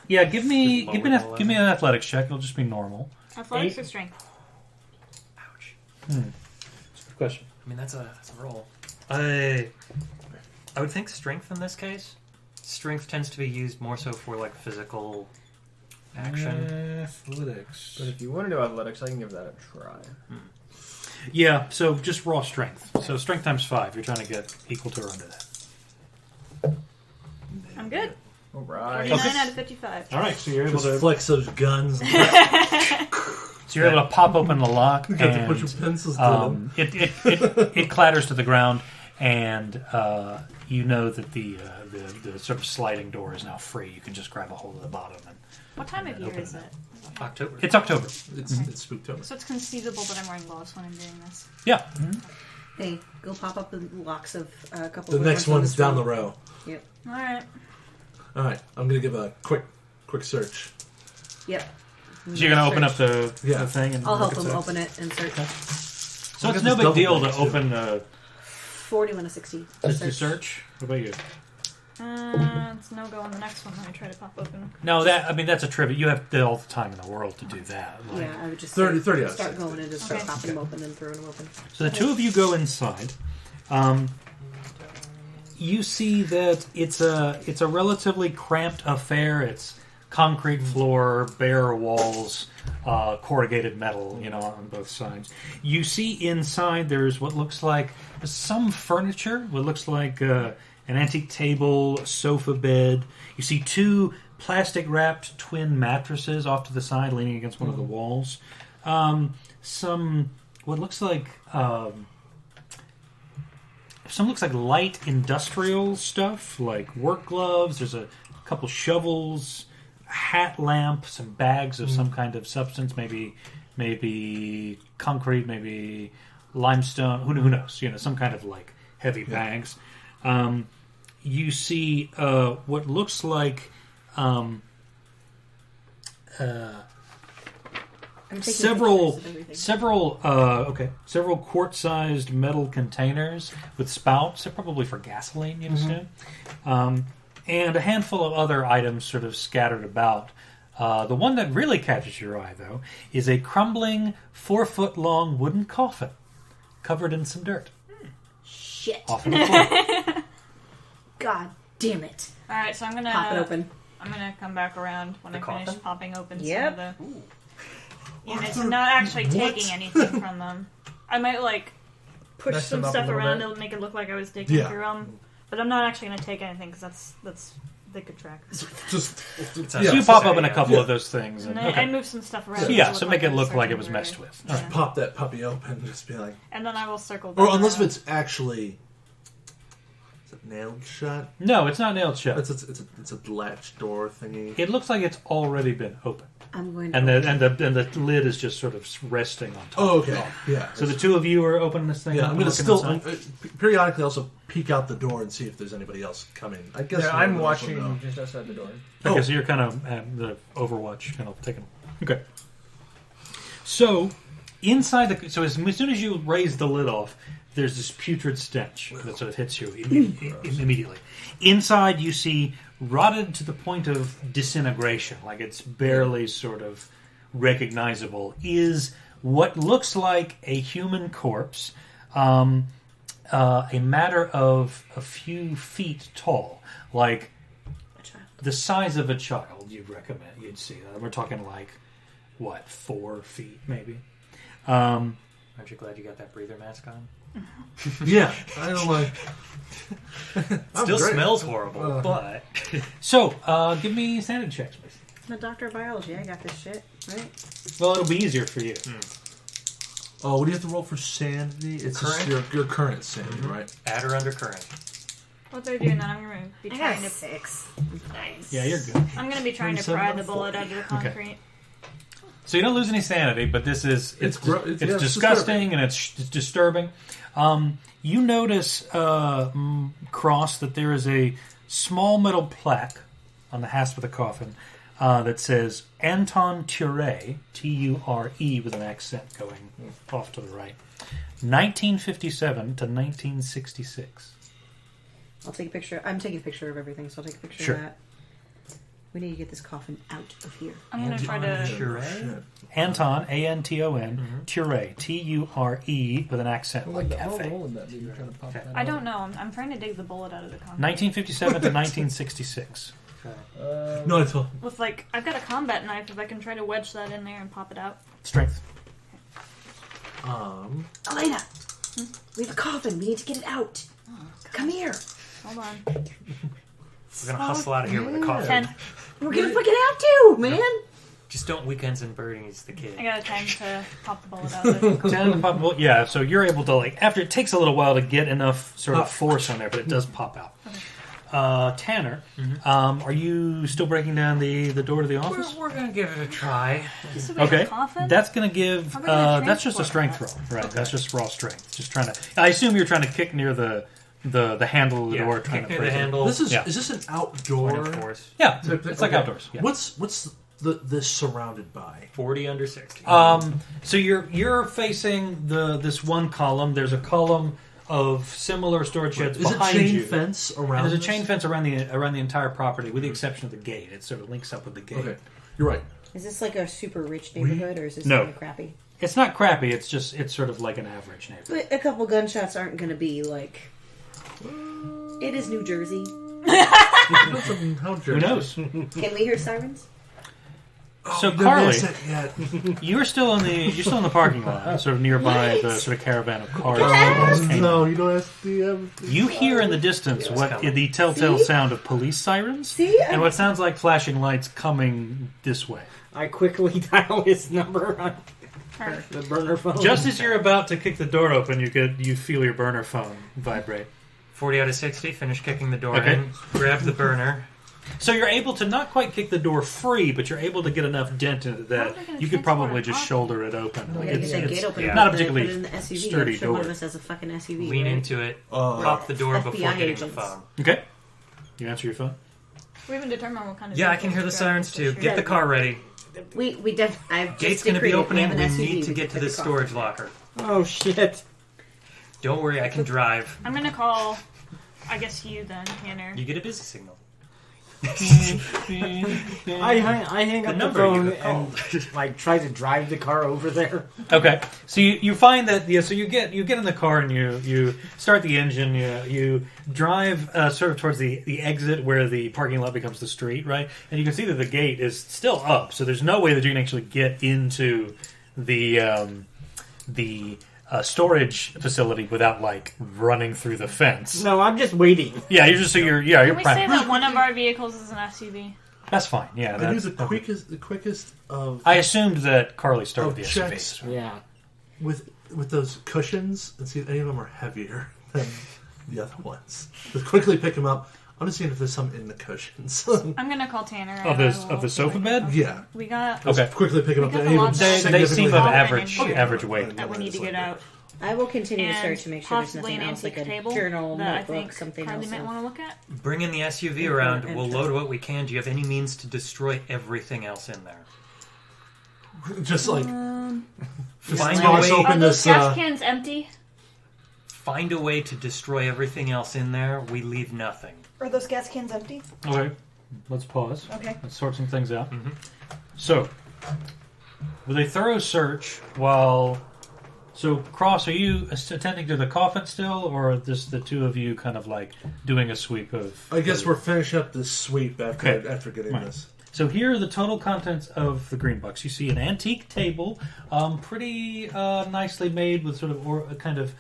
Yeah, give me Just lower the give me an athletics check. It'll just be normal. Athletics 8. or strength? Ouch. Good question. I mean, that's a roll. I would think strength in this case. Strength tends to be used more so for like physical action. Athletics. But if you want to do athletics, I can give that a try. Yeah, so just raw strength. So strength times 5. You're trying to get equal to or under that. I'm good. All right. 49 out of 55. All right, so you're able Just to flex those guns. pop open the lock, You got to put your and pencils to them. it clatters to the ground, and you know that the sort of sliding door is now free. You can just grab a hold of the bottom, and What time of year Open is it. it? October. it's October. It's Spooktober. So it's conceivable that I'm wearing gloves when I'm doing this. Yeah. Hey, go pop up the locks of a couple The of next ones on one's this down the road. row. Yep. Alright. All right, I'm gonna give a quick search. Yep. So you're gonna open up the Yeah. thing, and I'll help look him at open it and search. So Look it's at no this big double deal bag, to too. open 41 to 60. just to search. What about you? It's no go on the next one when I try to pop open. No, that's a trivia. You have all the time in the world to do that. Like- Yeah, I would just 30 say, out of start 60. going and just start Okay. popping them open and throwing them open. So the two of you go inside. You see that it's a relatively cramped affair. It's concrete floor, bare walls, corrugated metal, on both sides. You see inside there's what looks like some furniture. What looks like an antique table, a sofa bed. You see two plastic-wrapped twin mattresses off to the side, leaning against one of the walls. Some what looks like. Some looks like light industrial stuff, like work gloves. There's a couple shovels, a hat lamp, some bags of some kind of substance, maybe concrete, maybe limestone. Who knows? Some kind of like heavy bags. You see what looks like. I'm taking Several pictures of everything. several quart-sized metal containers with spouts. They're probably for gasoline, you'd assume. and a handful of other items sort of scattered about. The one that really catches your eye, though, is a crumbling 4-foot-long wooden coffin covered in some dirt. Shit. Off on the floor. God damn it. All right, so I'm gonna Pop it open. I'm gonna come back around when The I finish coffin? popping open Yep. some of the units and not actually taking anything from them. I might like push Mess some them up a stuff little around bit. to make it look like I was digging Yeah. through them, but I'm not actually gonna take anything because that's they could track. Just It's So Yeah. you pop open a yeah. couple of those things. And And, I moved some stuff around. So, to yeah, so make I it was look like it searching was for messed with. Yeah. pop that puppy open and just be like, And then I will circle back. or unless around. it's actually, is it nailed shut? No, it's not nailed shut. It's a latch door thingy. It looks like it's already been opened, I'm going to. and the lid is just sort of resting on top. Oh, of it okay. all. Yeah. So the two of you are opening this thing. Yeah, up I'm and gonna looking still inside? periodically also peek out the door and see if there's anybody else coming. I guess. Yeah, no I'm one else will watching know. just outside the door. Okay, Oh. so you're kind of the Overwatch kind of taking. Okay. So inside the as soon as you raise the lid off, there's this putrid stench that sort of hits you immediately. Inside, you see rotted to the point of disintegration, like it's barely sort of recognizable, is what looks like a human corpse, a matter of a few feet tall, like the size of a child. You'd see that. We're talking like what, 4 feet maybe. Aren't you glad you got that breather mask on? Yeah, I don't like. Still great. smells horrible, but So, give me sanity checks, please. I'm a doctor of biology. I got this shit, right? Well, it'll be easier for you. Oh, what do you have to roll for sanity? It's just Current? your current sanity, right? add or under current. What they're doing, then I'm gonna be I got trying a to. 6. Nice. Yeah, you're good. I'm gonna be trying to 27 pry out the of bullet 40. out of the concrete. So you don't lose any sanity, but this is It's it's yeah, it's disgusting and it's disturbing. You notice cross that there is a small metal plaque on the hasp of the coffin that says Anton Ture, Ture, with an accent going off to the right, 1957 to 1966. I'll take a picture. I'm taking a picture of everything, so I'll take a picture Sure. of that. We need to get this coffin out of here. I'm gonna try to. Puree? Shit. Anton, Anton, Ture, Ture, with an accent like How cafe. old would that be? You're trying to pop that I out. don't know. I'm trying to dig the bullet out of the concrete. 1957 to 1966. No, I told. With like, I've got a combat knife. If I can try to wedge that in there and pop it out. Strength. Elena! We have a coffin. We need to get it out. Come here. Hold on. We're gonna hustle out of here with a coffin. 10. We're gonna fucking out too, man. Just don't weekends and birdies the kid. I got a time to pop the bullet out of it. 10 possible, yeah. So you're able to after it takes a little while to get enough sort of force on there, but it does pop out. Tanner, are you still breaking down the door to the office? We're gonna give it a try. So we have a Okay, coffin? that's going to give. How are we gonna That's just a transport strength roll, right? That's just raw strength. Just trying to. I assume you're trying to kick near the handle of the door, trying kick to near break the it. handle. This is Yeah. is this an Point outdoor? of force. Yeah, it's like Okay. outdoors. Yeah. What's this surrounded by? 40 under 60. So you're facing this one column. There's a column of similar storage sheds Is it behind chain you. fence And around? there's a this? chain fence around the entire property, with the exception of the gate. It sort of links up with the gate. Okay, you're right. Is this like a super rich neighborhood, or is this No. kind of crappy? It's not crappy. It's sort of like an average neighborhood. But a couple gunshots aren't going to be like. It is New Jersey. How Who knows? Can we hear sirens? So Oh, Carly, yeah. you're still in the parking lot, sort of nearby the sort of caravan of cars. No, you don't have to. You hear in the distance the telltale See? sound of police sirens, See? and what sounds like flashing lights coming this way. I quickly dial his number on the burner phone. Just as you're about to kick the door open, you feel your burner phone vibrate. 40 out of 60, finish kicking the door Okay. in, grab the burner. So you're able to not quite kick the door free, but you're able to get enough dent in it How that are they gonna you could transport probably it just off? shoulder it open. We Like, gotta get that gate open. yeah. and not a put it particularly in the SUV. sturdy I'm sure one door. of us has a fucking SUV. Lean right? into it, Uh, pop the door before FBI getting agents. the phone. Okay. You answer your phone. We haven't determined what kind of. Yeah, I can hear vehicle the we're driving, sirens so too. sure. Get the car ready. I've Gate's just going to be decreed it. opening. have We an SUV. need to get can to the car. storage locker. Oh shit! Don't worry, I can drive. I'm gonna call. I guess you then, Tanner. You get a busy signal. I hang up the number phone you have and like try to drive the car over there. Okay, so you find that so you get in the car and you start the engine. You drive sort of towards the exit where the parking lot becomes the street, right? And you can see that the gate is still up, so there's no way that you can actually get into the storage facility without like running through the fence. No, I'm just waiting. Yeah, you're just you're Can we say practicing. that one of our vehicles is an SUV? That's fine. Yeah, I think that's the quickest of I assumed that Carly started the checks SUVs. Yeah. with those cushions and see if any of them are heavier than the other ones. Just quickly pick them up. I'm just seeing if there's some in the cushions. I'm gonna call Tanner. Of and the I will the sofa see what bed. Yeah. We got Just Okay. quickly pick them We up. got Any the of them lots of- They seem of All average in here. average weight. that we need to get out. I will continue to And search to make sure there's possibly nothing an else, like antique a table journal, that I notebook, think something Carly else. might want to look at. Bring in the SUV Before around. entry. We'll load what we can. Do you have any means to destroy everything else in there? Just like Find toss a way. open Are those this. gas cans empty? Find a way to destroy everything else in there. We leave nothing. Are those gas cans empty? Okay, let's pause. Okay. Let's sort some things out. Mhm. So, with a thorough search, so Cross, are you attending to the coffin still, or are just the two of you kind of like doing a sweep of? I guess we're finishing up this sweep after Okay. after getting Right. this. So here are the total contents of the green box. You see an antique table, pretty nicely made with sort of kind of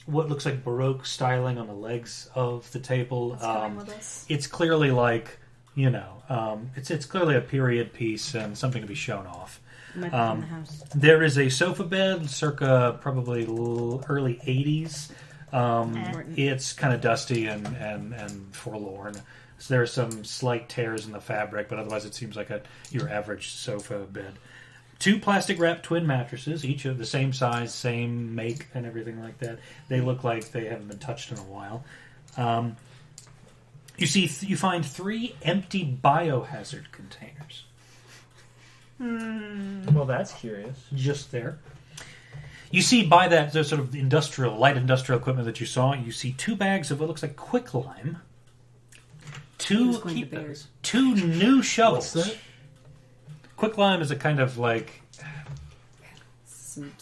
what looks like Baroque styling on the legs of the table. What's coming with us? It's clearly like it's clearly a period piece and something to be shown off. Might be from the house. There is a sofa bed, circa probably early 80s. It's kind of dusty and forlorn. So there are some slight tears in the fabric, but otherwise it seems like your average sofa bed. 2 plastic wrapped twin mattresses, each of the same size, same make, and everything like that. They look like they haven't been touched in a while. You find 3 empty biohazard containers Well, that's curious. just there. You see by that the sort of light industrial equipment that you saw, you see 2 bags of what looks like quicklime, Who's going to Bears? 2 new shovels. What's that? Quicklime is a kind of like,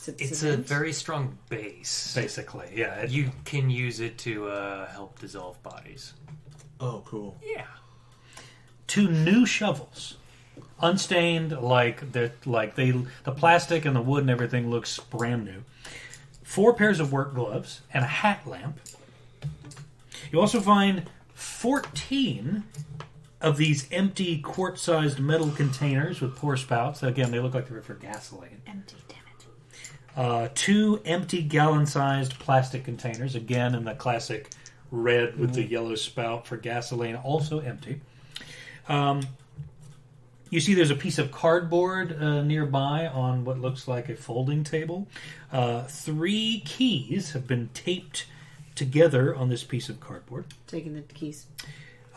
It's a very strong base. basically, yeah. You can use it to help dissolve bodies. Oh, cool. Yeah. 2 new shovels, unstained, the plastic and the wood and everything looks brand new. 4 pairs of work gloves and a hat lamp. You also find 14 of these empty quart-sized metal containers with pour spouts. Again, they look like they're for gasoline. Empty, damn it. 2 empty gallon-sized plastic containers, again in the classic red with the yellow spout for gasoline, also empty. You see there's a piece of cardboard nearby on what looks like a folding table. 3 keys have been taped together on this piece of cardboard. Taking the keys.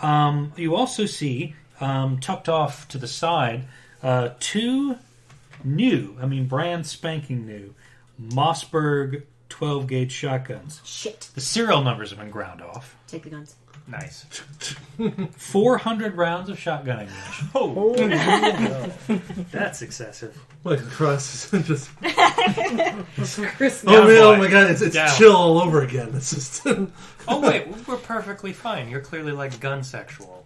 You also see, tucked off to the side, 2 new, brand spanking new, Mossberg 12-gauge shotguns. Shit. The serial numbers have been ground off. Take the guns. Nice. 400 rounds of shotgun ammunition. Oh, That's excessive. Like across just. Chris, Oh man! boy. Oh my god! It's Down. chill all over again. It's just. Oh wait, we're perfectly fine. You're clearly like gun sexual.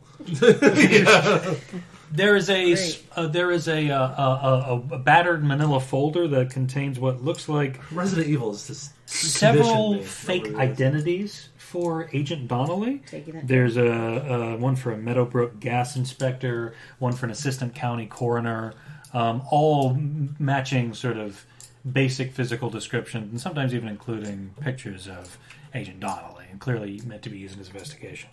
There is a Great. there is a battered manila folder that contains what looks like Resident Evil is just several conditioned me fake over the years. identities for Agent Donnelly. taking that. There's a one for a Meadowbrook gas inspector, one for an assistant county coroner, all matching sort of basic physical descriptions, and sometimes even including pictures of Agent Donnelly, and clearly meant to be used in his investigation.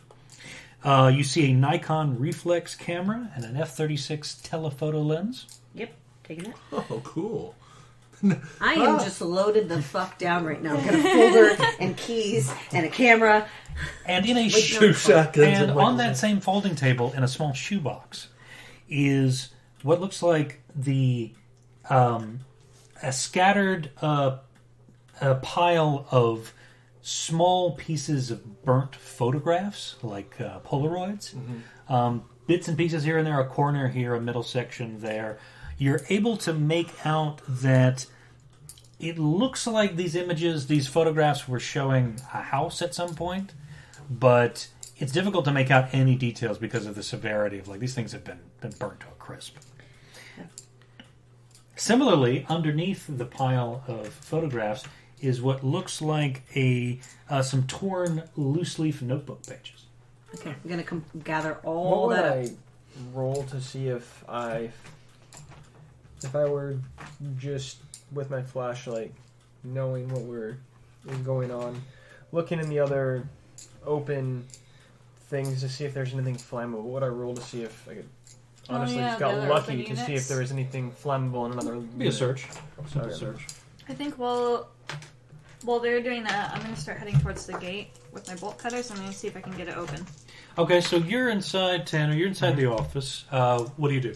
You see a Nikon reflex camera and an f/36 telephoto lens. Yep, taking that. Oh, cool. I am just loaded the fuck down right now. I've got a folder and keys and a camera. And in a Wait, shoe, no. Shotguns and and on that same folding table, in a small shoebox, is what looks like a scattered a pile of small pieces of burnt photographs, like Polaroids. Bits and pieces here and there, a corner here, a middle section there. You're able to make out that it looks like these images, these photographs were showing a house at some point, but it's difficult to make out any details because of the severity of, like, these things have been burnt to a crisp. Similarly, underneath the pile of photographs is what looks like some torn loose leaf notebook pages. Okay, I'm gonna gather all What would that up. I roll to see if I were just with my flashlight, knowing what is going on, looking in the other open things to see if there's anything flammable? What would I roll to see if I could honestly yeah, just the got other lucky open to see if units. there was anything flammable in another Be a search. Simple Okay. search. I think while they're doing that, I'm going to start heading towards the gate with my bolt cutters. I'm going to see if I can get it open. Okay, so you're inside, Tanner. You're inside the office. What do you do?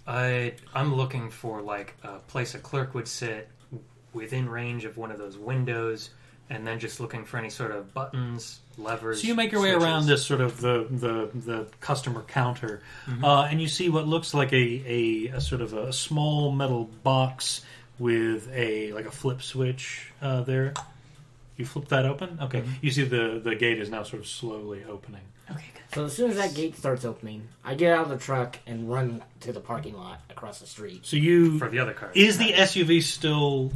I'm looking for like a place a clerk would sit within range of one of those windows, and then just looking for any sort of buttons, levers. So you make your way switches. around this sort of the customer counter, and you see what looks like a sort of a small metal box with a flip switch there. You flip that open. Okay, you see the gate is now sort of slowly opening. Okay, good. So as soon as that gate starts opening, I get out of the truck and run to the parking lot across the street. So you for the other cars. is the SUV still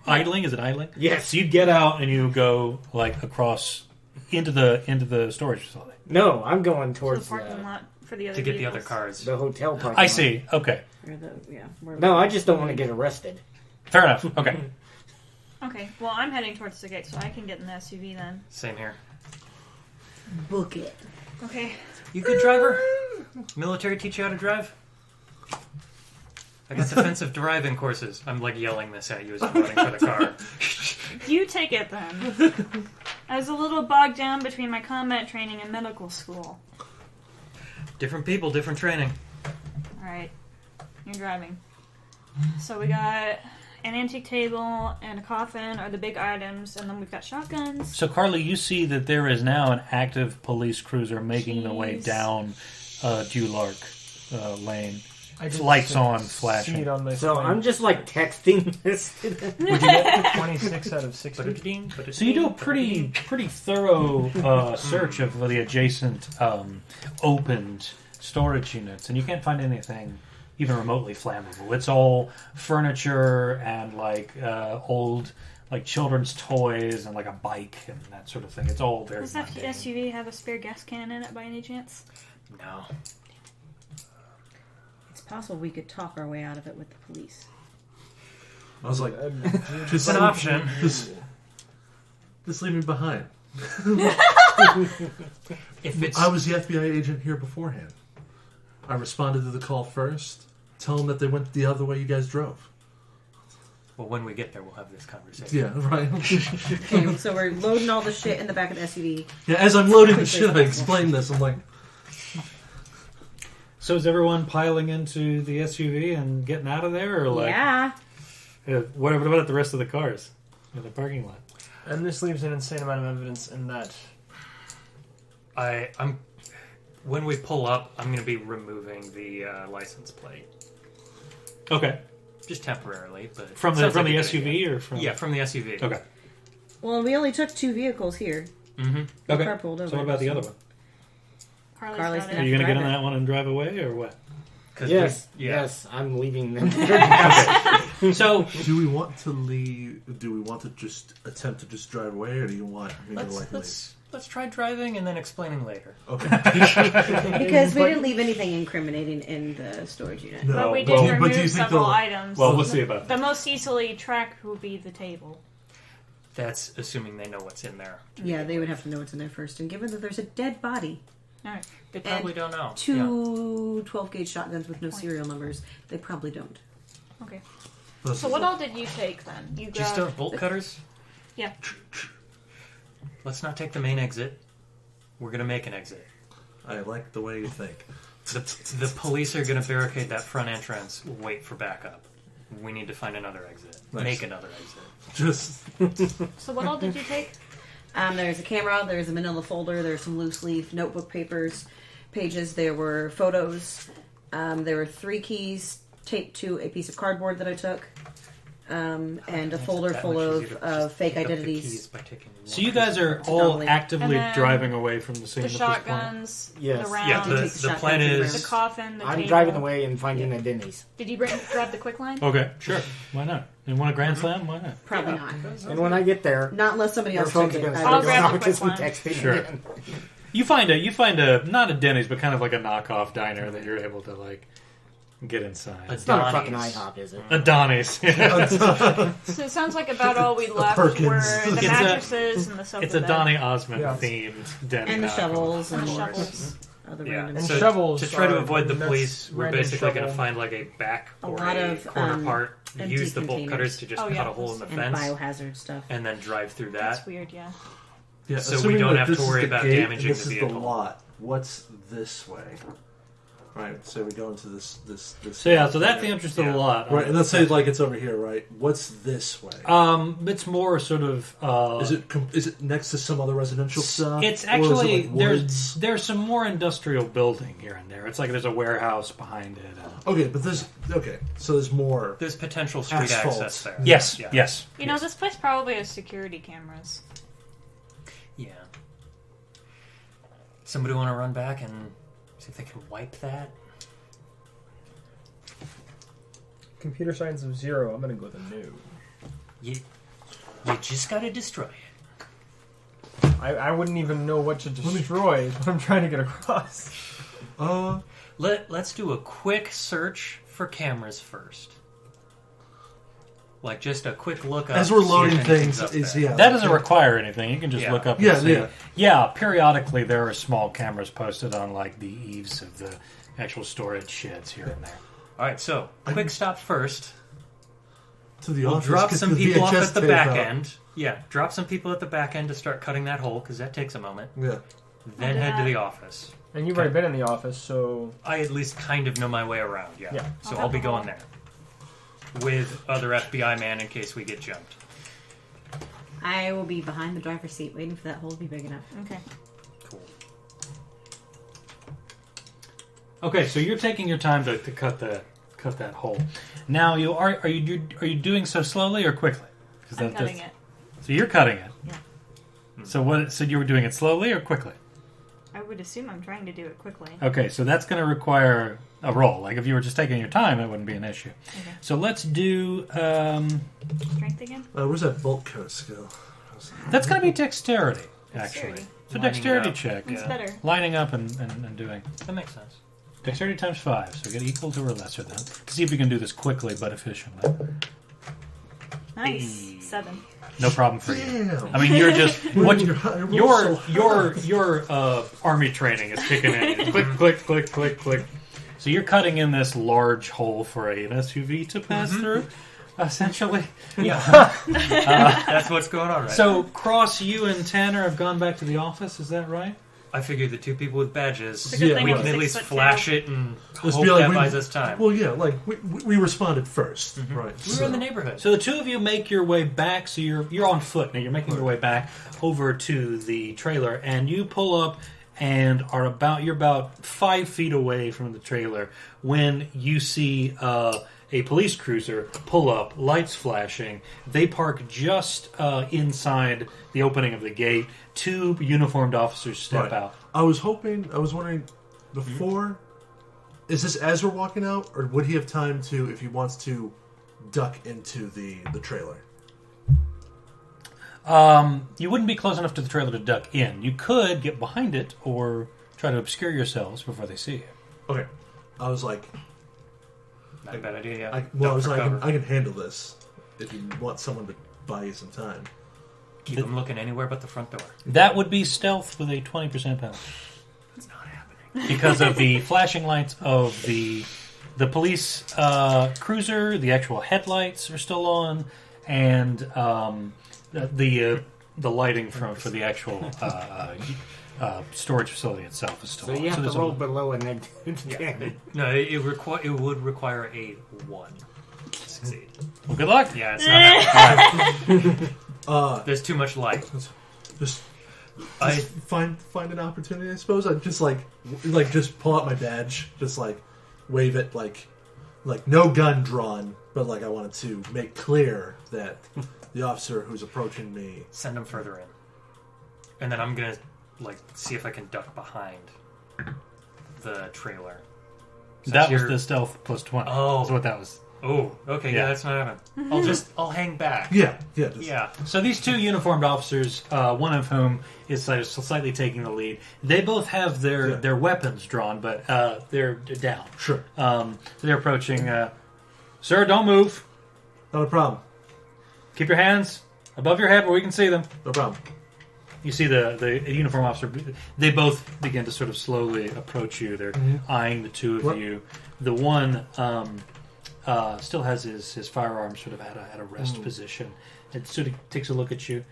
idling? Is it idling? Yes. So you get out and you go like across into the storage facility. No, I'm going To towards the parking lot for the other to get the other vehicles. cars. the hotel parking I lot. see. Okay, Or where No, I just don't want to get arrested. fair enough. Okay. Okay, well, I'm heading towards the gate, so I can get in the SUV then. Same here. book it. Okay. You good driver? Military teach you how to drive? I got defensive driving courses. I'm like yelling this at you as I'm running for the car. You take it then. I was a little bogged down between my combat training and medical school. Different people, different training. Alright, you're driving. So we got an antique table and a coffin are the big items, and then we've got shotguns. So, Carly, you see that there is now an active police cruiser making the way Jeez. down Dulark Lane. I just Lights on, see flashing. it on my So screen. I'm just like texting this to them. Would you get? 26 out of 60. So you do a pretty thorough search of the adjacent opened storage units, and you can't find anything even remotely flammable. It's all furniture and old children's toys and like a bike and that sort of thing. It's all very Does that mundane. SUV have a spare gas can in it by any chance? No. It's possible we could talk our way out of it with the police. I was like, It's an option. just leave me behind. If it's I was the FBI agent here beforehand. I responded to the call first. Tell them that they went the other way you guys drove. well, when we get there, we'll have this conversation. Yeah, right. Okay, so we're loading all the shit in the back of the SUV. Yeah, as I'm loading the shit, I explain this. I'm like, So is everyone piling into the SUV and getting out of there, or Yeah. what about the rest of the cars in the parking lot? And this leaves an insane amount of evidence in that. I'm when we pull up, I'm going to be removing the license plate, Okay, just temporarily, but from the sounds like a good SUV idea. or from from the SUV. Okay, Well, we only took 2 vehicles here. Mm-hmm. The okay. car pulled over. So what about the other one? got Carly's it. gonna- Are you going to get drive in it. that one and drive away, or what? Yes, Yeah. yes, I'm leaving them. So do we want to leave? Do we want to just attempt to just drive away, or do you want me to Let's try driving and then explaining later. Okay. Because we didn't leave anything incriminating in the storage unit. No. But we did well, but do remove you think several they'll- items. well, we'll see about The that. most easily tracked would be the table. That's assuming they know what's in there. Yeah, they would have to know what's in there first. And given that there's a dead body, Alright. They probably don't know. 2 12-gauge shotguns with no serial numbers, they probably don't. Okay. Let's- So what all did you take then? You Do you grabbed... still have bolt cutters? Yeah. Let's not take the main exit. We're going to make an exit. I like the way you think. The police are going to barricade that front entrance. Wait for backup. We need to find another exit. Nice. Make another exit. Just So what all did you take? There's a camera, there's a manila folder, there's some loose leaf notebook pages, there were photos, there were 3 keys taped to a piece of cardboard that I took, and a folder full of fake identities. So you guys are all Predominantly. actively And then driving away from the scene The at this point? shotguns, Yes. the rounds, Yeah, the Shotguns plan everywhere. is the coffin, the I'm table. driving away and finding a Denny's. Did you grab the quick line? Okay, sure. Why not? You want a Grand Slam? Why not? Probably not. And when I get there, Not unless somebody your else phone's took going it. to I'll start grab going the off because quick I'm one. texting Sure. again. You find a not a Denny's, but kind of like a knockoff diner that you're able to like get inside. It's not a Donnie's. fucking IHOP, is it? A Donnie's. So it sounds like about all we left Perkins. were the It's a- mattresses and the sofa It's a bed. Donnie Osmond Yeah. themed Denny. And the knockoff. shovels and And shovels. other Yeah. random And So shovels to try to are- avoid the that's police, we're random basically going to shovel. find like a back A or lot a of, corner part, empty use the bolt containers. cutters to just Oh, cut yeah. a hole in the and fence, biohazard stuff. and then drive through That's that. weird, yeah. Yeah, So we assuming don't that have to this is worry the about gate and damaging this the is vehicle. the lot. What's this way? Right. So we go into this. So yeah, so that's the entrance to the lot. Right, and let's say like it's over here, right? What's this way? It's more sort of. Is it next to some other residential stuff? It's Or is it, actually like, woods? there's some more industrial building here and there. It's like there's a warehouse behind it. Okay, but so there's more. There's potential street Asphalt. access there. Yes, Yeah. yes. You know, this place probably has security cameras. Yeah. Somebody want to run back and see if they can wipe that? Computer science of 0. I'm gonna go with a no. You just got to destroy it. I wouldn't even know what to destroy. Is what I'm trying to get across. Let's do a quick search for cameras first. Like just a quick look up. As we're see if loading anything's things, up is there. yeah. That doesn't require anything. You can just Yeah. look up Yeah, and see. yeah. Yeah, periodically there are small cameras posted on like the eaves of the actual storage sheds here and there. All right, so quick stop first. to the We'll office. drop get some the people off VHS at the tape back out. end. Yeah, drop some people at the back end to start cutting that hole because that takes a moment. Yeah. Then do head to that. the office. And you've already been in the office, so I at least kind of know my way around. Yeah. Yeah. So I'll I'll be have the going hole. there with other FBI man in case we get jumped. I will be behind the driver's seat waiting for that hole to be big enough. Okay. Cool. Okay, so you're taking your time to cut that hole. Now are you doing so slowly or quickly? 'Cause I'm cutting it. So you're cutting it. Yeah. So you were doing it slowly or quickly? I would assume I'm trying to do it quickly. Okay, so that's going to require a roll. Like if you were just taking your time, it wouldn't be an issue. Okay. So let's do. Strength again? Where's that bolt cut skill? That's going to be dexterity, actually. Dexterity. It's a Lining it dexterity up. check. It's Yeah. better. Lining up and doing. That makes sense. Dexterity times 5, so get equal to or lesser than. To see if you can do this quickly but efficiently. Nice. 7. No problem for you. Damn. I mean, you're just what You're your army training is kicking in. Click, click, click, click, click. So you're cutting in this large hole for an SUV to pass through, essentially. Yeah. That's what's going on right now. So, Cross, you and Tanner have gone back to the office. Is that right? I figured the two people with badges, It's a good Yeah, thing we I'm can at 6'2". least flash it and Let's hope be like, that we- buys us time. Well, yeah, like we responded 1st, right? We were in the neighborhood. So the two of you make your way back. So you're on foot now. You're making your way back over to the trailer, and you pull up and you're about 5 feet away from the trailer when you see a police cruiser pull up, lights flashing. They park just inside the opening of the gate. 2 uniformed officers step Right. out. I was wondering before. Is this as we're walking out, or would he have time to, if he wants to, duck into the trailer? You wouldn't be close enough to the trailer to duck in. You could get behind it or try to obscure yourselves before they see you. Okay, I was like, Not a bad idea, yeah. I Duck was for like, cover. I can handle this. If you want someone to buy you some time. Keep them looking anywhere but the front door. That would be stealth with a 20% penalty. It's not happening. Because of the flashing lights of the police cruiser, the actual headlights are still on, and the lighting for the actual storage facility itself is still So on. you have there's to a- roll below and then No, it would require a 1 to succeed. Well, good luck. Yeah, it's not that. There's too much light. Just find an opportunity, I suppose. I'd just just pull out my badge, just wave it, like no gun drawn, but I wanted to make clear that the officer who's approaching me. Send him further in, and then I'm gonna see if I can duck behind the trailer. That was the stealth plus 20. Oh. That's what that was. Oh, okay, yeah, that's not happening. I'll hang back. Yeah. So these two uniformed officers, one of whom is slightly taking the lead, they both have their weapons drawn, but they're down. Sure. So they're approaching. Sir, don't move. Not a problem. Keep your hands above your head where we can see them. No problem. You see the uniform officer. They both begin to sort of slowly approach you. They're eyeing the two of you. The one still has his firearm sort of at a rest position. It sort of takes a look at you.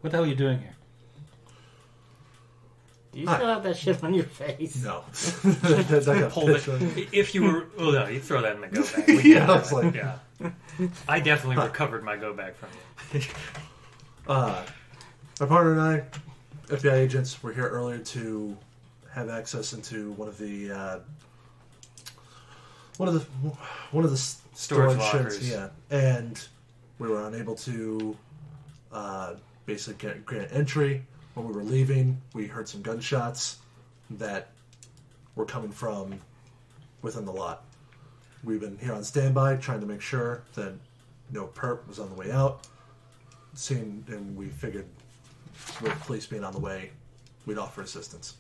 What the hell are you doing here? Do you still have that shit on your face? No. That Hold it. If you were, no, you throw that in the go bag. Yeah. I definitely recovered my go bag from you. My partner and I, FBI agents, were here earlier to have access into one of the storage lockers. sheds. Yeah, and we were unable to basically grant entry. When we were leaving, we heard some gunshots that were coming from within the lot. We've been here on standby, trying to make sure that no perp was on the way out. And we figured, with police being on the way, we'd offer assistance.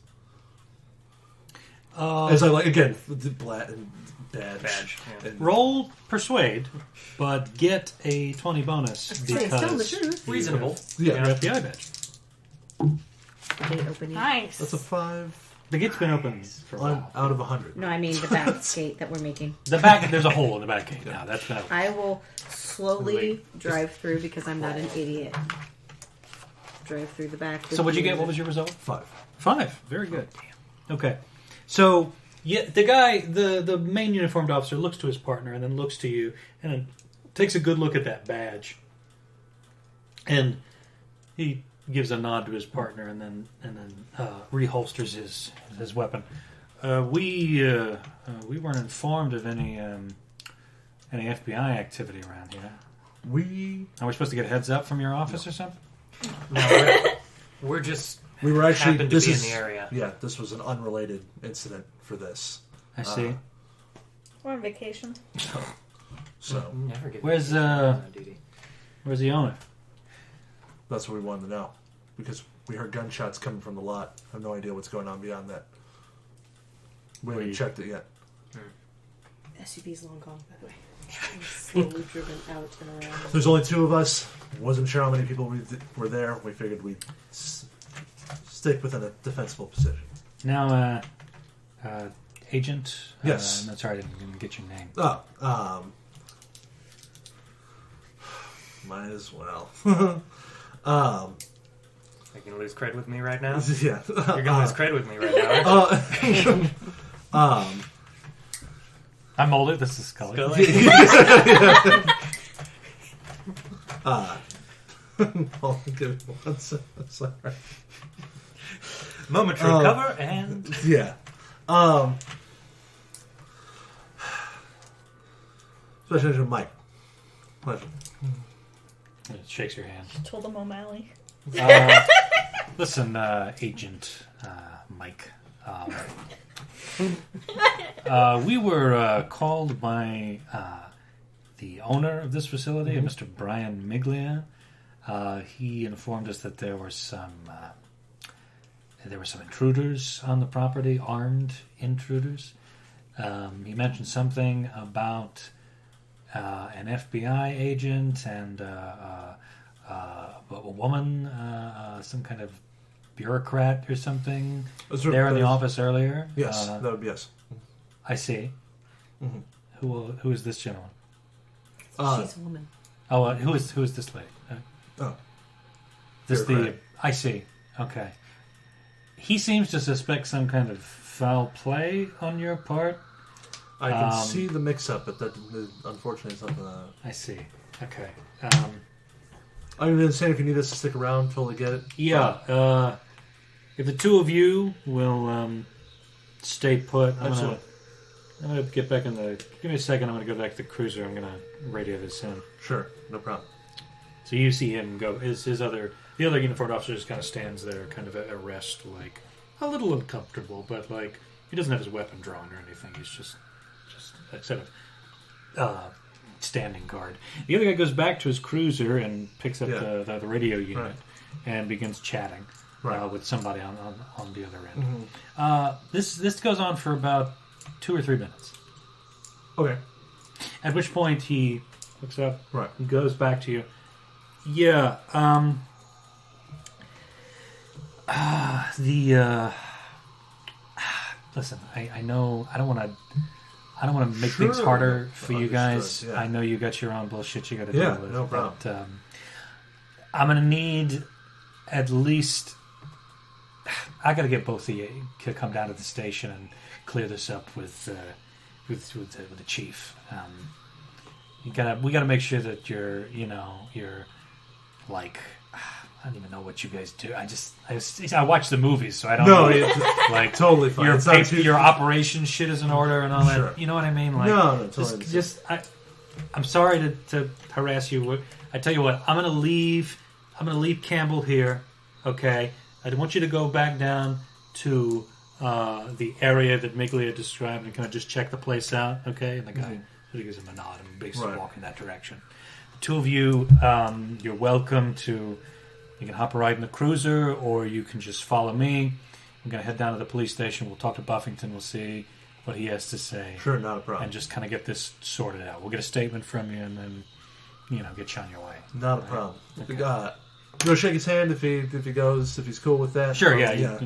As I again, the badge. Yeah. And Roll persuade, but get a 20 bonus Say, tell the because truth. Reasonable. yeah, your FBI badge. Gate opening. Nice. that's a 5 The gate's been open for a while. out of 100. No, I mean the back gate that we're making. The back, there's a hole in the back gate now. That's been open. I will slowly drive through because I'm not an idiot. Drive through the back. So what'd you get? What was your result? 5. 5. Very good. Okay. So the guy, the main uniformed officer, looks to his partner and then looks to you and then takes a good look at that badge. And he gives a nod to his partner and then reholsters his weapon. We weren't informed of any FBI activity around here. We Are we supposed to get a heads up from your office or something? No, we're just we were actually happened to this be is in the area. yeah. This was an unrelated incident for this. I see. We're on vacation. So Never get Where's duty. where's the owner? that's what we wanted to know because we heard gunshots coming from the lot. I have no idea what's going on beyond that. We haven't checked it yet. SUV's long gone, by the way. Slowly driven out and around. There's only 2 of us. Wasn't sure how many people were there. We figured we'd stick within a defensible position. Now, agent. Yes. No, sorry, I didn't get your name. Might as well. You can lose cred with me right now. Yeah. You're gonna lose cred with me right now. Aren't you? I'm Mulder. This is Scully. Hold on, give me 1 second. Sorry. Momentary cover and Yeah. Special Agent Mike. Pleasure. It shakes your hand. Told him O'Malley. Listen, Agent Mike. We were called by the owner of this facility, Mr. Brian Miglia. He informed us that there were some intruders on the property, armed intruders. He mentioned something about an FBI agent and a woman, some kind of bureaucrat or something, there in the office earlier. Yes, that would be yes. I see. Mm-hmm. Who is this gentleman? She's a woman. Oh, who is this lady? This bureaucrat. I see. Okay. He seems to suspect some kind of foul play on your part. I can see the mix-up, but that unfortunately is something. I see. Okay. I'm going to say if you need us to stick around till we get it. Yeah. If the two of you will stay put, I'm gonna get back in the. Give me a second. I'm gonna go back to the cruiser. I'm gonna radio this in. Sure, no problem. So you see him go. The other uniformed officer just kind of stands there, kind of at rest, like a little uncomfortable, but like he doesn't have his weapon drawn or anything. He's just sort of standing guard. The other guy goes back to his cruiser and picks up the radio unit and begins chatting with somebody on the other end. Mm-hmm. This goes on for about 2 or 3 minutes. Okay. At which point he looks up, and goes back to you. Yeah. Listen, I know I don't want to make things harder for you guys. Yeah. I know you got your own bullshit you got to deal with. No problem. But, I'm gonna need at least. I got to get both of you to come down to the station and clear this up with the chief. We got to make sure that you're like. I don't even know what you guys do. I watch the movies, so I don't know. Like totally fine. Your operation shit is in order and all that. You know what I mean? Like, no, totally. I'm sorry to harass you. I tell you what, I'm gonna leave Campbell here. Okay, I want you to go back down to the area that Miglia described and kind of just check the place out. Okay, and the guy gives him a nod and basically walk in that direction. The two of you, you're welcome to. You can hop a ride in the cruiser, or you can just follow me. I'm going to head down to the police station. We'll talk to Buffington. We'll see what he has to say. Sure, not a problem. And just kind of get this sorted out. We'll get a statement from you, and then, get you on your way. Not a problem. Okay. Go shake his hand if he's cool with that. Sure, yeah.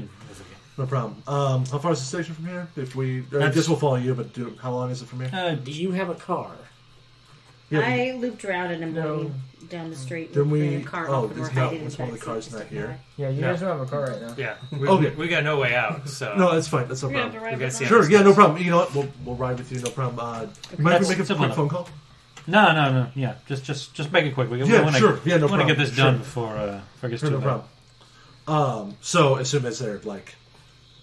No problem. How far is the station from here? I guess we'll follow you, but how long is it from here? Do you have a car? Yeah, I looped around and I'm going down the street with the car. It's one of the cars not here. Yeah, you guys don't have a car right now. Yeah. We got no way out, so... No, that's fine. That's no problem. Sure, no problem. You know what? We'll ride with you, no problem. Might we make a quick phone call? No. Yeah, just make it quick. We no want problem. to get this done before it gets too late. No problem. So as soon as they're like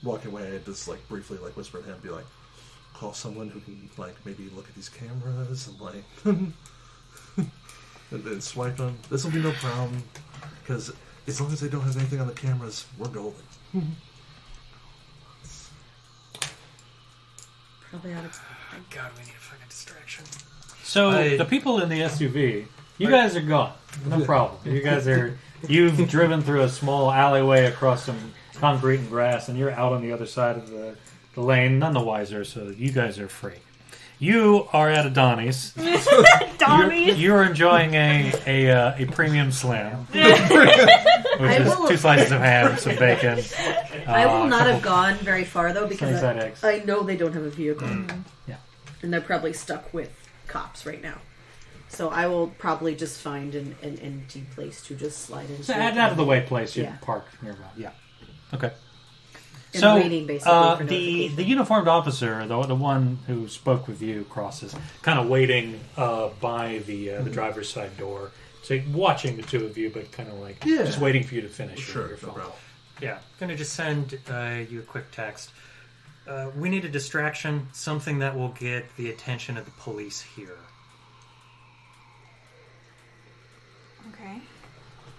walking away, I just like briefly like whisper to him, be like, call someone who can like maybe look at these cameras and like and then swipe them. This will be no problem because as long as they don't have anything on the cameras, we're golden. Probably out of. God, we need a fucking distraction. So the people in the SUV, you guys are gone. No problem. You've driven through a small alleyway across some concrete and grass, and you're out on the other side of the lane, none the wiser, so you guys are free. You are at a Donnie's. Donnie's? You're enjoying a premium slam. Which is 2 slices of ham, some bacon. I will not have gone very far, though, because eggs. I know they don't have a vehicle. Yeah. And they're probably stuck with cops right now. So I will probably just find an empty place to just slide into. It's an out-of-the-way place you'd park nearby. Yeah. Okay. And so waiting, basically, the uniformed officer, the one who spoke with you, crosses, kind of waiting by the driver's side door, so watching the two of you, but kind of like just waiting for you to finish your phone call. Yeah, I'm gonna just send you a quick text. We need a distraction, something that will get the attention of the police here. Okay.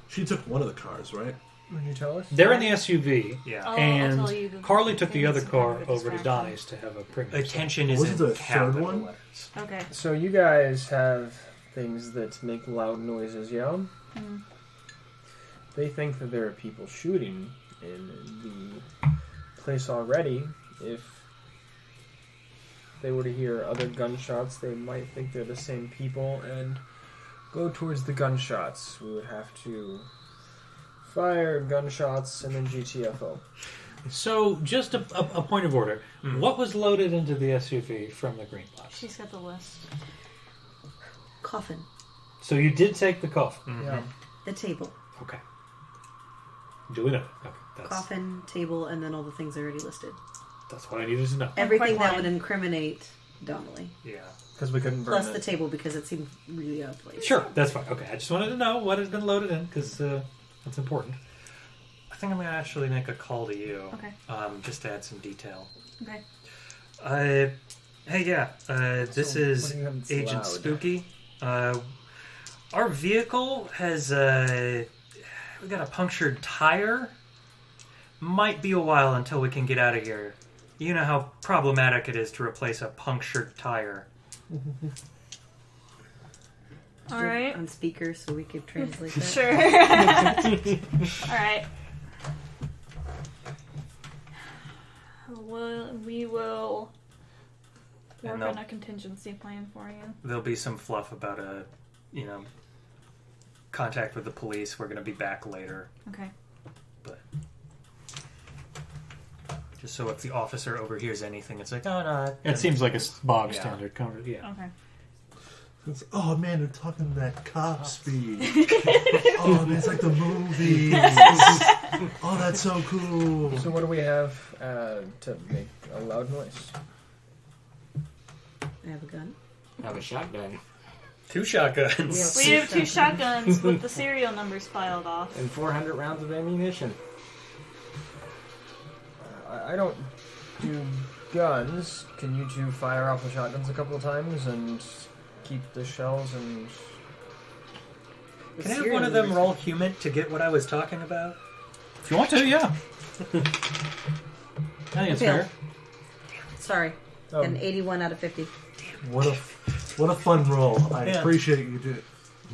She took one of the cars, right? Will you tell us? They're in the SUV, I'll tell you Carly took the other car over to distraction. Donnie's to have a premium. Attention is Was it in the capital third one? letters. Okay. So you guys have things that make loud noises, yeah? Mm. They think that there are people shooting in the place already. If they were to hear other gunshots, they might think they're the same people and go towards the gunshots. We would have to fire gunshots and then GTFO. So, just a point of order. What was loaded into the SUV from the green box? She's got the list. Coffin. So you did take the coffin? Yeah. The table. Okay. Do we know? Okay, Coffin, table, and then all the things already listed. That's what I needed to know. Everything quick that line. would incriminate Donnelly. Yeah. Because we couldn't burn Plus it. the table because it seemed really out of place. Sure, that's fine. Okay, I just wanted to know what has been loaded in because that's important. I think I'm going to actually make a call to you. Okay. Just to add some detail. Okay. Hey, yeah. This So, is what do you have that's Agent loud? Spooky. Our vehicle has we got a punctured tire. Might be a while until we can get out of here. You know how problematic it is to replace a punctured tire. All right. On speaker so we could translate that. Sure. All right. Well, we will work And on a contingency plan for you. There'll be some fluff about contact with the police. We're going to be back later. Okay. But just so if the officer overhears anything, it's like, oh, no. It seems like a bog Yeah. standard conversation. Yeah. Okay. It's, oh man, they're talking that cop speed. Oh man, it's like the movies. Oh, that's so cool. So what do we have to make a loud noise? I have a gun. I have a shotgun 2 shotguns. We have 2 shotguns with the serial numbers filed off. and 400 rounds of ammunition. I don't do guns. Can you two fire off the shotguns a couple of times and keep the shells and... Can I have one of them roll human to get what I was talking about? If you want to, yeah. I think it's Fail. fair. Sorry. Oh. An 81 out of 50. What a fun roll. I Yeah. appreciate you do.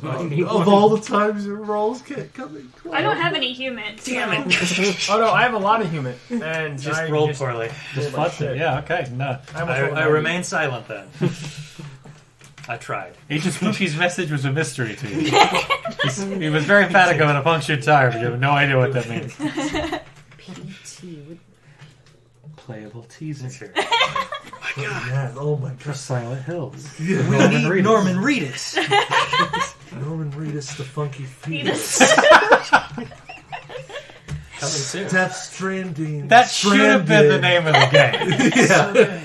Of all the times your rolls can't come in close. I don't have any human. Damn it! Oh no, I have a lot of human. And Just I rolled poorly. Just like flush shit. it. Yeah, okay. No. I remain silent then. I tried. Agent Spooky's message was a mystery to you. He was very emphatic on a punctured tire, but you have no idea what that means. PT. Playable teaser. Sure. Yeah, oh my For god. Silent Hills. Yeah, We Norman need Reedus. Norman Reedus. Norman Reedus, the funky fetus. Coming soon. Death Stranding. That should have been the name of the game. Yeah.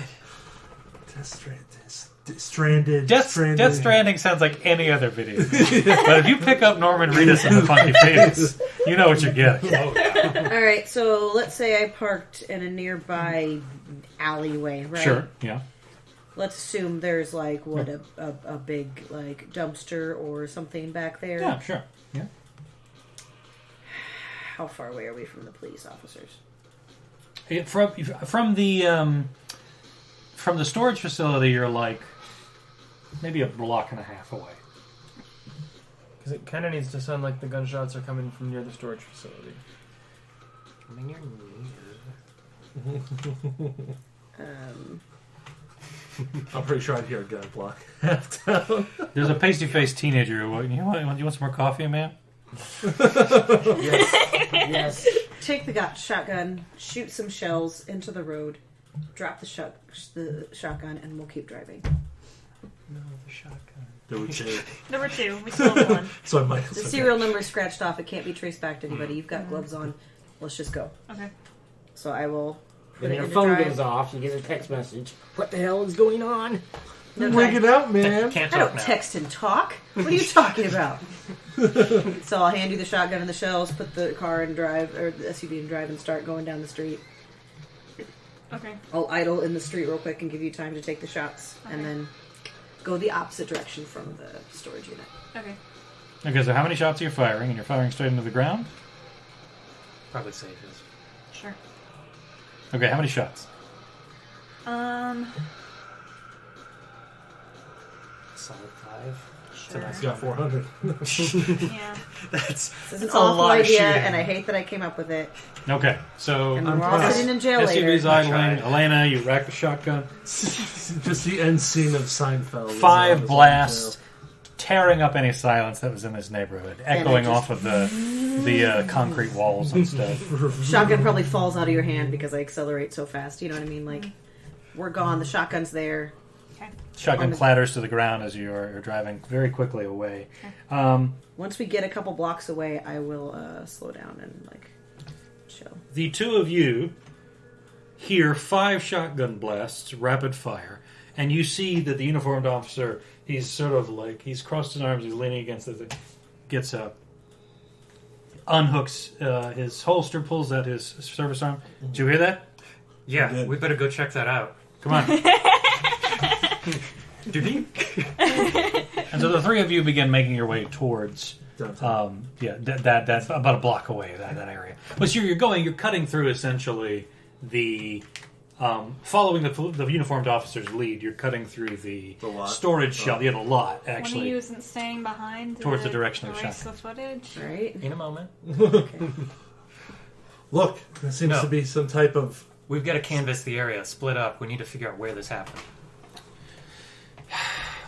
Death Stranded. Death Stranding sounds like any other video game. But if you pick up Norman Reedus and the Funky Fetus, you know what you're getting. Oh, yeah. All right, so let's say I parked in a nearby alleyway, right? Sure, yeah. Let's assume there's like a big like dumpster or something back there. Yeah, sure. Yeah. How far away are we from the police officers? From the storage facility, you're like maybe a block and a half away. Because it kind of needs to sound like the gunshots are coming from near the storage facility. I'm pretty sure I'd hear a gun block half town. There's a pasty-faced teenager who, you want some more coffee, man? Yes. Take the shotgun, shoot some shells into the road, drop the shotgun, and we'll keep driving. No, the shotgun. There were two. Number 2. We still have 1. So I might. The serial number is scratched off. It can't be traced back to anybody. You've got gloves on. Let's just go. Okay. So I will put Then it your into phone drive. goes off. You get a text message. What the hell is going on? Okay. Wake it out, man. Can't I talk don't now. text and talk. What are you talking about? So I'll hand you the shotgun and the shells, put the car and drive, or the SUV and drive, and start going down the street. Okay. I'll idle in the street real quick and give you time to take the shots, and Okay. then go the opposite direction from the storage unit. Okay. Okay, so how many shots are you firing? And you're firing straight into the ground? Probably safest. Sure. Okay, how many shots? Solid 5. Sure. It's got 400. Yeah. That's This is an that's a awful lot of idea, shooting. and I hate that I came up with it. Okay, so And we're all sitting in jail SUV's later. idling. Elena, you rack the shotgun. Just the end scene of Seinfeld. 5 blasts, tearing up any silence that was in this neighborhood, echoing just- off of the concrete walls and stuff. Shotgun probably falls out of your hand because I accelerate so fast. You know what I mean? Like, we're gone. The shotgun's there. Okay. Shotgun clatters to the ground as you're driving very quickly away. Once we get a couple blocks away, I will slow down and like chill. The two of you hear 5 shotgun blasts, rapid fire, and you see that the uniformed officer, he's sort of like, he's crossed his arms, he's leaning against the thing, gets up, unhooks his holster, pulls out his service arm. Did you hear that? Yeah, we better go check that out. Come on. Did he? And so the three of you begin making your way towards, that's about a block away, that area. But you're cutting through essentially the, following the uniformed officer's lead, you're cutting through the storage shelf. Yeah, the lot, actually. One of you isn't staying behind towards the direction of the erase shot. the footage. Right. In a moment. Look, there seems to be some type of... We've got to canvass the area, split up. We need to figure out where this happened.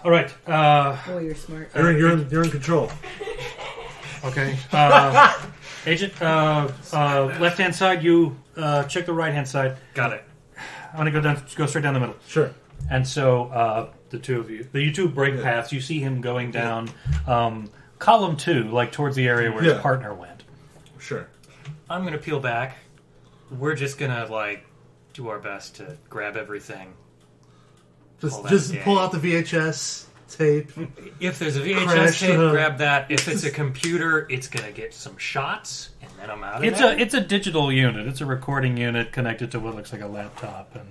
All right. Oh, you're smart. You're in control. Okay. Agent, left-hand side, you check the right-hand side. Got it. I'm going to go straight down the middle. Sure. And so the two of you, you two break paths. You see him going down column 2, like towards the area where his partner went. Sure. I'm going to peel back. We're just going to, do our best to grab everything. Just pull out the VHS tape. If there's a VHS tape, grab that. If it's a computer, it's going to get some shots, and then I'm out of there. It's a digital unit. It's a recording unit connected to what looks like a laptop and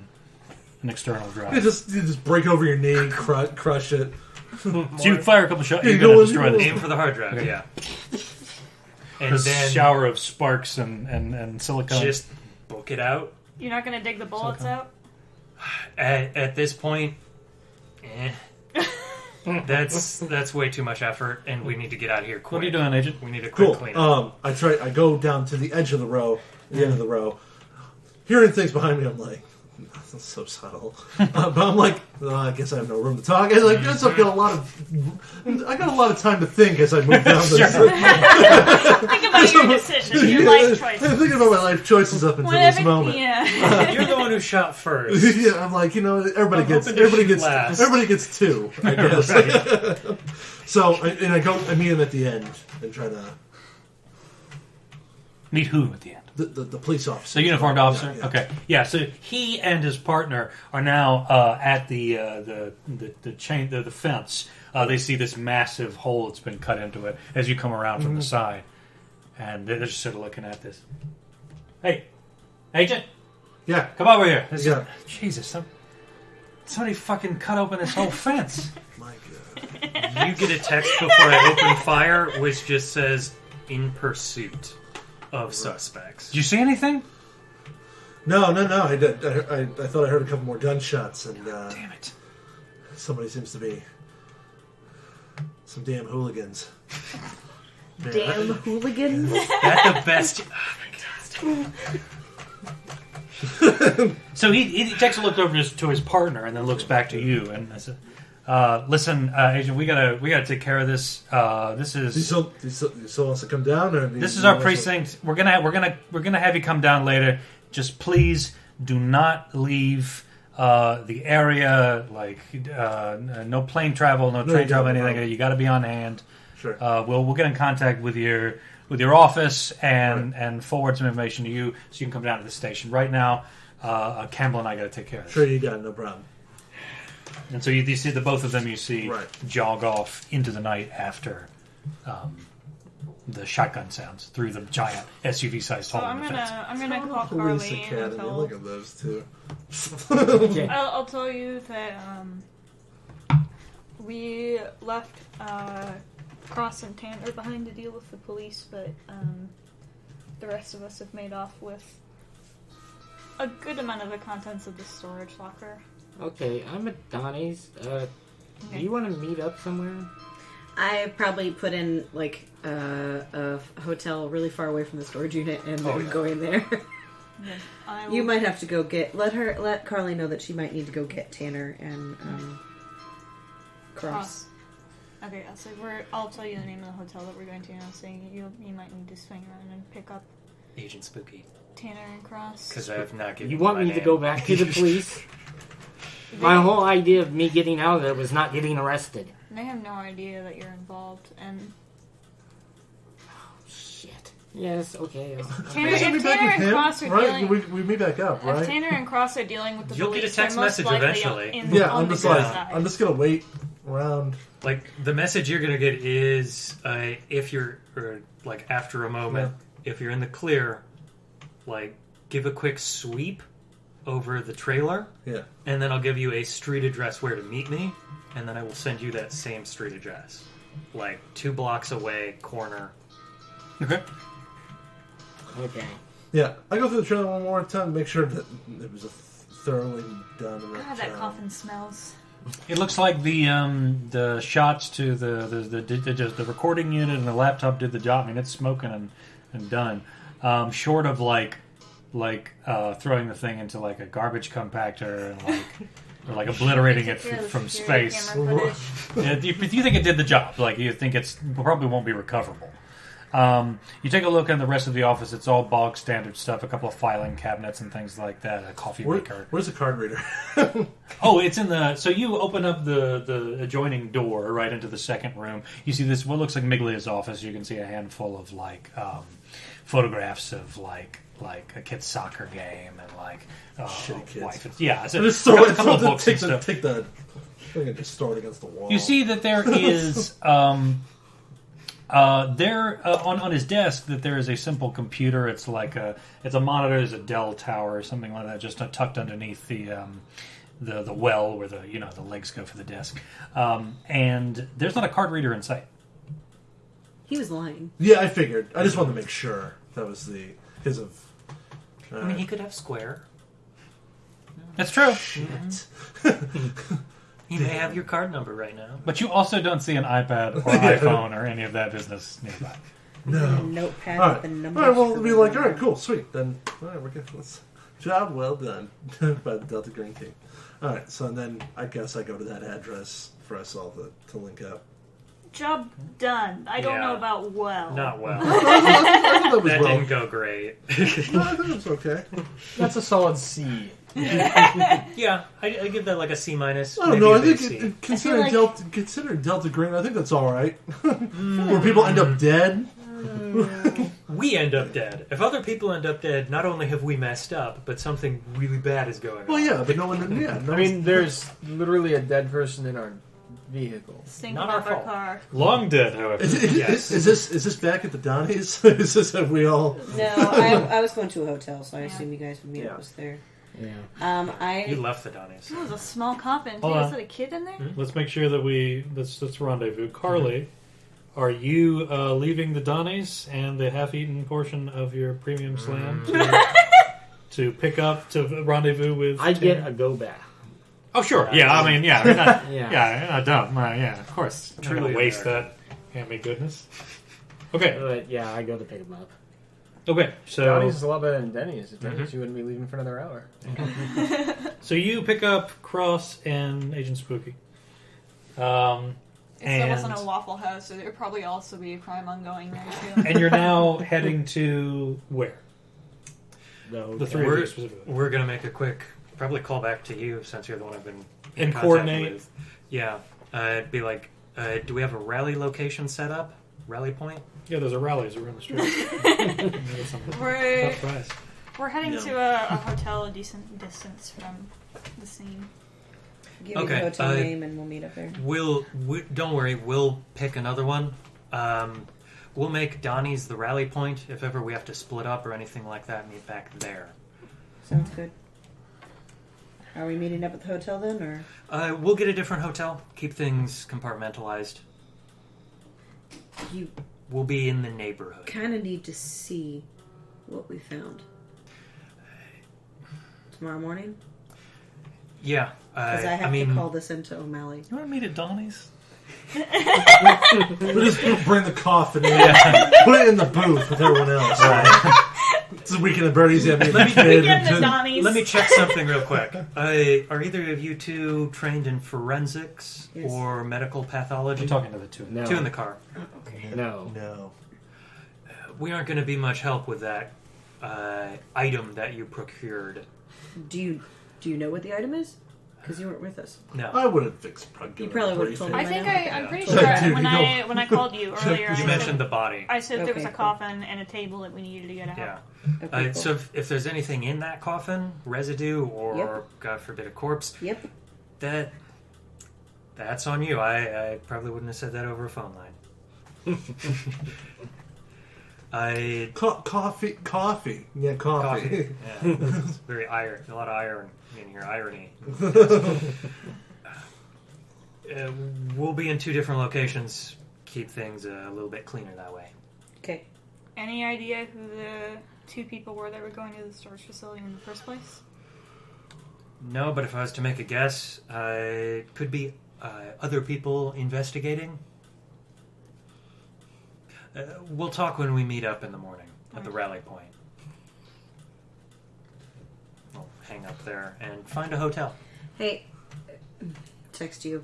an external drive. You just break over your knee, crush it. So you fire a couple shots. You're going to destroy this. Aim for the hard drive, okay. yeah. And then shower of sparks and silicone. Just book it out. You're not going to dig the bullets out? At this point, that's way too much effort, and we need to get out of here quick. What are you doing, Agent? We need a quick cleanup. I go down to the edge of the row, the end of the row, hearing things behind me. I'm like, that's so subtle. But I'm like, I guess I have no room to talk. I guess I got a lot of time to think as I move down this. Think about your decision, your life choices. I'm thinking about my life choices up until this moment. Yeah. You're the one who shot first. Yeah, I'm like, everybody gets 2, I guess. So I meet him at the end and try to meet who at the end? The police officer. The uniformed officer? Yeah. Okay. Yeah, so he and his partner are now at the fence. They see this massive hole that's been cut into it as you come around from the side. And they're just sort of looking at this. Hey, Agent? Yeah. Come over here. Jesus. Somebody fucking cut open this whole fence. My God. You get a text before I open fire, which just says, in pursuit of suspects. Did you see anything? No. I thought I heard a couple more gunshots, and damn it! Somebody seems to be some damn hooligans. Damn hooligans! That's the best. So he takes a look over to his partner and then looks back to you and says, "Listen, Agent, we gotta take care of this. This is he still wants to come down, or this is our precinct. We're gonna have you come down later. Just please do not leave the area. No plane travel, no train travel, anything. You got to be on hand. Sure. We'll get in contact with your office and forward some information to you so you can come down to the station. Right now, Campbell and I got to take care of this. Sure, you got it, no problem." And so you see the both of them. You see jog off into the night after the shotgun sounds through the giant SUV-sized hole in the fence. I'm gonna call Police Carly Academy. and Look at those two. I'll tell you that we left Cross and Tanner behind to deal with the police, but the rest of us have made off with a good amount of the contents of the storage locker. Okay, I'm at Donnie's. Do you want to meet up somewhere? I probably put in a hotel really far away from the storage unit and then go in there. Okay. You might have to go let Carly know that she might need to go get Tanner and Cross. Okay, I'll tell you the name of the hotel that we're going to, and I'll say you might need to swing around and pick up Agent Spooky. Tanner and Cross. Because I have not given you want my me name. to go back to the police? My whole idea of me getting out of there was not getting arrested. They have no idea that you're involved, and Shit. Yes, okay. Tanner, Should we if back Tanner with and him? Cross are Right? dealing, We meet back up, if right? Tanner and Cross are dealing with the You'll get a police, text they're most message likely eventually. Yeah, on I'm the just good like, side. I'm just gonna wait around. Like the message you're gonna get is if you're like after a moment, if you're in the clear, like give a quick sweep over the trailer, Yeah. and then I'll give you a street address where to meet me, and then I will send you that same street address, like 2 blocks away, corner. Okay. Okay. Yeah, I go through the trailer one more time to make sure that it was a thoroughly done. God, that coffin smells. It looks like the shots to the recording unit and the laptop did the job. I mean, it's smoking and done. Short of like throwing the thing into like a garbage compactor and or like obliterating it from space. Camera footage. Yeah, you think it did the job? Like you think it's probably won't be recoverable. You take a look in the rest of the office. It's all bog standard stuff. A couple of filing cabinets and things like that. A coffee maker. Where's the card reader? Oh, it's in the. So you open up the adjoining door right into the second room. You see this what looks like Miglia's office. You can see a handful of photographs of like a kid's soccer game and like Shitty kids. wife. Yeah, it's Just a throw it. couple of books and stuff. Take the. I'm gonna just throw it against the wall. You see that there is on his desk that there is a simple computer. It's like it's a monitor. There's a Dell tower or something like that, just tucked underneath the well where the legs go for the desk. And there's not a card reader in sight. He was lying. Yeah, I figured. I just wanted to make sure that was his of. I mean, he could have Square. That's true. Shit. He may have your card number right now. But you also don't see an iPad or iPhone or any of that business nearby. A No. notepad All with right. the All numbers. right. Well, for we'll be the like, all number. right, cool, sweet. Then, all right, we're good. Job well done by the Delta Green team. All right. So then, I guess I go to that address for us all to link up. Job done. I don't Yeah. know about well. Not well. I thought that was That well. didn't go great. No, I think it was okay. That's a solid C. Yeah, I give that like a C minus. I don't maybe know. a I big think C. considering like- Delta Green, I think that's all right. Where people end up dead. We end up dead. If other people end up dead, not only have we messed up, but something really bad is going on. Well, yeah, but no one. Yeah, no I mean, there's literally a dead person in our vehicle. Stinking Not our up our fault. car. Long dead, however. Yes. Is this back at the Donnies? Is this have we all? No, I was going to a hotel, so I assume you guys would meet Yeah. up us there. Yeah. You I left the Donnies. There was a small coffin. Hold Too. on. Is that a kid in there? Let's make sure that let's rendezvous. Carly, are you leaving the Donnies and the half-eaten portion of your premium slam to pick up to rendezvous with? I Tanner? get a go back. Oh, sure. Yeah, I mean, yeah, you're not, Yeah. yeah, you're not dumb. Yeah, of course. You're not Truly gonna waste American. that hammy goodness. Okay, But yeah, I go to pick him up. okay. So, Donnie's is a lot better than Denny's. At Denny's, you wouldn't be leaving for another hour. so you pick up Cross and Agent Spooky. If there And, wasn't a Waffle House, so there'd probably also be a crime ongoing there too. and you're now heading to where? The three of We're, you specifically. we're gonna make a quick, probably call back to you since you're the one I've been in And contact coordinate. with. Yeah, it'd be like, do we have a rally location set up? Rally point? Yeah, there's a rallies around the street. We're Tough price. we're heading Yeah. to a hotel a decent distance from the scene. give me Okay, the hotel uh, name and we'll meet up there. Don't worry, we'll pick another one. We'll make Donnie's the rally point. If ever we have to split up or anything like that, meet back there. Sounds good. Are we meeting up at the hotel then, or We'll get a different hotel. Keep things compartmentalized. you We'll be in the neighborhood. kind of need to see what we found tomorrow morning? Yeah, Because I have I mean, to call this into O'Malley. You want to meet at Donnie's? We'll just bring the coffin in, put it in the booth with everyone else. It's the weekend of birdies. Yeah, me, Let me- kid, Weekend at and- Donnie's. let me check something real quick. Are either of you two trained in forensics Yes. or medical pathology? I'm talking to the two. No. Two in the car. Okay. No. No. We aren't going to be much help with that item that you procured. Do you know what the item is? Because you weren't with us. No. I would have fixed. You probably would have told me. I by think now. I'm pretty Yeah. sure Dude, when you I called you earlier, You mentioned the body. I said there was Okay, a cool. coffin and a table that we needed to get out. Yeah. Okay, cool. So if there's anything in that coffin, residue or, Yep. God forbid, a corpse, Yep. that's on you. I probably wouldn't have said that over a phone line. Coffee. Yeah, coffee. Yeah, it's very a lot of iron in here. Irony. We'll be in 2 different locations. Keep things a little bit cleaner that way. Okay. Any idea who the 2 people were that were going to the storage facility in the first place? No, but if I was to make a guess, could be other people investigating. We'll talk when we meet up in the morning at the rally point. I'll hang up there and find a hotel. Hey, text you.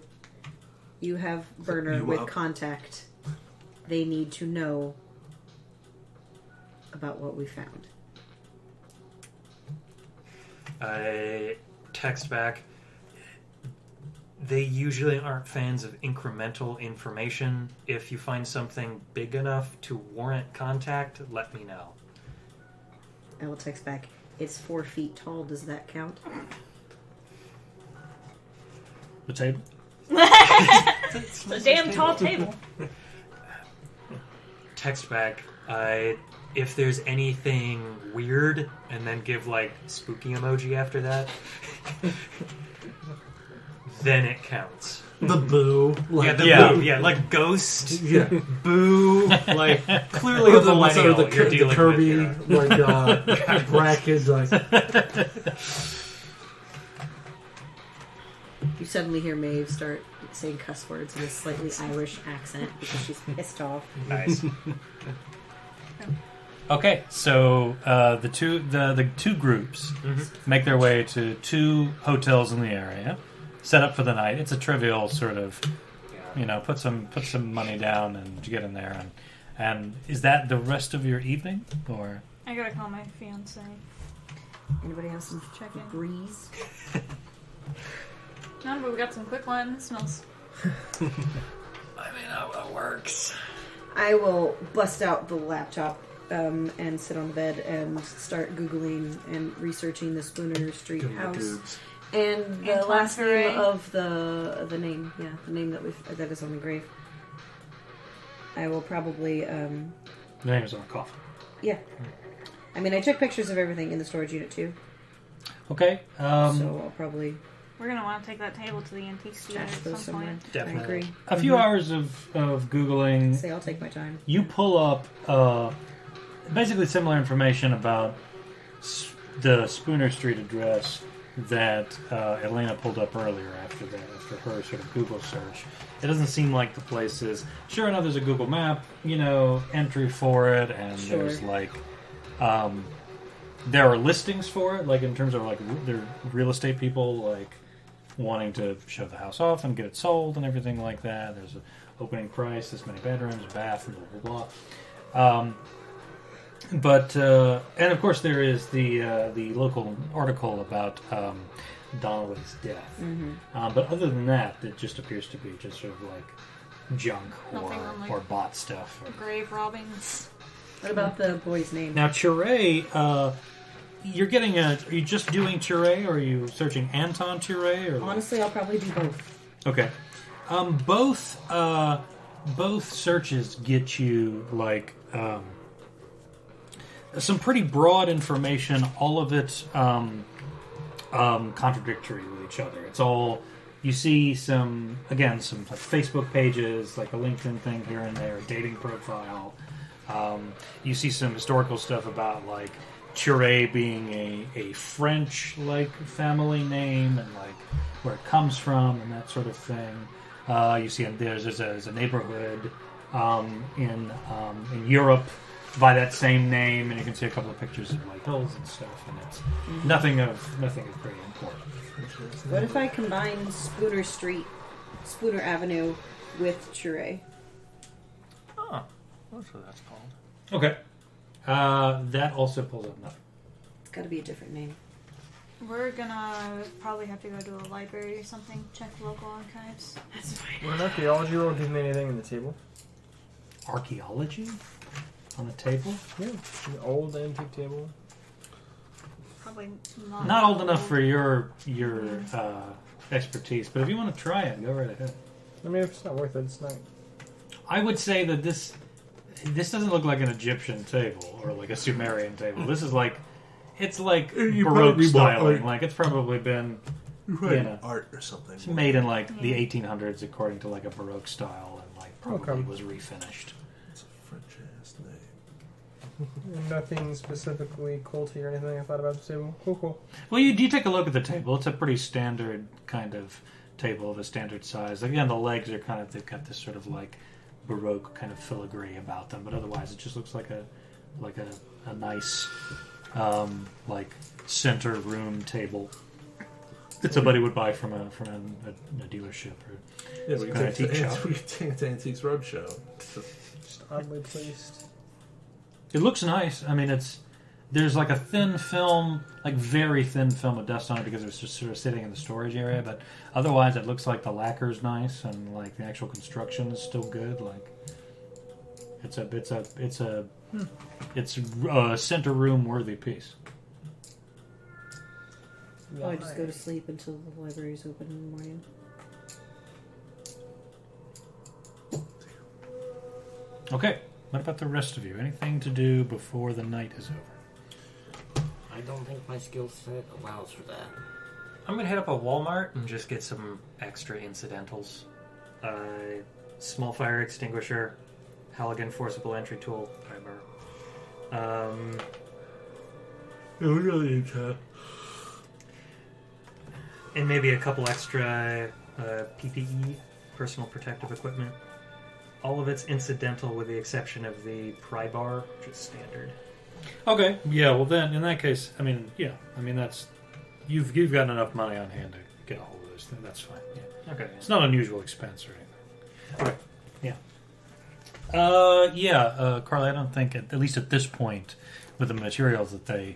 You have burner You with up? contact. They need to know about what we found. I text back. They usually aren't fans of incremental information. If you find something big enough to warrant contact, let me know. I will text back. It's 4 feet tall. Does that count? The table. It's a damn tall table. Text back. If there's anything weird, and then give like spooky emoji after that, then it counts. The boo. Like, Boo. Yeah, like ghost, Yeah. boo, like clearly a millennial the you're dealing Kirby, with here. like, brackets, like... You suddenly hear Maeve start saying cuss words in a slightly Irish accent because she's pissed off. Nice. Okay, so the two groups make their way to 2 hotels in the area, set up for the night. It's a trivial sort of, put some money down and get in there. And is that the rest of your evening, or? I gotta call my fiance. Anybody have some Check in. breeze? No, but we got some quick lime. It smells. I mean, how it works. I will bust out the laptop and sit on the bed and start Googling and researching the Spooner Street house. And the Antoine last Ferré. name of the name, the name that is on the grave. I will probably, The name is on the coffin. yeah. I mean, I took pictures of everything in the storage unit too, Okay. so I'll probably We're gonna want to take that table to the antique studio cache at those some somewhere. point. Definitely. I agree. A few hours of Googling. Say I'll take my time. You pull up basically similar information about the Spooner Street address that Elena pulled up earlier after her sort of Google search. It doesn't seem like the place is. Sure enough, there's a Google Map, entry for it, and Sure. there's like there are listings for it, like in terms of like there are real estate people like wanting to show the house off and get it sold and everything like that. There's an opening price, this many bedrooms, a bath, and blah blah blah. But and of course there is the local article about Donnelly's death. But other than that, it just appears to be just sort of like junk Nothing on, like- or bot stuff. Grave robbings. What about the boy's name? Now Ture, you're getting are you just doing Ture, or are you searching Anton Ture? Or Honestly, I'll probably do both. okay, both searches get you like some pretty broad information. All of it contradictory with each other. It's all you see some like Facebook pages, like a LinkedIn thing here and there, a dating profile. You see some historical stuff about like Ture being a French like family name and like where it comes from and that sort of thing. You see there's a neighborhood in Europe by that same name, and you can see a couple of pictures of like hills and stuff, and it's nothing of great import. What if I combine Spooner Avenue with Ture? Oh, that's what that's called. Okay, that also pulls up nothing. It's got to be a different name. We're gonna probably have to go to a library or something, check local archives. That's fine. Would an archaeology roll give me anything in the table? Archaeology on the table? Yeah. An old antique table. Probably Not old enough for your expertise, but if you want to try it, go right ahead. I mean, if it's not worth it, it's not. I would say that this doesn't look like an Egyptian table or like a Sumerian table. This is like it's like You Baroque probably bought, styling. like- Like it's probably been Right. You know. Art or something. it's made in like the 1800s according to like a Baroque style and like probably Okay. was refinished. It's a French ass name. Nothing specifically culty or anything I thought about the table. Cool. Well, you do take a look at the table. It's a pretty standard kind of table of a standard size. Again, the legs are kind of they've got this sort of like Baroque kind of filigree about them, but otherwise it just looks like a nice like center room table that somebody would buy from a dealership or Yeah, some we kind of take antique shop. we take it to Antiques Roadshow. Just oddly placed. It looks nice. I mean, there's like a thin film, like very thin film of dust on it because it's just sort of sitting in the storage area. But otherwise, it looks like the lacquer's nice and like the actual construction is still good. Like it's a center room worthy piece. Oh, I just go to sleep until the library's open in the morning. Okay. What about the rest of you? Anything to do before the night is over? I don't think my skill set allows for that. I'm gonna hit up a Walmart and just get some extra incidentals. Small fire extinguisher, Halligan forcible entry tool, primer. Yeah, we really need to. And maybe a couple extra PPE, personal protective equipment. All of it's incidental with the exception of the pry bar, which is standard. Okay. Yeah. Well, then in that case, I mean, yeah. I mean, that's you've got enough money on hand to get a hold of this thing. That's fine. Yeah. Okay. It's not unusual expense or anything. Okay. Yeah. Carly, I don't think, at least at this point, with the materials that they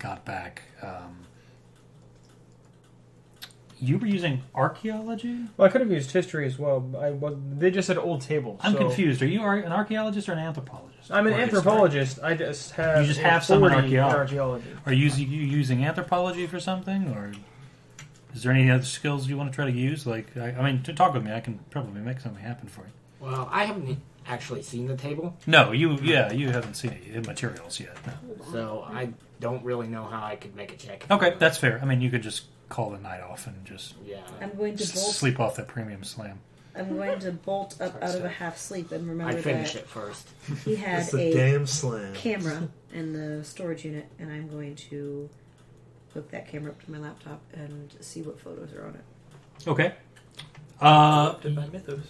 got back, you were using archaeology? Well, I could have used history as well. They just said old tables. I'm so- confused. Are you an archaeologist or an anthropologist? I'm an Or a anthropologist. I just have. You just have some in authority archaeology. Are you using anthropology for something, or is there any other skills you want to try to use? Like, I mean, to talk with me, I can probably make something happen for you. Well, I haven't actually seen the table, No, you haven't seen the materials yet. No. so I don't really know how I could make a check. Okay, that's fair. I mean, you could just call the night off and just Yeah. I'm going to bolt. sleep off that premium slam. I'm going to bolt up out of a half sleep and remember I'd finish that it first. he had It's the a damn slam. camera in the storage unit, and I'm going to hook that camera up to my laptop and see what photos are on it. Okay. Adopted by Mythos.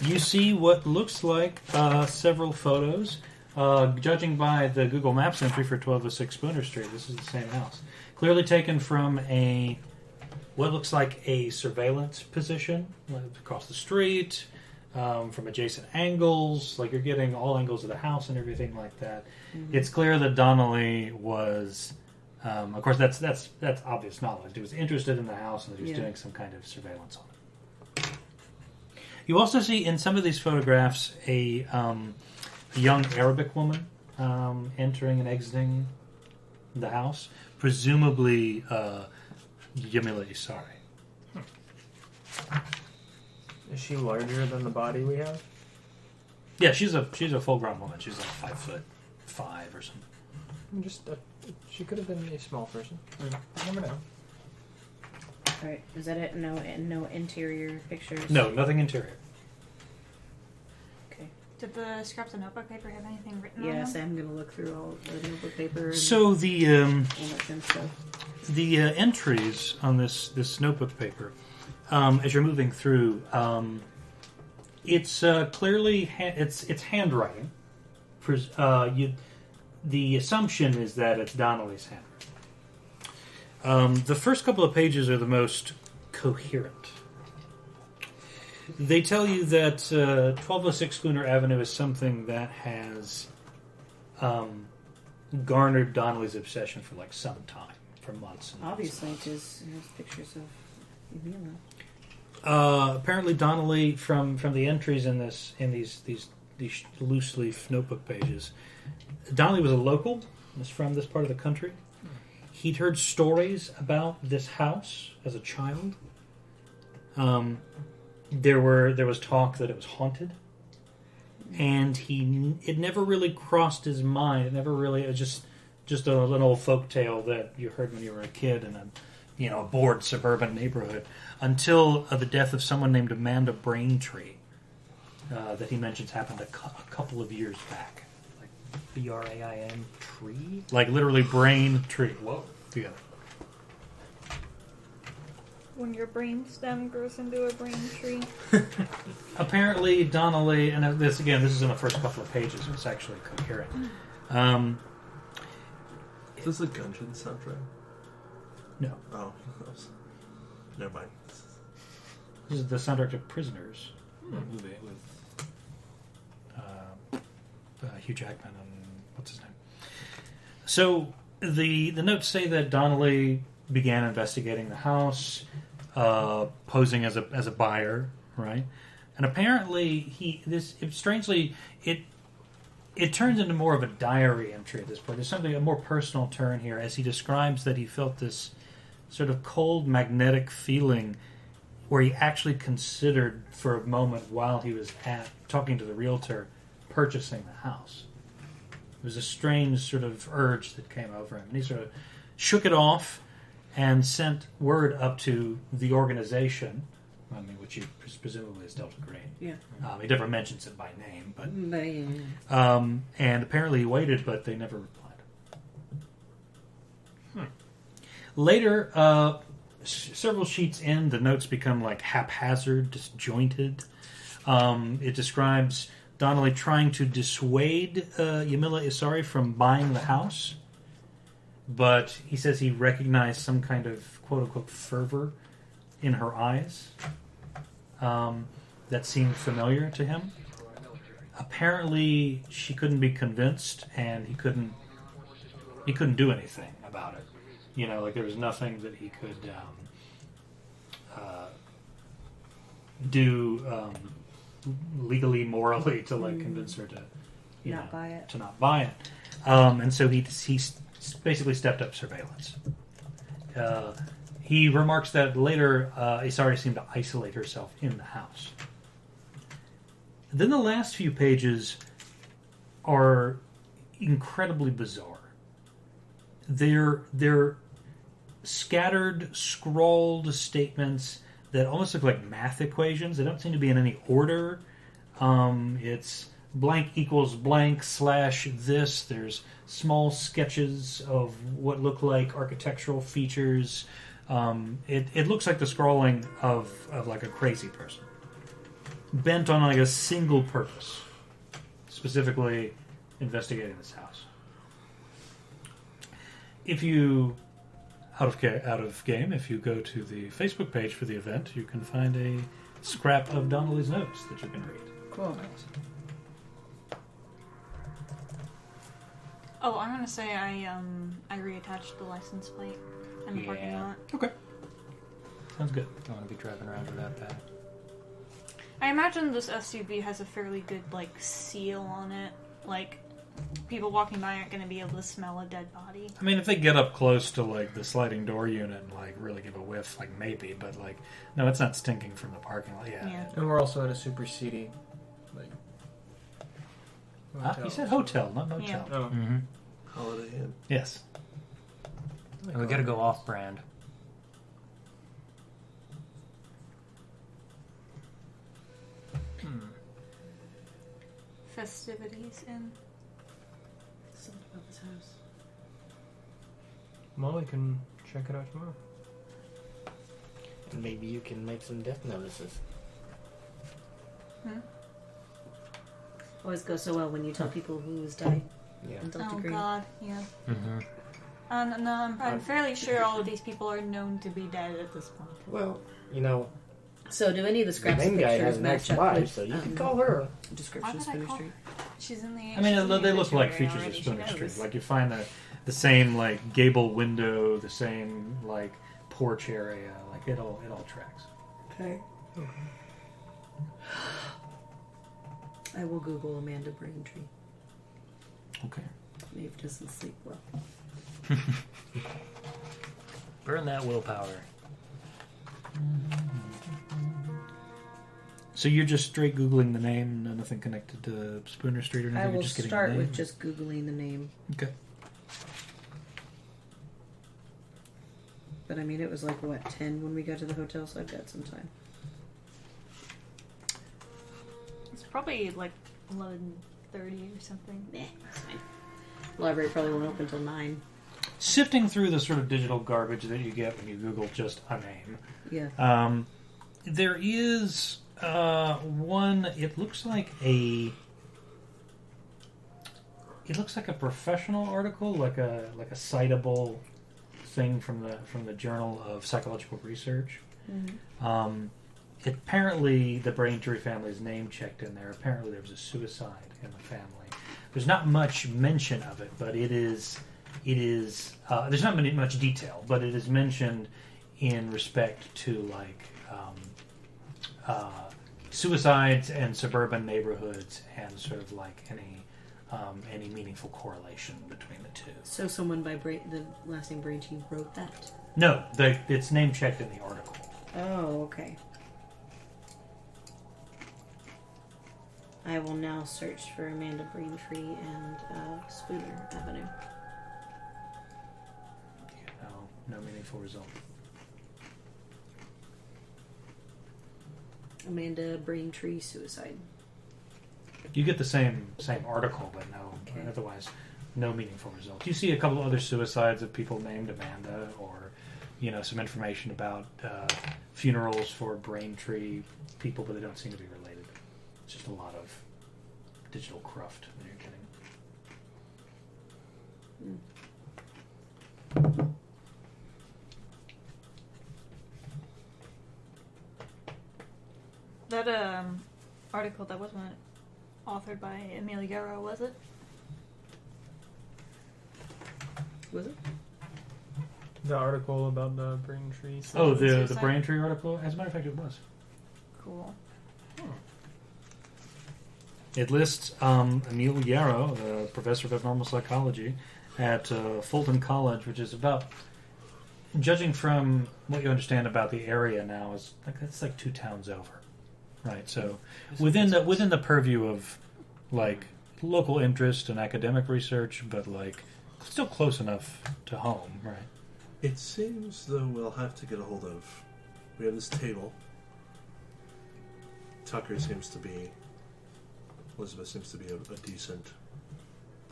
You see what looks like several photos. Judging by the Google Maps entry for 1206 Spooner Street, this is the same house. Clearly taken from what looks like a surveillance position across the street, from adjacent angles. Like you're getting all angles of the house and everything like that. Mm-hmm. It's clear that Donnelly was, of course, that's obvious knowledge. He was interested in the house and that he was Yeah. doing some kind of surveillance on it. You also see in some of these photographs a young Arabic woman entering and exiting the house, presumably Yamila Isari. Is she larger than the body we have? Yeah, she's a full-grown woman. She's like 5'5" or something. She could have been a small person. You never know. Alright, is that it? No interior pictures? No, nothing interior. Okay. Did the scraps of notebook paper have anything written on Yes, them? I'm going to look through all the notebook paper and So the all that kind of stuff. the entries on this notebook paper, as you're moving through, it's clearly it's handwriting. The assumption is that it's Donnelly's handwriting. The first couple of pages are the most coherent. They tell you that 1206 Spooner Avenue is something that has garnered Donnelly's obsession for like some time. for months. And Obviously, months. because it has pictures of Emila. Apparently, Donnelly from the entries in these loose leaf notebook pages, Donnelly was a local. Was from this part of the country. He'd heard stories about this house as a child. There was talk that it was haunted, and it never really crossed his mind. It was just an old folk tale that you heard when you were a kid in a bored suburban neighborhood until the death of someone named Amanda Braintree that he mentions happened a couple of years back. BRAIN tree? Like literally brain tree. Whoa, together. When your brain stem grows into a brain tree. Apparently, Donnelly, and this is in the first couple of pages. It's actually coherent. Is this a Gungeon soundtrack? No, Oh, never mind. this is the soundtrack to Prisoners, a movie with Hugh Jackman and what's his name. So the notes say that Donnelly began investigating the house, posing as a buyer, right? And apparently it turns into more of a diary entry at this point. There's a more personal turn here as he describes that he felt this sort of cold magnetic feeling where he actually considered for a moment while he was talking to the realtor purchasing the house. It was a strange sort of urge that came over him. And he sort of shook it off and sent word up to the organization, which he presumably is Delta Green. Yeah. He never mentions it by name, but Yeah. and apparently he waited, but they never replied. Later, several sheets in, the notes become like haphazard, disjointed. It describes Donnelly trying to dissuade Yamila Isari from buying the house, but he says he recognized some kind of quote-unquote fervor in her eyes that seemed familiar to him. Apparently, she couldn't be convinced, and he couldn't do anything about it. There was nothing that he could do legally, morally to convince her to Not buy it. to not buy it. And so he basically stepped up surveillance. He remarks that later Isari seemed to isolate herself in the house. Then the last few pages are incredibly bizarre. They're scattered, scrawled statements that almost look like math equations. They don't seem to be in any order. It's blank equals blank / this. There's small sketches of what look like architectural features. It looks like the scrawling of like a crazy person, bent on like a single purpose, specifically investigating this house. If you out of game, if you go to the Facebook page for the event, you can find a scrap of Donnelly's notes that you can read. Cool. Oh, I'm gonna say I reattached the license plate in the parking Yeah. lot. Okay, sounds good. I don't want to be driving around without that. I imagine this SUV has a fairly good seal on it. People walking by aren't going to be able to smell a dead body. I mean, if they get up close to the sliding door unit and really give a whiff, maybe, but no, it's not stinking from the parking lot. Yeah. And we're also in a super seedy, He said hotel, not motel. Yeah. Oh. Mm-hmm. Holiday Inn. Yes. And we got to go off-brand. Festivities in. Something about this house. Molly can check it out tomorrow. And maybe you can make some death notices. Always goes so well when you tell people who's died Yeah. in Delta Oh Green. God, yeah. Mm-hmm. No, I'm fairly sure all of these people are known to be dead at this point. Well, So do any of the the scraps main of guy pictures has an match up ex-wife, with so you can call her. descriptions Why for would I the call street? She's in the. I mean, she's in the they look like obituary features of already, she Spooner Street. knows. Like you find the same like gable window, the same like porch area. Like it all tracks. Okay. I will Google Amanda Braintree. Okay. Maeve doesn't sleep well. Burn that willpower. So you're just straight Googling the name, nothing connected to Spooner Street or anything? I will You're just getting start the name? with just Googling the name. Okay. But I mean, it was like, what, 10 when we got to the hotel, so I've got some time. It's probably like 11:30 or something. That's fine. Library probably won't open until 9. Sifting through the sort of digital garbage that you get when you Google just a name, Yeah. there is one. It looks like a professional article, like a citable thing from the Journal of Psychological Research. Mm-hmm. Apparently, the Braintree family's name checked in there. Apparently, there was a suicide in the family. There's not much mention of it, but it is. There's not much detail, but it is mentioned in respect to like suicides and suburban neighborhoods, and sort of like any meaningful correlation between the two. So someone by the last name Braintree wrote that? No, it's name checked in the article. Oh, okay. I will now search for Amanda Braintree and Spooner Avenue. No meaningful result. Amanda Braintree suicide. You get the same article, but Okay. otherwise, no meaningful result. You see a couple other suicides of people named Amanda, or some information about funerals for Braintree people, but they don't seem to be related. It's just a lot of digital cruft that you're getting. That article that wasn't authored by Emil Yarrow, was it? Was it? The article about the Braintree. Oh, the Suicide? Braintree article? As a matter of fact, it was. Cool. It lists Emil Yarrow, a professor of abnormal psychology at Fulton College, which is about, judging from what you understand about the area now, it's like 2 towns over, right? So within the purview of like local interest and academic research, but like still close enough to home, right? It seems though we'll have to get a hold of. We have this table. Tucker seems to be. Elizabeth seems to be a decent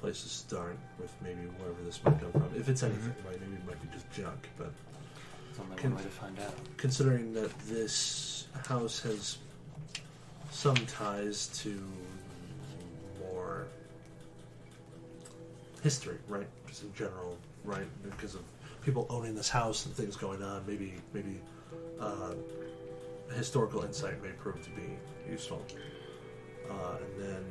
place to start with, maybe wherever this might come from. If it's anything, right? Maybe it might be just junk, but It's only one way to find out. considering that this house has some ties to more history, right? Just in general, right? Because of people owning this house and things going on, maybe historical insight may prove to be useful. And then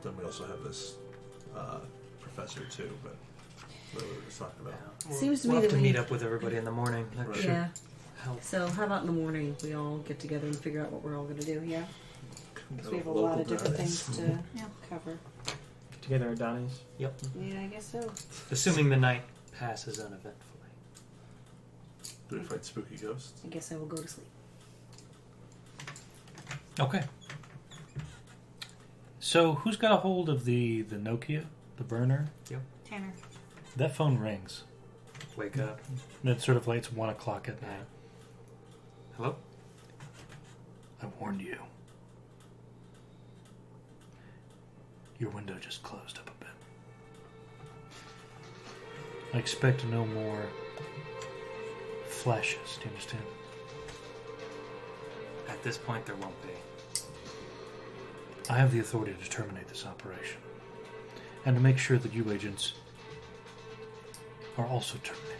then we also have this professor too, but what we were just talking about. Seems to We'll me have that to we- meet up with everybody in the morning. That Right. should Yeah. help. So how about in the morning we all get together and figure out what we're all going to do? Yeah. Because we have a Local lot of different guys. things to Yeah. cover. Get together at Donnie's. Yep. Yeah, I guess so. Assuming the night passes uneventfully. Do we fight spooky ghosts? I guess I will go to sleep. Okay. So who's got a hold of the Nokia, the burner? Tanner. That phone rings. Wake up. It's sort of like it's 1 o'clock at night. Hello? I warned you. Your window just closed up a bit. I expect no more flashes, do you understand? At this point, there won't be. I have the authority to terminate this operation. And to make sure that you agents are also terminated.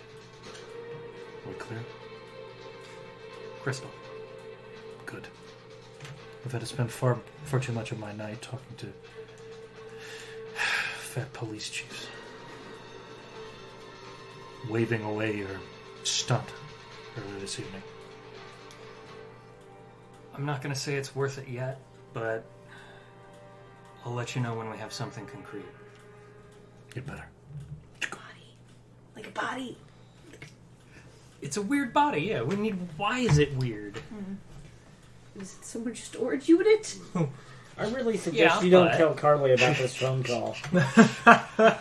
Are we clear? Crystal. Good. I've had to spend far too much of my night talking to fat police chiefs, waving away your stunt earlier this evening. I'm not going to say it's worth it yet, but I'll let you know when we have something concrete. You'd better. Body. Like a body. It's a weird body, yeah. We need. Why is it weird? Is it someone just ordered you in it? I really suggest Yeah, you don't but- tell Carly about this phone call. I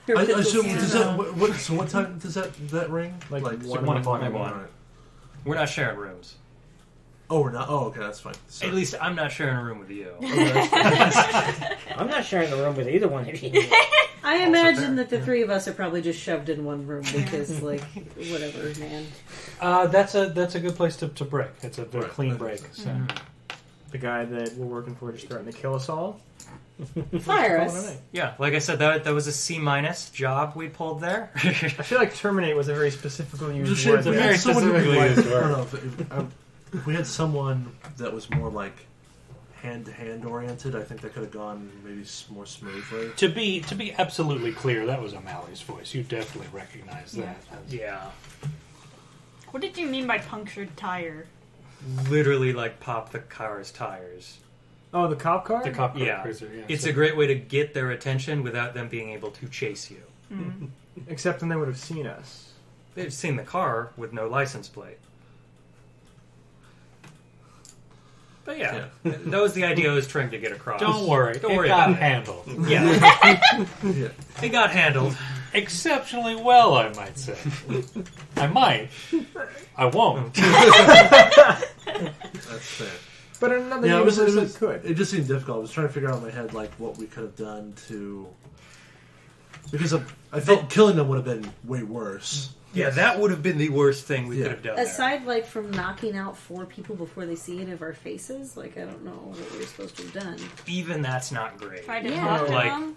assume, so what time does that ring? Like 1 o'clock. Alright. We're not sharing rooms. Oh, we're not. Oh, okay, that's fine. So, At least I'm not sharing a room with you. I'm not sharing a room with either one of you. I imagine that the three of us are probably just shoved in one room because, like, whatever, man. That's a good place to break. It's a very Right. clean break. So. The guy that we're working for just threatened to kill us all. Fire Calling it a us. night. Yeah, like I said, that was a C- job we pulled there. I feel like terminate was a very specifically It was a used shame word. if we very had someone who could, specifically like, used I word. don't know, if we had someone that was more like hand-to-hand oriented, I think that could have gone maybe more smoothly. To be absolutely clear, that was O'Malley's voice. You definitely recognize that. Yeah. What did you mean by punctured tire? Literally, like, pop the car's tires. Oh, the cop car? The cop car Yeah. cruiser. Yeah, It's so- a great way to get their attention without them being able to chase you. Except then they would have seen us. They've seen the car with no license plate. But yeah, that was the idea I was trying to get across. Don't worry. Don't it worry got about it. handled. Yeah, Yeah. it got handled. Exceptionally well, I might say. I might. I won't. That's fair. But in another Yeah, universe it could. It just seemed difficult. I was trying to figure out in my head like what we could have done to, because I felt killing them would have been way worse. Yeah, that would have been the worst thing we Yeah. could have done. there. Aside, like, from knocking out 4 people before they see any of our faces, like, I don't know what we were supposed to have done. Even that's not great. Tried to Yeah. talk to Like- them?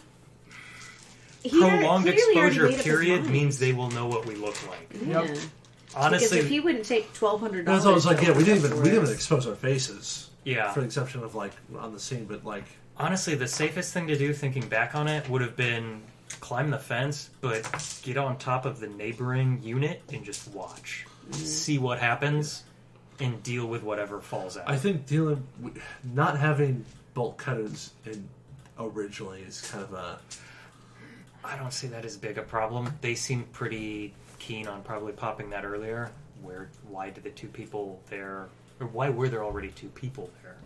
He had Prolonged clearly already exposure made up his period mind. means they will know what we look like. Yeah. Yep. Because Honestly, if he wouldn't take $1,200, That's why I was like, to yeah, we didn't look for even us- expose our faces, yeah. for the exception of like on the scene, but like Honestly, the safest thing to do, thinking back on it, would have been climb the fence, but get on top of the neighboring unit and just watch. See what happens, and deal with whatever falls out. I think not having bolt cutters in originally is kind of a I don't see that as big a problem. They seemed pretty keen on probably popping that earlier. Why did the 2 people there, or why were there already 2 people there?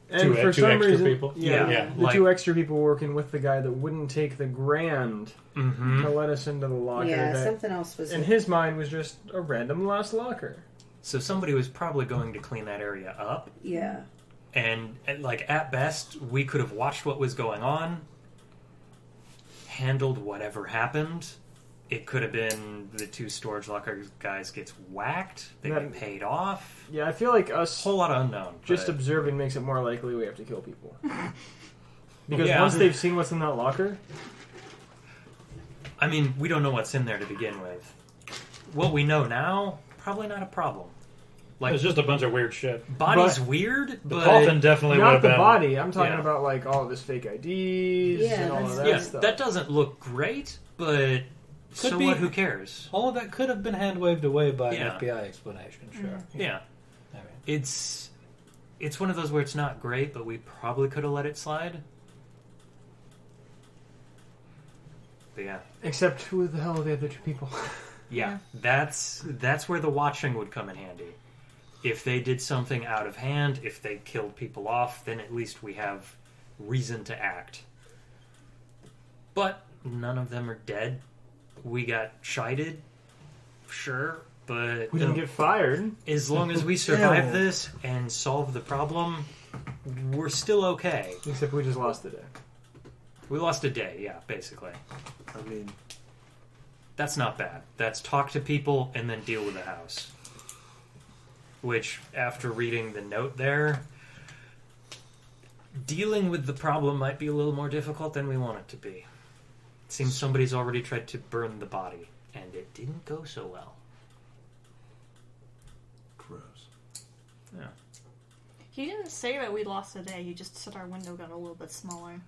And for two some extra reason, people? Yeah, Yeah, the like- 2 extra people working with the guy that wouldn't take the grand Mm-hmm. to let us into the locker. Yeah, that, something else was. in his mind, was just a random lost locker. So somebody was probably going to clean that area up, Yeah. and like at best, we could have watched what was going on, handled whatever happened. It could have been the 2 storage locker guys gets whacked, they That- get paid off. Yeah, I feel like us Whole lot of unknown. just but- observing makes it more likely we have to kill people. Because Yeah. once they've seen what's in that locker, I mean, we don't know what's in there to begin with. What we know now, probably not a problem. Like, It's just a bunch of weird shit. body's but- weird, The but coffin definitely would not have the been. body. I'm talking yeah. about like all of his fake IDs Yeah, and all of that's- that yeah, stuff. that doesn't look great. But so be- what? Who cares? All of that could have been hand waved away by Yeah. an FBI explanation. Sure. Yeah, I mean, it's one of those where it's not great, but we probably could have let it slide. But yeah, Except who the hell are the other 2 people? yeah, that's where the watching would come in handy. If they did something out of hand, if they killed people off, then at least we have reason to act. But none of them are dead. We got shited, sure, but We didn't get fired. as long as we survive Ew. this and solve the problem, we're still okay. Except we just lost the day. We lost a day, yeah, basically. I mean, That's not bad. That's talk to people and then deal with the house. Which, after reading the note there, dealing with the problem might be a little more difficult than we want it to be. It seems somebody's already tried to burn the body, and it didn't go so well. gross. Yeah. He didn't say that we lost a day. He just said our window got a little bit smaller.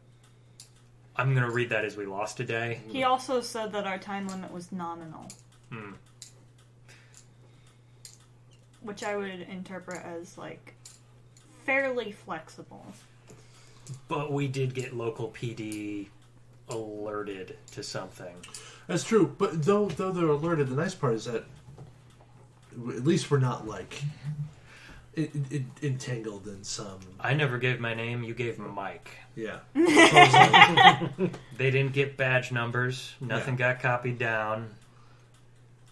I'm going to read that as we lost a day. He also said that our time limit was nominal. Which I would interpret as, like, fairly flexible. But we did get local PD alerted to something. That's true, but though they're alerted, the nice part is that at least we're not, like, entangled in some... I never gave my name, you gave Mike. Yeah. They didn't get badge numbers, nothing got copied down.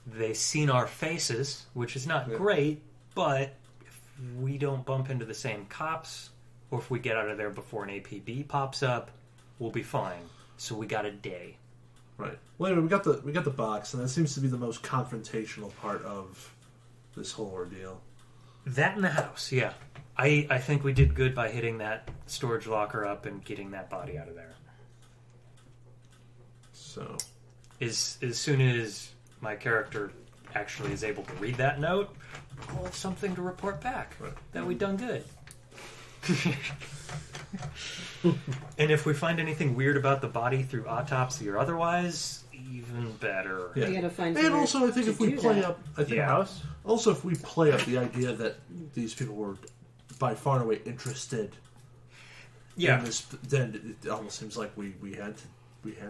They seen our faces, which is not great, but if we don't bump into the same cops, or if we get out of there before an APB pops up, we'll be fine. So we got a day. Right. Well, anyway, we got the box, and that seems to be the most confrontational part of this whole ordeal. That in the house, yeah. I think we did good by hitting that storage locker up and getting that body out of there. So, As soon as my character actually is able to read that note, we'll have something to report back that we done good. And if we find anything weird about the body through autopsy or otherwise, even better. yeah. We gotta find And somewhere also, I think to if we do play that. up, I think Yeah. House? also if we play up the idea that these people were by far and away interested in this, then it almost seems like we had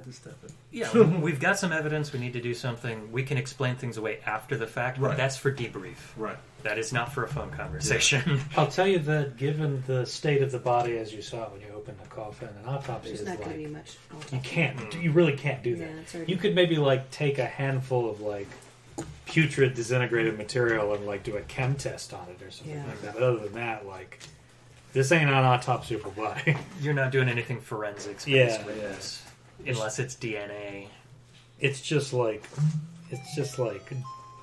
to step in. Yeah, we've got some evidence. We need to do something. We can explain things away after the fact, but Right. that's for debrief. Right. That is not for a phone conversation. I'll tell you that given the state of the body as you saw when you opened the coffin, an autopsy There's is not going to like... be much. You can't. You really can't do that. Yeah, it's already- You could maybe like take a handful of like putrid disintegrated material and like do a chem test on it or something Yeah. like that. But other than that, like this ain't an autopsyable body. You're not doing anything forensics Yeah, with yeah. this. Unless it's DNA. It's just like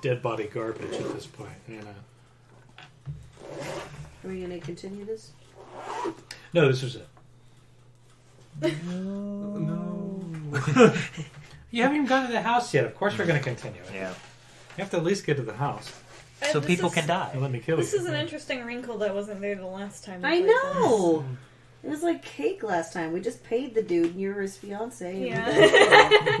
dead body garbage at this point. You know. Are we going to continue this? No, this was it. No. You haven't even gone to the house yet. Of course, we're going to continue it. Yeah. You have to at least get to the house. So This people is- can die. And let me kill This you. is an interesting wrinkle that wasn't there the last time. we I played this. know! It was like cake last time. We just paid the dude and you were his fiance. Yeah.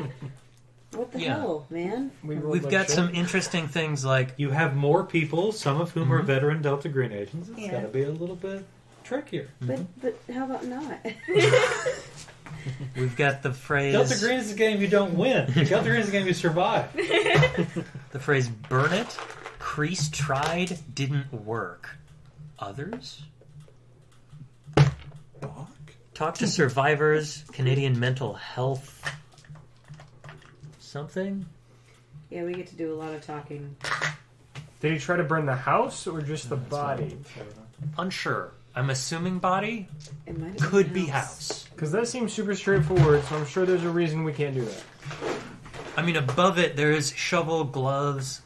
What the Yeah. hell, man? We've got some interesting things like You have more people, some of whom are veteran Delta Green agents. It's Yeah. got to be a little bit trickier. But how about not? we've got the phrase Delta Green is a game you don't win. Delta Green is a game you survive. the phrase burn it, Crease tried, didn't work. Others? Talk to survivors, Canadian mental health something? Yeah, we get to do a lot of talking. Did he try to burn the house or just the body? Unsure. I'm assuming body. It might have been Could the be house. Because that seems super straightforward, so I'm sure there's a reason we can't do that. I mean, above it, there is shovel, gloves,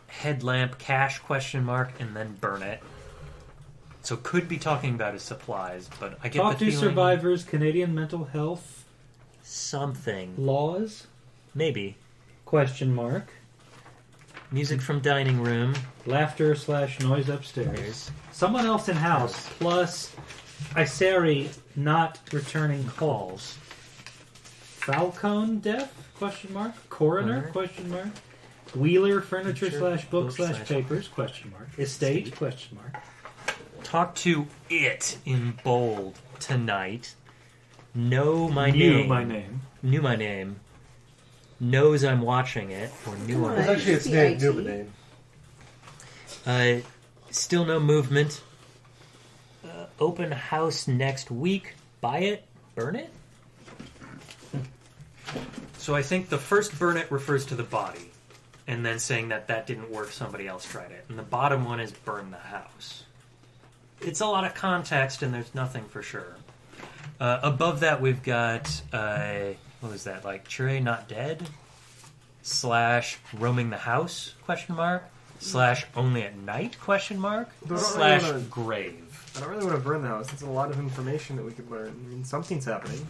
headlamp, cash, question mark, and then burn it. So could be talking about his supplies, but I get Talk the to feeling survivors, Canadian mental health something. laws? Maybe. Question mark. Music from dining room. Laughter / noise upstairs. Someone else in house plus Isari not returning calls. Falcone death? Question mark. Coroner? Coroner. Question mark. Wheeler furniture / book book / papers? Question mark. Estate? Question mark. Talk to it in bold tonight. Know my Knew name. my name. Knew my name. Knows I'm watching it. Or knew Come I'm on. It's actually its the name, IT. Newman name. Still no movement. Open house next week. Buy it. Burn it? So I think the first burn it refers to the body. And then saying that didn't work, somebody else tried it. And the bottom one is burn the house. It's a lot of context and there's nothing for sure. Above that we've got, what was that, like Chure not dead? / roaming the house, question mark? / only at night, question mark? Those aren't really / gonna- grave. I don't really want to burn the house. That's a lot of information that we could learn. I mean, something's happening.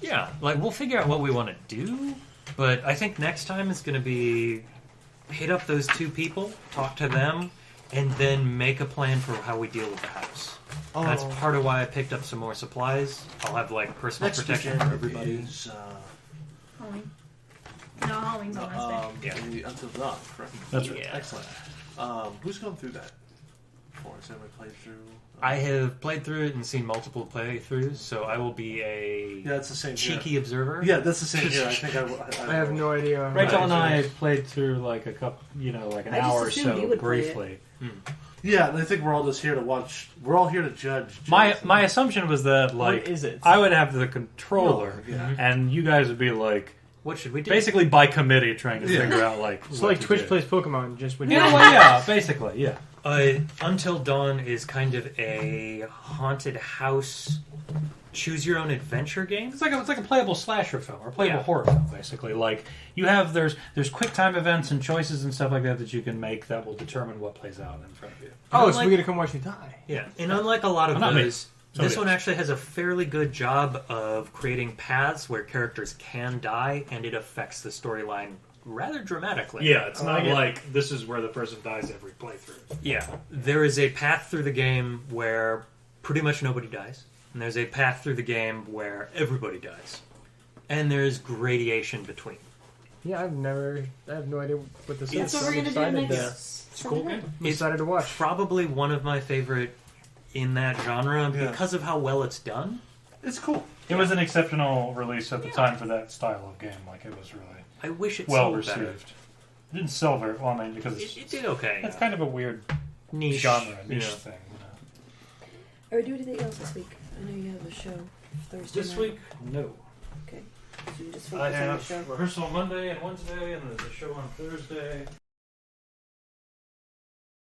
Yeah, like we'll figure out what we want to do, but I think next time is going to be hit up those two people, talk to them, and then make a plan for how we deal with the house. Oh, That's part of why I picked up some more supplies. I'll have like personal next protection weekend for everybody. Is, Halloween. No, Halloween's on Wednesday. until dawn, correct? That's right. Yeah. Excellent. Who's going through that? Has anybody played through? I have played through it and seen multiple playthroughs, so I will be a Yeah, it's the same cheeky here. observer. Yeah, that's the same here. I think I have no idea. Rachel and I played through like a couple, like an I just hour or assumed you so would play briefly. Yeah, I think we're all just here to watch. We're all here to judge. My assumption was that like What is it? I would have the controller, Yeah. and you guys would be like What should we do? basically by committee trying to figure out like. It's what like to Twitch do. plays Pokemon, just with Yeah, well, yeah, basically, yeah. Until Dawn is kind of a haunted house, choose your own adventure game. It's like a playable slasher film or playable Yeah. horror film, basically. Like you have there's quick time events and choices and stuff like that you can make that will determine what plays out in front of you. Oh, so Unlike- we're gonna come watch you die. Yeah, and unlike a lot of Not me. those, Somebody this one else. actually has a fairly good job of creating paths where characters can die, and it affects the storyline rather dramatically. Yeah, it's I not like it. like this is where the person dies every playthrough. Yeah, there is a path through the game where pretty much nobody dies, and there's a path through the game where everybody dies, and there's gradation between. Yeah, I have no idea what this That's is. what we're I'm gonna do excited next. It's a cool game. I'm excited to watch. Probably one of my favorite in that genre Yeah. because of how well it's done. It's cool. It was an exceptional release at the time for that style of game. Like it was really I wish it well sold received. better. It didn't sell very well, I mean, because It did okay. it's kind of a weird niche genre, niche yeah. thing. Are we doing anything else this week? I know you have a show Thursday This night. week, no. Okay. So you just I focus on the have show. rehearsal Monday and Wednesday, and there's a show on Thursday.